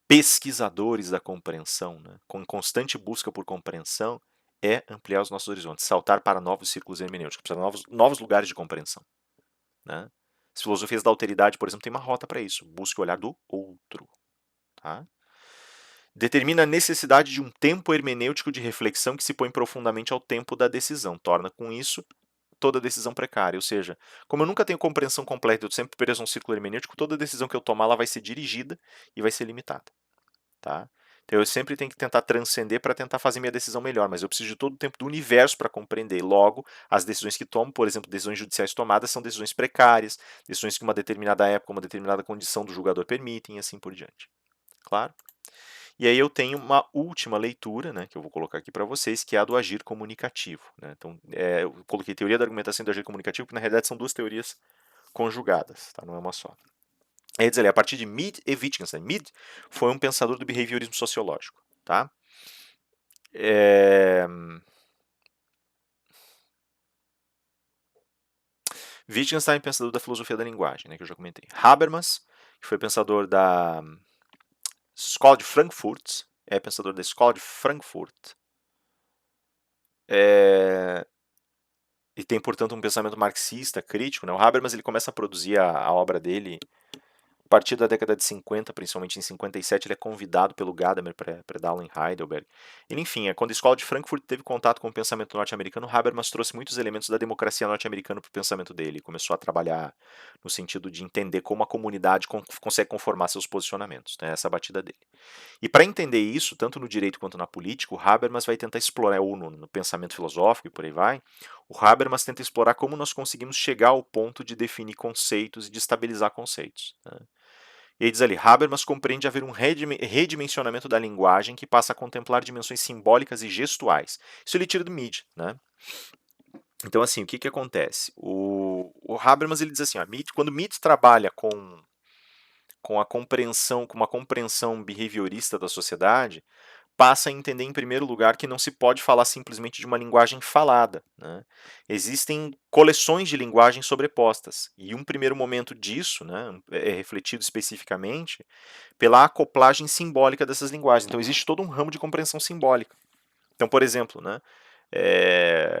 pesquisadores da compreensão, né, com constante busca por compreensão, é ampliar os nossos horizontes. Saltar para novos círculos hermenêuticos. Para novos lugares de compreensão. Né? As filosofias da alteridade, por exemplo, tem uma rota para isso. Busque o olhar do outro. Tá? Determina a necessidade de um tempo hermenêutico de reflexão que se põe profundamente ao tempo da decisão. Torna, com isso, toda decisão precária. Ou seja, como eu nunca tenho compreensão completa, eu sempre preso um círculo hermenêutico, toda decisão que eu tomar ela vai ser dirigida e vai ser limitada. Tá? Então eu sempre tenho que tentar transcender para tentar fazer minha decisão melhor, mas eu preciso de todo o tempo do universo para compreender. Logo, as decisões que tomo, por exemplo, decisões judiciais tomadas, são decisões precárias, decisões que uma determinada época, uma determinada condição do julgador permitem, e assim por diante. Claro? E aí eu tenho uma última leitura, né, que eu vou colocar aqui para vocês, que é a do agir comunicativo. Né? Então, eu coloquei teoria da argumentação e do agir comunicativo, que na realidade são duas teorias conjugadas, tá? Não é uma só. É dizer, a partir de Mead e Wittgenstein. Mead foi um pensador do behaviorismo sociológico. Tá? Wittgenstein, pensador da filosofia da linguagem, né, que eu já comentei. Habermas, que foi pensador da Escola de Frankfurt, é pensador da Escola de Frankfurt. E tem, portanto, um pensamento marxista, crítico. Né? O Habermas ele começa a produzir a obra dele a partir da década de 50, principalmente em 57, ele é convidado pelo Gadamer para dar aula em Heidelberg. E, enfim, quando a Escola de Frankfurt teve contato com o pensamento norte-americano, Habermas trouxe muitos elementos da democracia norte-americana para o pensamento dele. Começou a trabalhar no sentido de entender como a comunidade consegue conformar seus posicionamentos. Né? Essa é a batida dele. E para entender isso, tanto no direito quanto na política, o Habermas vai tentar explorar, ou no pensamento filosófico e por aí vai, o Habermas tenta explorar como nós conseguimos chegar ao ponto de definir conceitos e de estabilizar conceitos. Né? E aí diz ali, Habermas compreende haver um redimensionamento da linguagem que passa a contemplar dimensões simbólicas e gestuais. Isso ele tira do Mead, né? Então, assim, o que acontece? O Habermas ele diz assim, ó, quando Mead trabalha com a compreensão, com uma compreensão behaviorista da sociedade, passa a entender, em primeiro lugar, que não se pode falar simplesmente de uma linguagem falada. Né? Existem coleções de linguagens sobrepostas. E um primeiro momento disso, né, é refletido especificamente pela acoplagem simbólica dessas linguagens. Então, existe todo um ramo de compreensão simbólica. Então, por exemplo, né,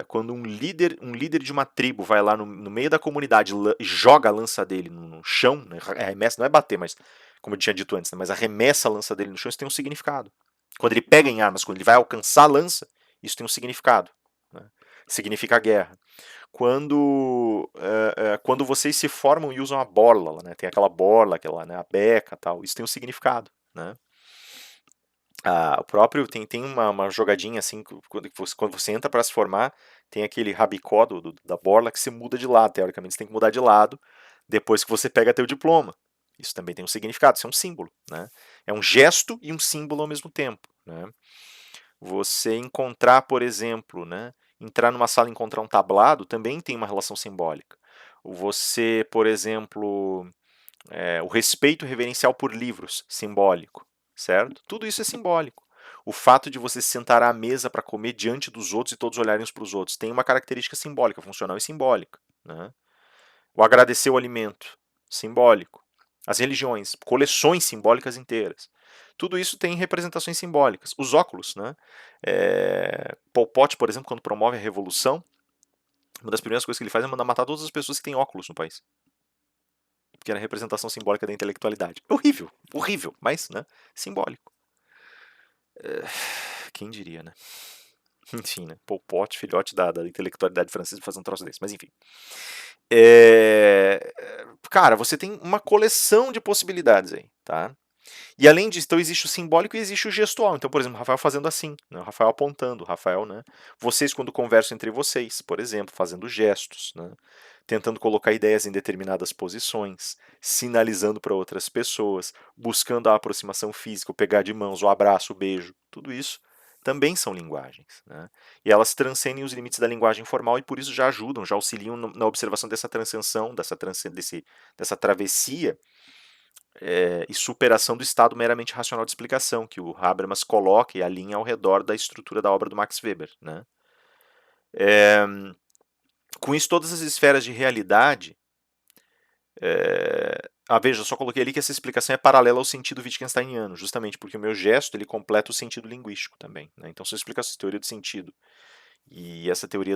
quando um líder de uma tribo vai lá no meio da comunidade e joga a lança dele no chão, né, arremessa, não é bater, mas como eu tinha dito antes, né, mas arremessa a lança dele no chão, isso tem um significado. Quando ele pega em armas, quando ele vai alcançar a lança, isso tem um significado. Né? Significa guerra. Quando vocês se formam e usam a borla, né? Tem aquela borla, né, a beca, tal, isso tem um significado. Né? O próprio tem uma jogadinha assim, quando você entra para se formar, tem aquele rabicó da borla que você muda de lado. Teoricamente, você tem que mudar de lado depois que você pega teu diploma. Isso também tem um significado, isso é um símbolo. Né? É um gesto e um símbolo ao mesmo tempo. Né? Você encontrar, por exemplo, né, entrar numa sala e encontrar um tablado também tem uma relação simbólica. Você, por exemplo, o respeito reverencial por livros, simbólico, certo? Tudo isso é simbólico. O fato de você se sentar à mesa para comer diante dos outros e todos olharem uns para os outros tem uma característica simbólica, funcional e simbólica. Né? O agradecer o alimento, simbólico. As religiões, coleções simbólicas inteiras. Tudo isso tem representações simbólicas. Os óculos, né? Pol Pot, por exemplo, quando promove a revolução, uma das primeiras coisas que ele faz é mandar matar todas as pessoas que têm óculos no país. Que era a representação simbólica da intelectualidade. Horrível, horrível, mas, né, simbólico. Quem diria, né? Enfim, né? Pol Pot, filhote da intelectualidade francesa, fazer um troço desse, mas enfim. Cara, você tem uma coleção de possibilidades aí, tá? E além disso, então existe o simbólico e existe o gestual. Então, por exemplo, o Rafael fazendo assim, né? O Rafael apontando, o Rafael, né? Vocês quando conversam entre vocês, por exemplo, fazendo gestos, né? Tentando colocar ideias em determinadas posições, sinalizando para outras pessoas, buscando a aproximação física, o pegar de mãos, o abraço, o beijo, tudo isso também são linguagens, né? E elas transcendem os limites da linguagem formal e por isso já ajudam, já auxiliam na observação dessa transcensão, dessa travessia e superação do estado meramente racional de explicação, que o Habermas coloca e alinha ao redor da estrutura da obra do Max Weber, né? Com isso, todas as esferas de realidade. Veja, eu só coloquei ali que essa explicação é paralela ao sentido Wittgensteiniano, justamente porque o meu gesto ele completa o sentido linguístico também, né? Então, se eu explicar essa teoria do sentido e essa teoria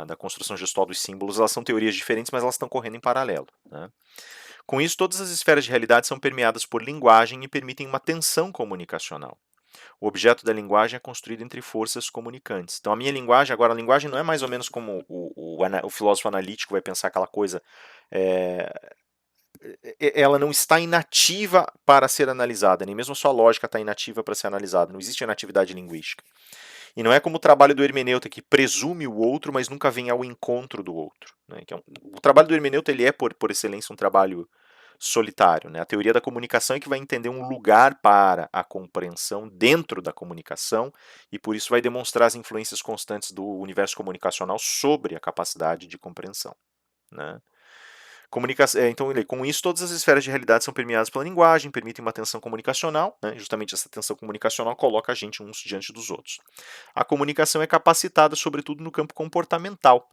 da construção gestual dos símbolos, elas são teorias diferentes, mas elas estão correndo em paralelo, né? Com isso, todas as esferas de realidade são permeadas por linguagem e permitem uma tensão comunicacional. O objeto da linguagem é construído entre forças comunicantes. Então, a minha linguagem, agora, a linguagem não é mais ou menos como o filósofo analítico vai pensar aquela coisa. Ela não está inativa para ser analisada, nem mesmo a sua lógica está inativa para ser analisada. Não existe inatividade linguística. E não é como o trabalho do hermeneuta, que presume o outro, mas nunca vem ao encontro do outro. Né? O trabalho do hermeneuta ele é, por excelência, um trabalho solitário. Né? A teoria da comunicação é que vai entender um lugar para a compreensão dentro da comunicação e por isso vai demonstrar as influências constantes do universo comunicacional sobre a capacidade de compreensão. Né? Então, com isso, todas as esferas de realidade são permeadas pela linguagem, permitem uma tensão comunicacional, né? Justamente essa tensão comunicacional coloca a gente uns diante dos outros. A comunicação é capacitada, sobretudo, no campo comportamental,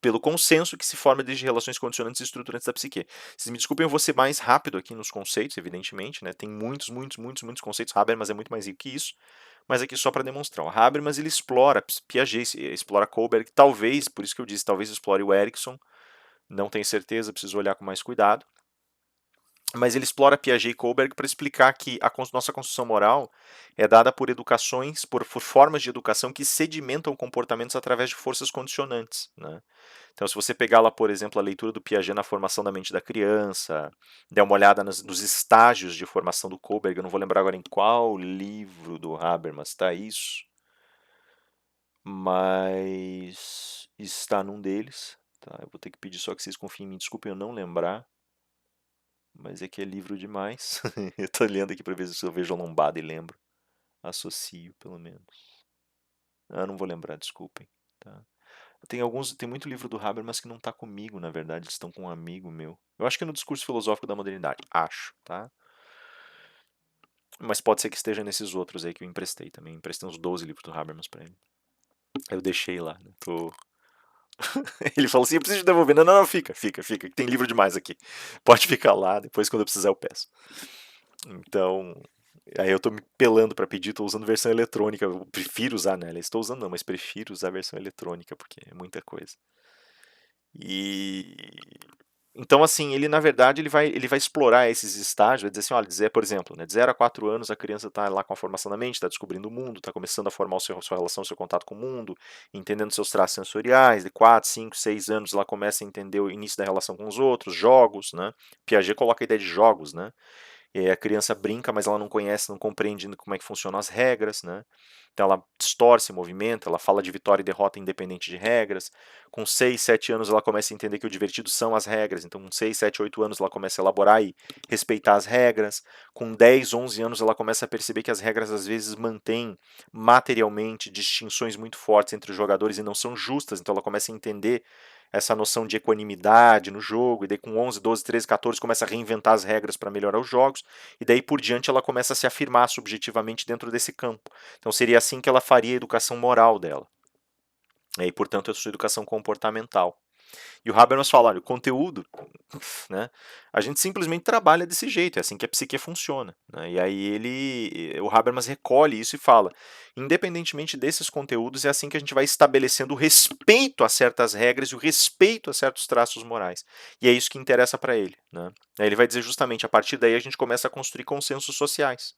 pelo consenso que se forma desde relações condicionantes e estruturantes da psique. Vocês me desculpem, eu vou ser mais rápido aqui nos conceitos, evidentemente, né? Tem muitos conceitos. Habermas é muito mais rico que isso, mas aqui só para demonstrar. O Habermas ele explora Piaget, explora Kohlberg, talvez, por isso que eu disse, talvez explore o Erikson, não tenho certeza, preciso olhar com mais cuidado. Mas ele explora Piaget e Kohlberg para explicar que a nossa construção moral é dada por educações, por formas de educação que sedimentam comportamentos através de forças condicionantes. Né? Então, se você pegar lá, por exemplo, a leitura do Piaget na formação da mente da criança, der uma olhada nos estágios de formação do Kohlberg, eu não vou lembrar agora em qual livro do Habermas está isso, mas está num deles. Tá? Eu vou ter que pedir só que vocês confiem em mim, desculpem eu não lembrar. Mas é que é livro demais. Eu tô lendo aqui pra ver se eu vejo a lombada e lembro. Associo, pelo menos. Ah, não vou lembrar, desculpem. Tá? Tem muito livro do Habermas que não tá comigo, na verdade, eles estão com um amigo meu. Eu acho que é no Discurso Filosófico da Modernidade. Acho, tá? Mas pode ser que esteja nesses outros aí que eu emprestei também. Emprestei uns 12 livros do Habermas pra ele. Eu deixei lá, né? Ele falou assim: eu preciso de devolver. Não, não, não, fica. Tem livro demais aqui. Pode ficar lá, depois quando eu precisar eu peço. Então, aí eu tô me pelando para pedir, tô usando versão eletrônica. Eu prefiro usar, né? Estou usando não, mas prefiro usar a versão eletrônica, porque é muita coisa. E então, assim, ele na verdade ele vai explorar esses estágios, vai dizer assim, olha, por exemplo, né, de 0 a 4 anos a criança está lá com a formação da mente, está descobrindo o mundo, está começando a formar sua relação, o seu contato com o mundo, entendendo seus traços sensoriais, de 4, 5, 6 anos ela começa a entender o início da relação com os outros, jogos, né? Piaget coloca a ideia de jogos, né? E aí a criança brinca, mas ela não conhece, não compreende como é que funcionam as regras, né? Então ela distorce, movimenta, ela fala de vitória e derrota independente de regras. Com 6, 7 anos ela começa a entender que o divertido são as regras. Então com 6, 7, 8 anos ela começa a elaborar e respeitar as regras. Com 10, 11 anos ela começa a perceber que as regras às vezes mantêm materialmente distinções muito fortes entre os jogadores e não são justas. Então ela começa a entender essa noção de equanimidade no jogo, e daí com 11, 12, 13, 14 começa a reinventar as regras para melhorar os jogos, e daí por diante ela começa a se afirmar subjetivamente dentro desse campo. Então seria assim que ela faria a educação moral dela, e portanto a sua educação comportamental. E o Habermas fala, olha, o conteúdo, né, a gente simplesmente trabalha desse jeito, é assim que a psique funciona, né? E aí o Habermas recolhe isso e fala, independentemente desses conteúdos, é assim que a gente vai estabelecendo o respeito a certas regras e o respeito a certos traços morais. E é isso que interessa para ele, né? Aí ele vai dizer justamente, a partir daí a gente começa a construir consensos sociais.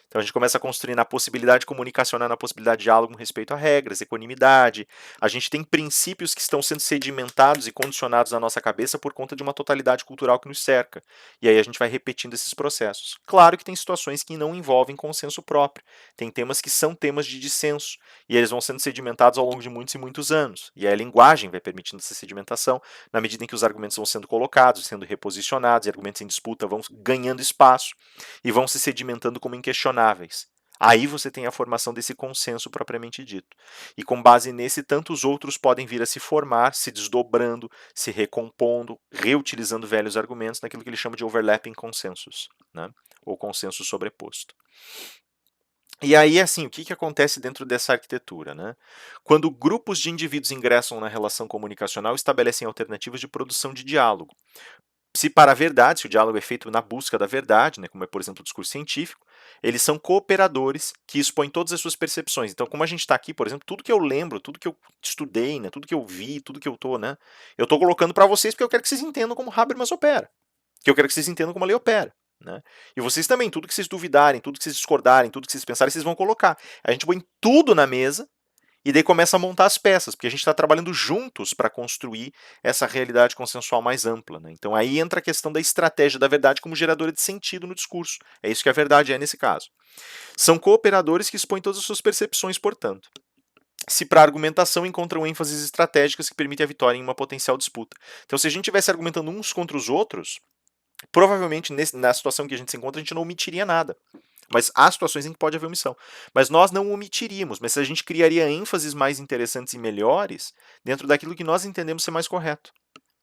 Então a gente começa a construir na possibilidade comunicacional, na possibilidade de diálogo com respeito a regras, equanimidade. A gente tem princípios que estão sendo sedimentados e condicionados na nossa cabeça por conta de uma totalidade cultural que nos cerca. E aí a gente vai repetindo esses processos. Claro que tem situações que não envolvem consenso próprio. Tem temas que são temas de dissenso. E eles vão sendo sedimentados ao longo de muitos e muitos anos. E aí a linguagem vai permitindo essa sedimentação na medida em que os argumentos vão sendo colocados, sendo reposicionados, e argumentos em disputa vão ganhando espaço e vão se sedimentando como inquestionáveis. Aí você tem a formação desse consenso propriamente dito. E com base nesse, tantos outros podem vir a se formar, se desdobrando, se recompondo, reutilizando velhos argumentos naquilo que ele chama de overlapping consensus, né? Ou consenso sobreposto. E aí, assim, o que acontece dentro dessa arquitetura, né? Quando grupos de indivíduos ingressam na relação comunicacional, estabelecem alternativas de produção de diálogo. Se para a verdade, se o diálogo é feito na busca da verdade, né, como é, por exemplo, o discurso científico, eles são cooperadores que expõem todas as suas percepções. Então, como a gente está aqui, por exemplo, tudo que eu lembro, tudo que eu estudei, né, tudo que eu vi, tudo que eu estou, né, eu estou colocando para vocês porque eu quero que vocês entendam como Habermas opera, que eu quero que vocês entendam como a lei opera. Né? E vocês também, tudo que vocês duvidarem, tudo que vocês discordarem, tudo que vocês pensarem, vocês vão colocar. A gente põe tudo na mesa e daí começa a montar as peças, porque a gente está trabalhando juntos para construir essa realidade consensual mais ampla. Né? Então aí entra a questão da estratégia da verdade como geradora de sentido no discurso. É isso que a verdade é nesse caso. São cooperadores que expõem todas as suas percepções, portanto. Se para argumentação encontram ênfases estratégicas que permitem a vitória em uma potencial disputa. Então, se a gente estivesse argumentando uns contra os outros, provavelmente na situação que a gente se encontra, a gente não omitiria nada. Mas há situações em que pode haver omissão. Mas nós não omitiríamos, mas a gente criaria ênfases mais interessantes e melhores dentro daquilo que nós entendemos ser mais correto.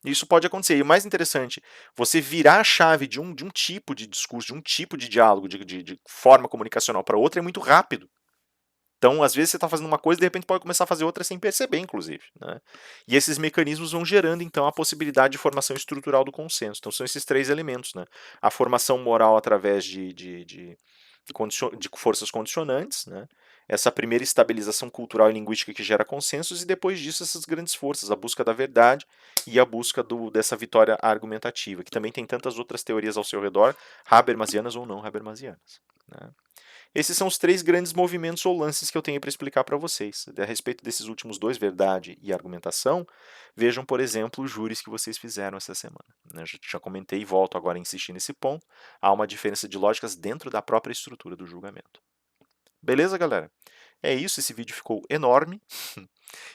Isso pode acontecer. E o mais interessante, você virar a chave de um tipo de discurso, de um tipo de diálogo, de forma comunicacional para outra é muito rápido. Então, às vezes, você está fazendo uma coisa e de repente pode começar a fazer outra sem perceber, inclusive. Né? E esses mecanismos vão gerando, então, a possibilidade de formação estrutural do consenso. Então, são esses três elementos. Né? A formação moral através de forças condicionantes, né? Essa primeira estabilização cultural e linguística que gera consensos, e depois disso essas grandes forças, a busca da verdade e a busca dessa vitória argumentativa, que também tem tantas outras teorias ao seu redor, habermasianas ou não habermasianas. Né? Esses são os três grandes movimentos ou lances que eu tenho para explicar para vocês. A respeito desses últimos dois, verdade e argumentação, vejam, por exemplo, os júris que vocês fizeram essa semana. Eu já comentei e volto agora a insistir nesse ponto. Há uma diferença de lógicas dentro da própria estrutura do julgamento. Beleza, galera? É isso, esse vídeo ficou enorme.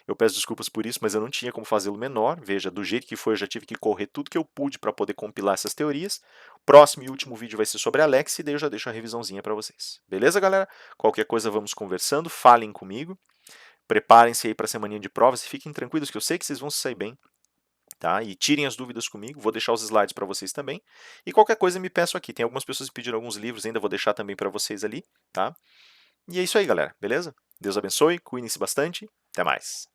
Eu peço desculpas por isso, mas eu não tinha como fazê-lo menor. Veja, do jeito que foi, eu já tive que correr tudo que eu pude para poder compilar essas teorias. Próximo e último vídeo vai ser sobre Alex, e daí eu já deixo a revisãozinha para vocês. Beleza, galera? Qualquer coisa vamos conversando, falem comigo. Preparem-se aí para a semaninha de provas e fiquem tranquilos que eu sei que vocês vão se sair bem. Tá? E tirem as dúvidas comigo, vou deixar os slides para vocês também. E qualquer coisa me peço aqui. Tem algumas pessoas que pediram alguns livros, ainda vou deixar também para vocês ali. Tá? E é isso aí, galera. Beleza? Deus abençoe, cuidem-se bastante. Até mais.